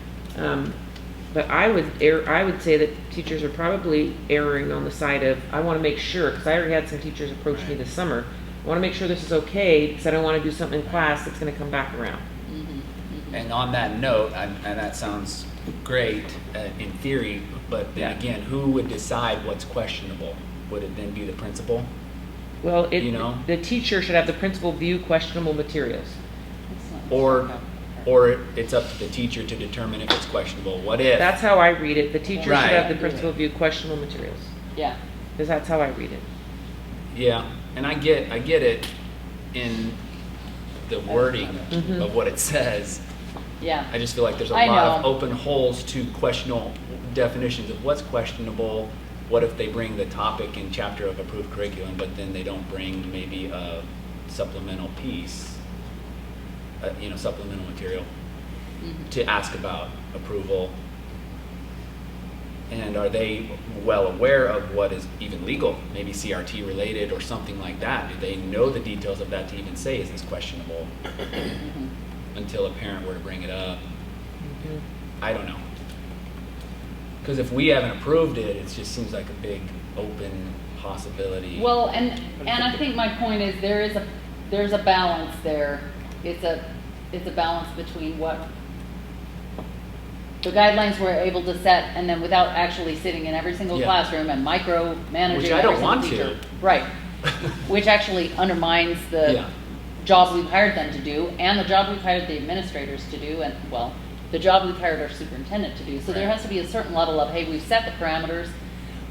But I would say that teachers are probably erring on the side of, I want to make sure, because I already had some teachers approach me this summer, I want to make sure this is okay because I don't want to do something in class that's going to come back around. And on that note, and that sounds great in theory, but then again, who would decide what's questionable? Would it then be the principal? Well, the teacher should have the principal view questionable materials. Or it's up to the teacher to determine if it's questionable. What if? That's how I read it. The teacher should have the principal view questionable materials. Yeah. Because that's how I read it. Yeah, and I get it in the wording of what it says. Yeah. I just feel like there's a lot of open holes to questionable definitions of what's questionable. What if they bring the topic and chapter of approved curriculum, but then they don't bring maybe a supplemental piece, supplemental material to ask about approval? And are they well aware of what is even legal, maybe CRT related or something like that? Do they know the details of that to even say, is this questionable? Until a parent were to bring it up. I don't know. Because if we haven't approved it, it just seems like a big open possibility. Well, and I think my point is there's a balance there. It's a balance between what the guidelines we're able to set, and then without actually sitting in every single classroom and micromanaging. Which I don't every want teacher. to. Right. Which actually undermines the job we've hired them to do, and the job we've hired the administrators to do, and the job we've hired our superintendent to do. So there has to be a certain level of, hey, we've set the parameters.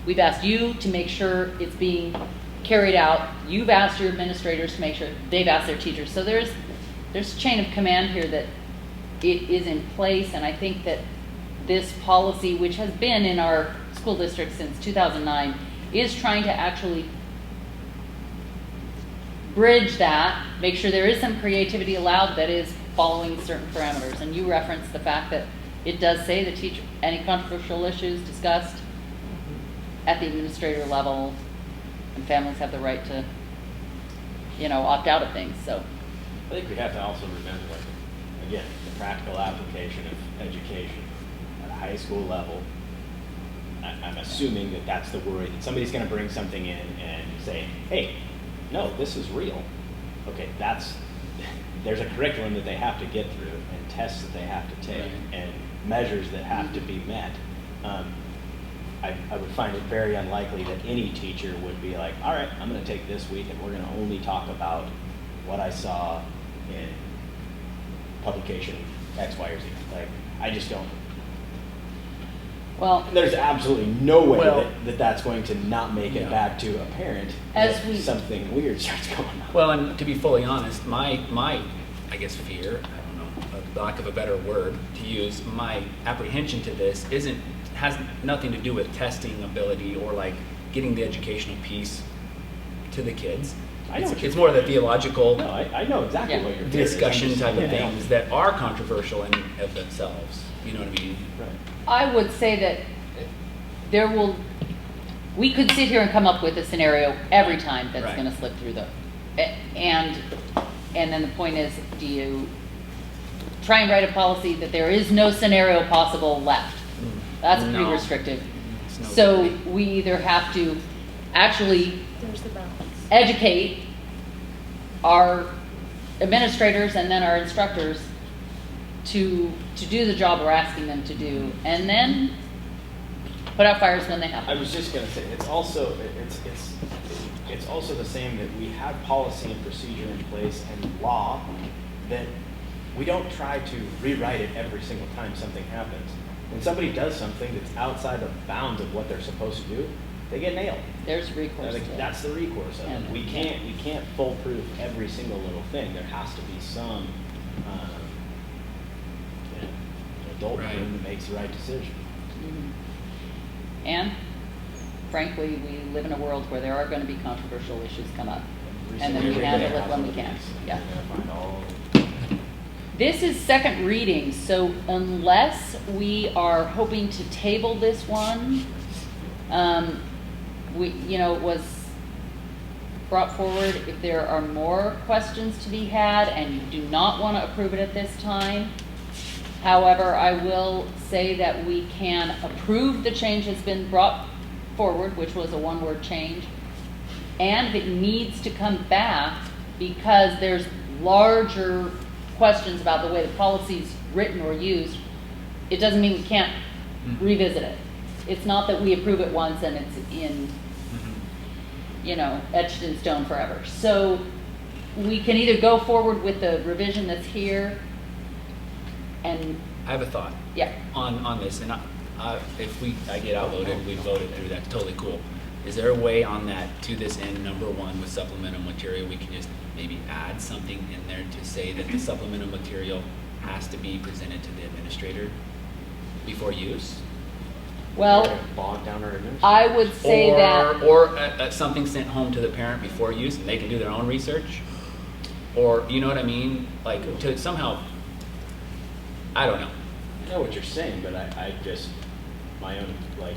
We've asked you to make sure it's being carried out. You've asked your administrators to make sure they've asked their teachers. So there's a chain of command here that it is in place, and I think that this policy, which has been in our school district since 2009, is trying to actually bridge that, make sure there is some creativity allowed that is following certain parameters. And you referenced the fact that it does say the teacher, any controversial issues discussed at the administrator level, and families have the right to, opt out of things. So I think we have to also remember, again, the practical application of education at a high school level. I'm assuming that that's the worry, that somebody's going to bring something in and say, hey, no, this is real. Okay, there's a curriculum that they have to get through, and tests that they have to take, and measures that have to be met. I would find it very unlikely that any teacher would be like, all right, I'm going to take this week and we're going to only talk about what I saw in publication X, Y, or Z. Like, I just don't. Well, There's absolutely no way Well- that that's going to not make it Yeah. back to a parent As if we- something weird starts going on. Well, and to be fully honest, my I guess fear, I don't know, a lack of a better word to use, my apprehension to this has nothing to do with testing ability or like getting the educational piece to the kids. I know what you're It's more the theological No, I know exactly Yeah. what your fear is. discussion I'm just- type of yeah. things that are controversial in of themselves. You know what I mean? Right. I would say that we could sit here and come up with a scenario every time that's Right. going to slip through and then the point is, do you try and write a policy that there is no scenario possible left? That's pretty No. restrictive. It's no So way. we either have to actually There's the balance. educate our administrators and then our instructors to do the job we're asking them to do, and then put out fires when they I happen. was just gonna say, it's also the same that we have policy and procedure in place and law that we don't try to rewrite it every single time something happens. When somebody does something that's outside the bounds of what they're supposed to do, they get nailed. There's recourse. to That's the recourse of it. And- We can't foolproof every single little thing. There has to be some, an adult Right. brain that makes the right decision. Mhm. And frankly, we live in a world where there are going to be controversial issues come up. And then we handle it when we can. Yeah. You're gonna find all. This is second reading, so unless we are hoping to table this one, it was brought forward. If there are more questions to be had and you do not want to approve it at this time, however, I will say that we can approve the change that's been brought forward, which was a one-word change, and if it needs to come back because there's larger questions about the way the policy's written or used, it doesn't mean we can't revisit it. It's not that we approve it once and it's in, etched in stone forever. So we can either go forward with the revision that's here and, I have a thought yeah, on this, and if I get outvoted, we voted through, that's totally cool. Is there a way on that, to this end, number one, with supplemental material, we can just maybe add something in there to say that the supplemental material has to be presented to the administrator before use? well, Bog down our administration. I would say that, Or something sent home to the parent before use, and they can do their own research? Or, you know what I mean? Like, to somehow, I don't know. I know what you're saying, but I just, my own, like,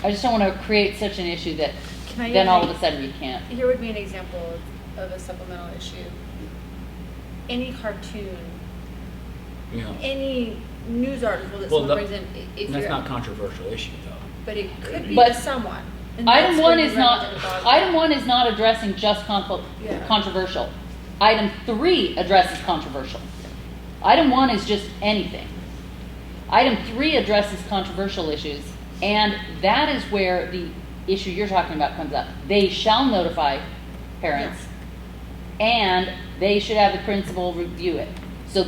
I just don't want to create such an issue that Can I then give all an of a sudden you can't. Here would be an example of a supplemental issue. Any cartoon, You know, any news article that Well, someone that- brings in, if that's you're, not a controversial issue, though. but it could be But to someone. And Item that's one when is you run not, into the bog. item one is not addressing just Yeah. controversial. Item three addresses controversial. Item one is just anything. Item three addresses controversial issues, and that is where the issue you're talking about comes up. They shall notify parents, and they should have the principal review it. So,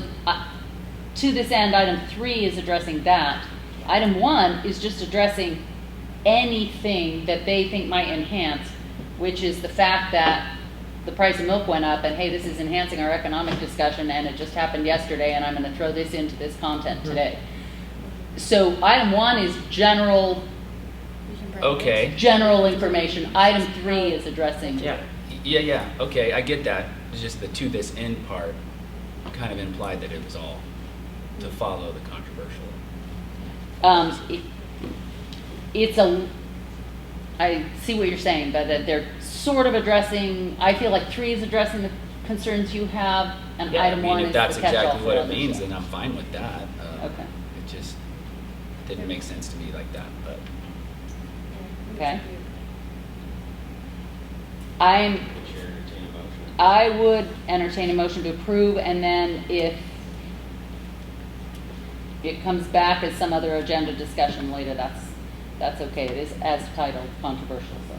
to this end, item three is addressing that. Item one is just addressing anything that they think might enhance, which is the fact that the price of milk went up, and hey, this is enhancing our economic discussion, and it just happened yesterday, and I'm going to throw this into this content today. So item one is general Okay. information. Item three is addressing. Yeah, okay, I get that. It's just the to this end part kind of implied that it was all to follow the controversial. I see what you're saying, but that they're sort of addressing, I feel like three is addressing the concerns you have, and Yeah, item one if is that's the catch-all exactly for what it others. means, then I'm fine with that. Okay. It just didn't make sense to me like that, but. Okay. Would you entertain a motion? I would entertain a motion to approve, and then if it comes back as some other agenda discussion later, that's okay. It is as titled controversial, so.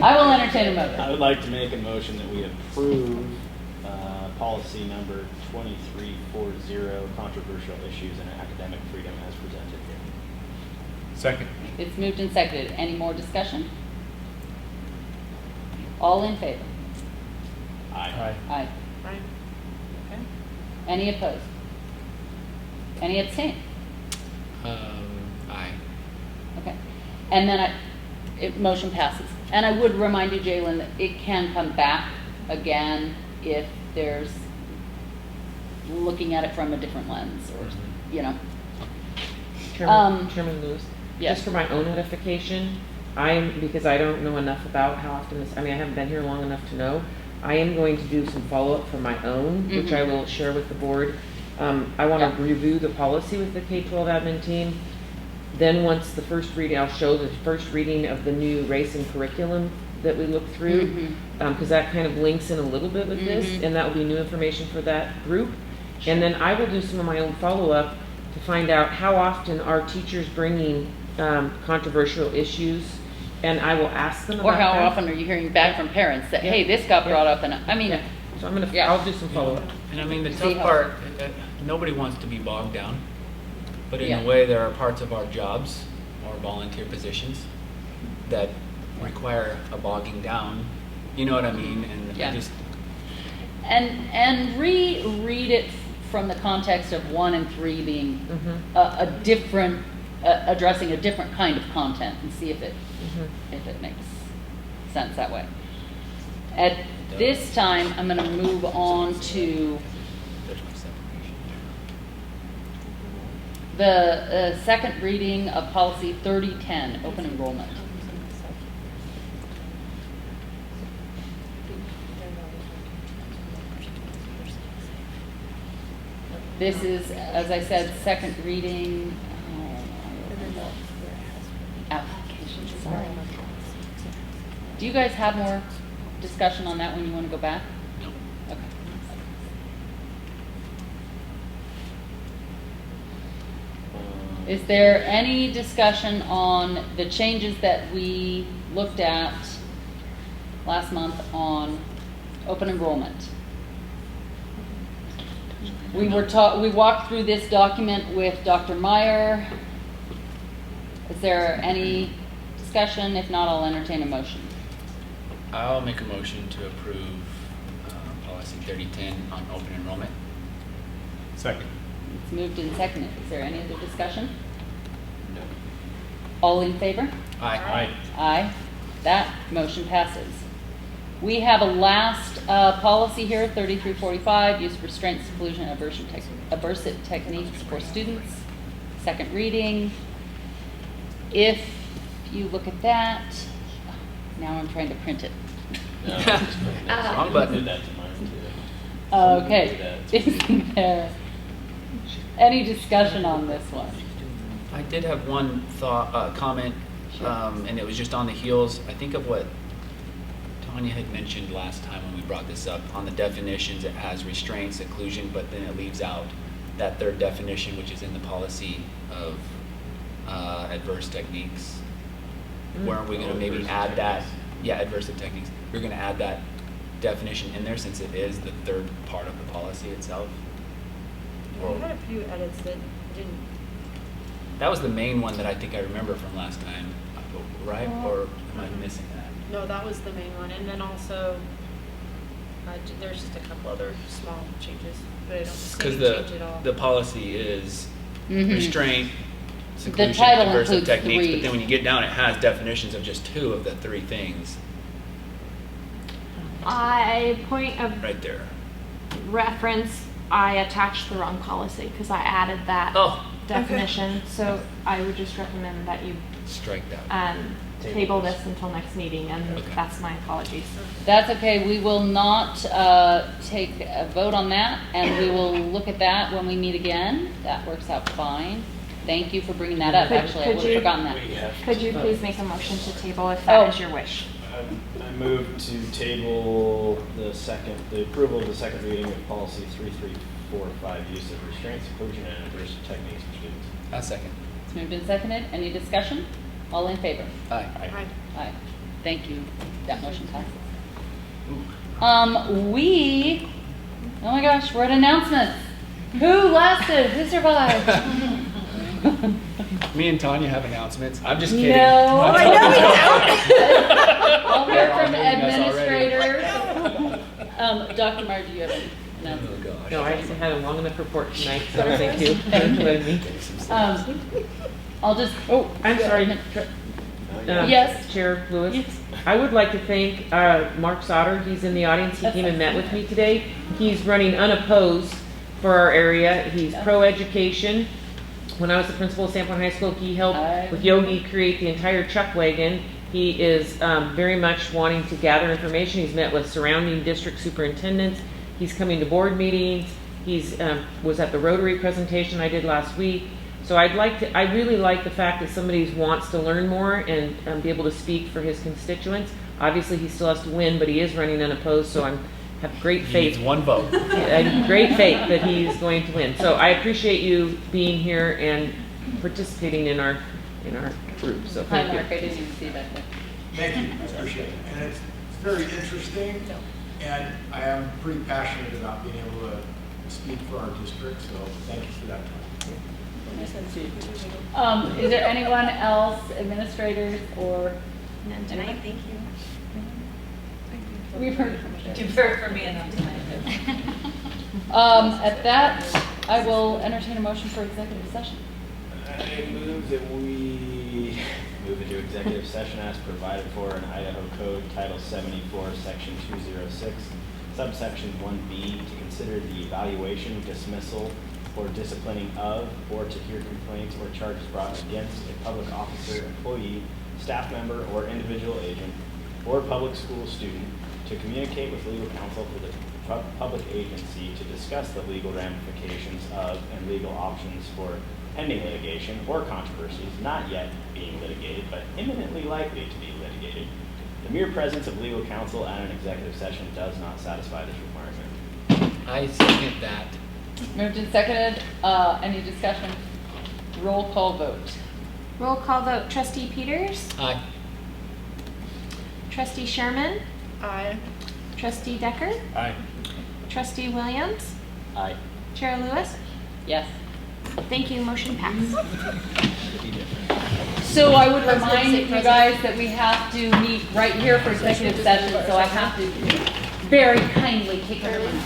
I will entertain a motion. I would like to make a motion that we approve policy number 2340, controversial issues and academic freedom as presented here. Second. It's moved and seconded. Any more discussion? All in favor? Aye. Aye. Right. Okay. Any opposed? Any abstain? Aye. Okay. And then motion passes. And I would remind you, Jalen, that it can come back again if there's looking at it from a different lens or, you know. Chairman Lewis? Yes. Just for my own edification, because I don't know enough about how often this, I haven't been here long enough to know, I am going to do some follow-up for my own, which I will share with the board. I want to review the policy with the K-12 admin team. Then once the first reading, I'll show the first reading of the new race and curriculum that we looked through, because that kind of links in a little bit with this, and that will be new information for that group. And then I will do some of my own follow-up to find out how often are teachers bringing controversial issues, and I will ask them about Or how that. often are you hearing back from parents that, hey, this got brought up, and So I'll do some follow-up. And the See tough how- part, nobody wants to be bogged down, but in Yeah. a way, there are parts of our jobs or volunteer positions that require a bogging down. You know what I mean? And Yeah. I just and reread it from the context of 1 and 3 being a different, addressing a different kind of content, and see if it makes sense that way. At this time, I'm going to move on to there's no separation. the second reading of policy 3010, open enrollment. This is, as I said, second reading. Application, sorry. Do you guys have more discussion on that when you want to go back? No. Okay. Is there any discussion on the changes that we looked at last month on open enrollment? We walked through this document with Dr. Meyer. Is there any discussion? If not, I'll entertain a motion. I'll make a motion to approve policy 3010 on open enrollment. Second. It's moved and seconded. Is there any other discussion? No. All in favor? Aye. Aye. That motion passes. We have a last policy here, 3345, use of restraint, seclusion, and aversive techniques for students. Second reading. If you look at that, now I'm trying to print it. Wrong button. Do that to mine too. Okay. Is there any discussion on this one? I did have one comment, and it was just on the heels, I think, of what Tanya had mentioned last time when we brought this up. On the definitions, it has restraint, seclusion, but then it leaves out that third definition, which is in the policy of adverse techniques. Weren't we going to maybe add that? Yeah, adversive techniques. We're going to add that definition in there since it is the third part of the policy itself. We had a few edits that didn't. That was the main one that I think I remember from last time, right? Or am I missing that? No, that was the main one, and then also there's just a couple other small changes, but I don't see Because any change at all. the policy is Mhm. restraint, seclusion, title aversive includes techniques, 3. but then when you get down, it has definitions of just 2 of the 3 things Point of right there. reference, I attached the wrong policy because I added that Oh, definition. So I would just recommend that you strike that. table this until next meeting, and Okay. that's my apologies. That's okay. We will not take a vote on that, and we will look at that when we meet again. That works out fine. Thank you for bringing that up. Actually, I would have forgotten that. Could you please make a motion to table if that Oh. is your wish? I move to table the approval of the second reading of policy 3345, use of restraint, seclusion, and adverse techniques for students. A second. It's moved and seconded. Any discussion? All in favor? Aye. Aye. Thank you. That motion passes. We Oh my gosh, we're at announcements. Who lasted? Who survived? Me and Tanya have announcements. I'm just kidding. No, I'm I know joking. We'll hear from They're all hating us administrators. Dr. Meyer, do you have any announcements? No, I had a long enough report tonight, so thank you for letting me. I'll just, I'm sorry. Yes. Chair Lewis. I would like to thank Mark Sauter. He's in the audience. He came and met with me today. He's running unopposed for our area. He's pro-education. When I was the principal of San Juan High School, he helped with Yogi create the entire chuck wagon. He is very much wanting to gather information. He's met with surrounding district superintendents. He's coming to board meetings. He's was at the Rotary presentation I did last week. So I really like the fact that somebody wants to learn more and be able to speak for his constituents. Obviously, he still has to win, but he is running unopposed, so I have great faith. He needs one vote. Great faith that he's going to win. So I appreciate you being here and participating in our group. So thank you. Mark, I didn't even see that. Thank you, I appreciate it. And it's very interesting, and I am pretty passionate about being able to speak for our district, so thank you for that time. Is there anyone else, administrators or? None tonight, thank you. We've heard from Sherry. You've heard from me enough tonight. At that, I will entertain a motion for executive session. I move that we move into executive session as provided for in Idaho Code Title 74, Section 206, subsection 1B, to consider the evaluation, dismissal, or disciplining of, or to hear complaints or charges brought against a public officer, employee, staff member, or individual agent, or public school student, to communicate with legal counsel for the public agency to discuss the legal ramifications of and legal options for pending litigation or controversies not yet being litigated but imminently likely to be litigated. The mere presence of legal counsel at an executive session does not satisfy this requirement. I second that. Moved and seconded. Any discussion? Roll call vote. Roll call vote. Trustee Peters? Aye. Trustee Sherman? Aye. Trustee Decker? Aye. Trustee Williams? Aye. Chair Lewis? Yes. Thank you. Motion passed. So I would remind you guys that we have to meet right here for executive session, so I have to very kindly kick everyone out.